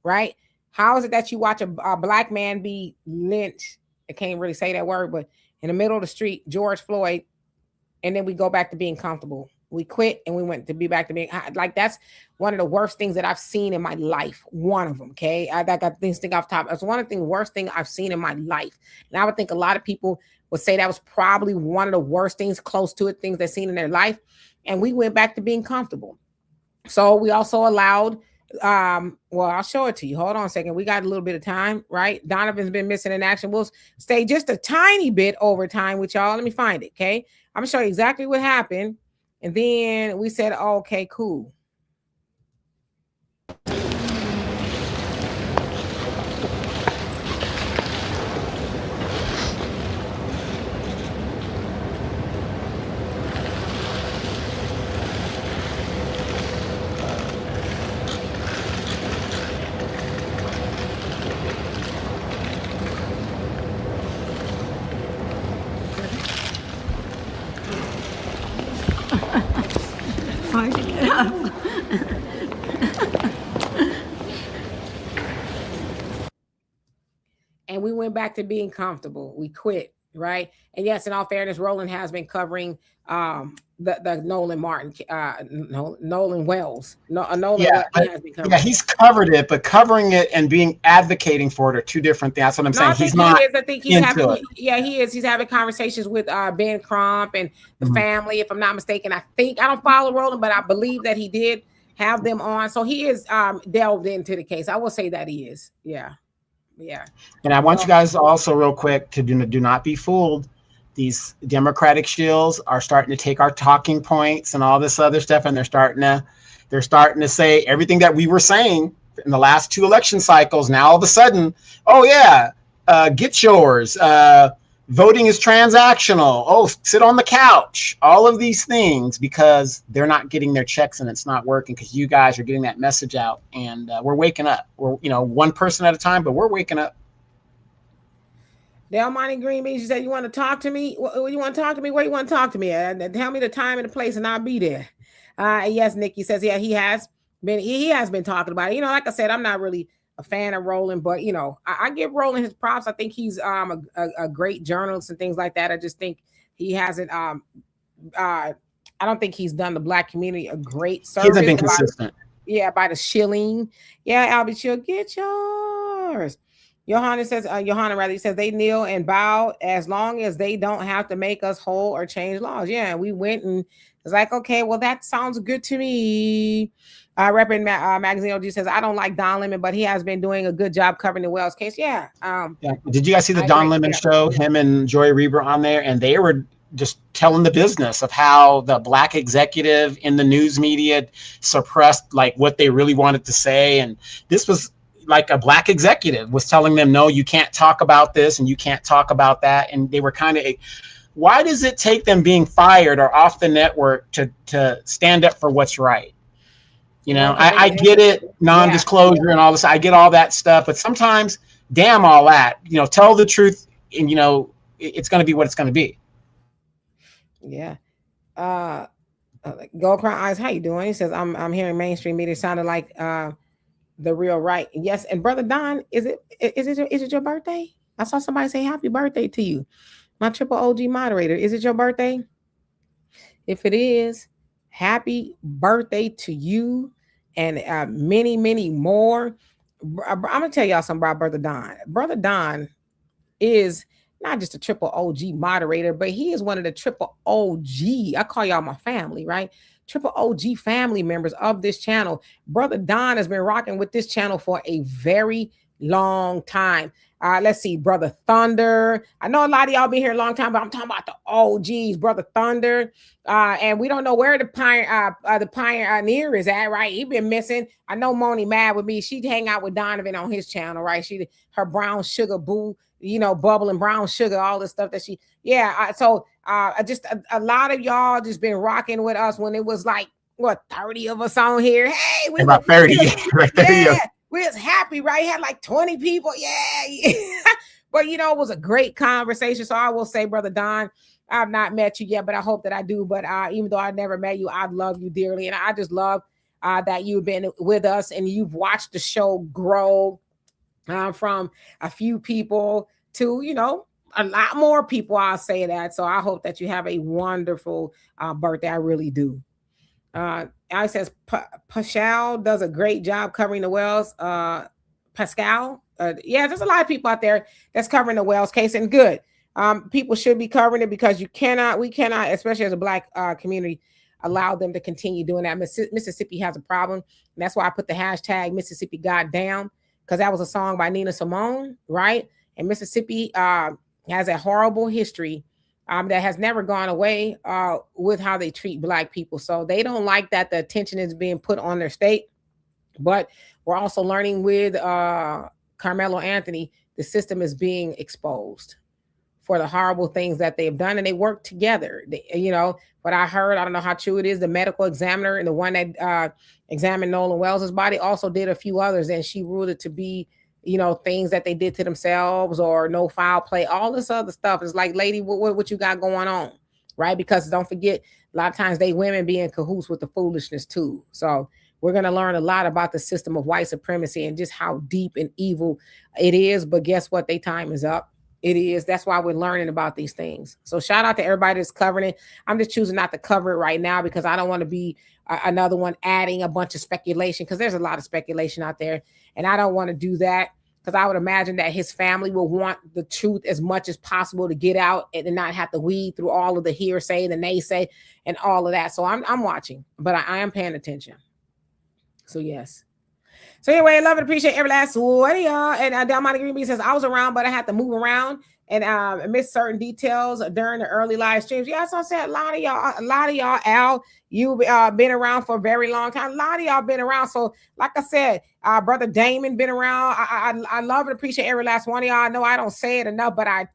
right? How is it that you watch a Black man be lynched? I can't really say that word, but in the middle of the street, George Floyd, and then we go back to being comfortable. We quit and we went to be back to being like, that's one of the worst things that I've seen in my life. One of them, okay? I got this thing off top. That's one of the worst things I've seen in my life. And I would think a lot of people would say that was probably one of the worst things, close to it, things they've seen in their life. And we went back to being comfortable. So we also allowed Well, I'll show it to you. Hold on a second. We got a little bit of time, right? Donovan's been missing in action. We'll stay just a tiny bit over time with y'all. Let me find it. Okay. I'm gonna show you exactly what happened. And then we said, oh, okay, cool. Hard to get up. And we went back to being comfortable. We quit, right? And yes, in all fairness, Roland has been covering the Nolan Martin, Nolan Wells. Nolan Yeah, Wells, he has been covering. yeah, he's covered it, but covering it and being advocating for it are two different things. That's what I'm saying. I think He's not. He is. I think he's into having. it. Yeah, he is. He's having conversations with Ben Crump and the family. If I'm not mistaken, I don't follow Roland, but I believe that he did have them on. So he is delved into the case. I will say that he is. Yeah. Yeah. And I want you guys also real quick to do not be fooled. These Democratic shills are starting to take our talking points and all this other stuff, and they're starting to say everything that we were saying in the last 2 election cycles. Now all of a sudden, oh yeah, get yours. Voting is transactional. Oh, sit on the couch. All of these things because they're not getting their checks and it's not working because you guys are getting that message out, and we're waking up. We're one person at a time, but we're waking up. Del Monte Green Beans, you said you want to talk to me. You want to talk to me? Where you want to talk to me? Tell me the time and the place, and I'll be there. Yes, Nikki says, yeah, he has been talking about it. Like I said, I'm not really a fan of Roland, but I give Roland his props. I think he's a great journalist and things like that. I just think he hasn't. I don't think he's done the Black community a great service. He hasn't been consistent. By the shilling. Yeah, Albie Chill, get yours. Johanna says, he says they kneel and bow as long as they don't have to make us whole or change laws. Yeah, we went and it's like, okay, well, that sounds good to me. Reverend Magazine OG says, I don't like Don Lemon, but he has been doing a good job covering the Wells case. Yeah. Did you guys see the Don Lemon show? Him and Joy Reber on there, and they were just telling the business of how the Black executive in the news media suppressed like what they really wanted to say. And this was like a Black executive was telling them, no, you can't talk about this and you can't talk about that. And they were kind of, why does it take them being fired or off the network to stand up for what's right? I get it, non-disclosure and all this. I get all that stuff, but sometimes, damn all that, tell the truth and, it's going to be what it's going to be. Yeah. Gold Crown Eyes, how you doing? He says, I'm hearing mainstream media sounded like the real right. Yes. And Brother Don, is it your birthday? I saw somebody say happy birthday to you. My triple OG moderator. Is it your birthday? If it is, happy birthday to you and many, many more. I'm going to tell y'all something about Brother Don. Brother Don is not just a triple OG moderator, but he is one of the triple OG. I call y'all my family, right? Triple OG family members of this channel. Brother Don has been rocking with this channel for a very long time. Let's see, Brother Thunder. I know a lot of y'all been here a long time, but I'm talking about the OGs, Brother Thunder. And we don't know where the pioneer is at, right? He been missing. I know Moni mad with me. She'd hang out with Donovan on his channel, right? Her brown sugar boo, bubbling brown sugar, all this stuff that she, so just a lot of y'all just been rocking with us when it was like, 30 of us on here. Hey, we about 30. We was happy, right? Had like 20 people. Yeah. But it was a great conversation. So I will say, Brother Don, I've not met you yet, but I hope that I do. But even though I never met you, I love you dearly. And I just love that you've been with us and you've watched the show grow from a few people to, a lot more people. I'll say that. So I hope that you have a wonderful birthday. I really do. Alex says Pascal does a great job covering the Wells. Pascal, there's a lot of people out there that's covering the Wells case, and good. People should be covering it because we cannot, especially as a Black community, allow them to continue doing that. Mississippi has a problem. And that's why I put the hashtag Mississippi Goddamn, because that was a song by Nina Simone, right? And Mississippi has a horrible history that has never gone away with how they treat Black people. So they don't like that the attention is being put on their state. But we're also learning with Carmelo Anthony, the system is being exposed for the horrible things that they've done, and they work together. What I heard, I don't know how true it is, the medical examiner and the one that examined Nolan Wells's body also did a few others, and she ruled it to be, things that they did to themselves or no foul play, all this other stuff. It's like, lady, what you got going on, right? Because don't forget, a lot of times they women be in cahoots with the foolishness too. So we're going to learn a lot about the system of white supremacy and just how deep and evil it is. But guess what? Their time is up. It is. That's why we're learning about these things. So shout out to everybody that's covering it. I'm just choosing not to cover it right now because I don't want to be another one adding a bunch of speculation, because there's a lot of speculation out there. And I don't want to do that, because I would imagine that his family will want the truth as much as possible to get out and not have to weed through all of the hearsay, the naysay, and all of that. So I'm watching, but I am paying attention. So yes. So anyway, I love and appreciate every last one of y'all. And Dalmani Greenby says, I was around, but I had to move around and miss certain details during the early live streams. Yeah, so I said a lot of y'all, Al, you've been around for a very long time. A lot of y'all been around. So like I said, Brother Damon been around. I love and appreciate every last one of y'all. I know I don't say it enough, but I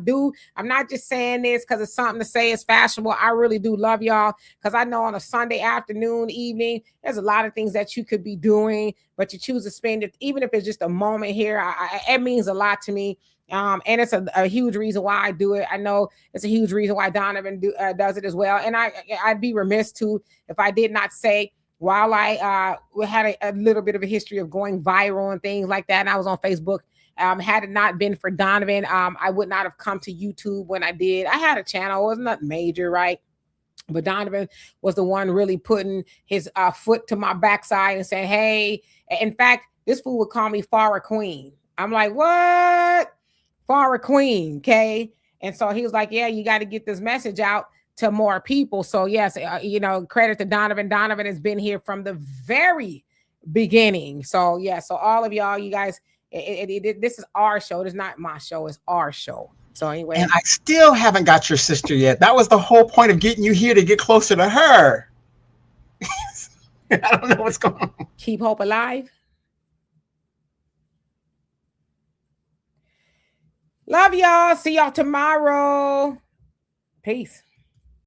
do. I'm not just saying this because it's something to say, it's fashionable. I really do love y'all, because I know on a Sunday afternoon, evening, there's a lot of things that you could be doing, but you choose to spend it, even if it's just a moment here. It means a lot to me. And it's a huge reason why I do it. I know it's a huge reason why Donovan does it as well. And I'd be remiss too if I did not say, while I had a little bit of a history of going viral and things like that, and I was on Facebook, had it not been for Donovan, I would not have come to YouTube when I did. I had a channel, it was not major, right? But Donovan was the one really putting his foot to my backside and saying, hey, in fact, this fool would call me Farrah Queen. I'm like, what? Farrah Queen, okay? And so he was like, yeah, you got to get this message out to more people. So yes, credit to Donovan. Donovan has been here from the very beginning. So yeah, so all of y'all, you guys, this is our show. It's not my show. It's our show. So anyway. And I still haven't got your sister yet. That was the whole point of getting you here, to get closer to her. I don't know what's going on. Keep hope alive. Love y'all. See y'all tomorrow. Peace.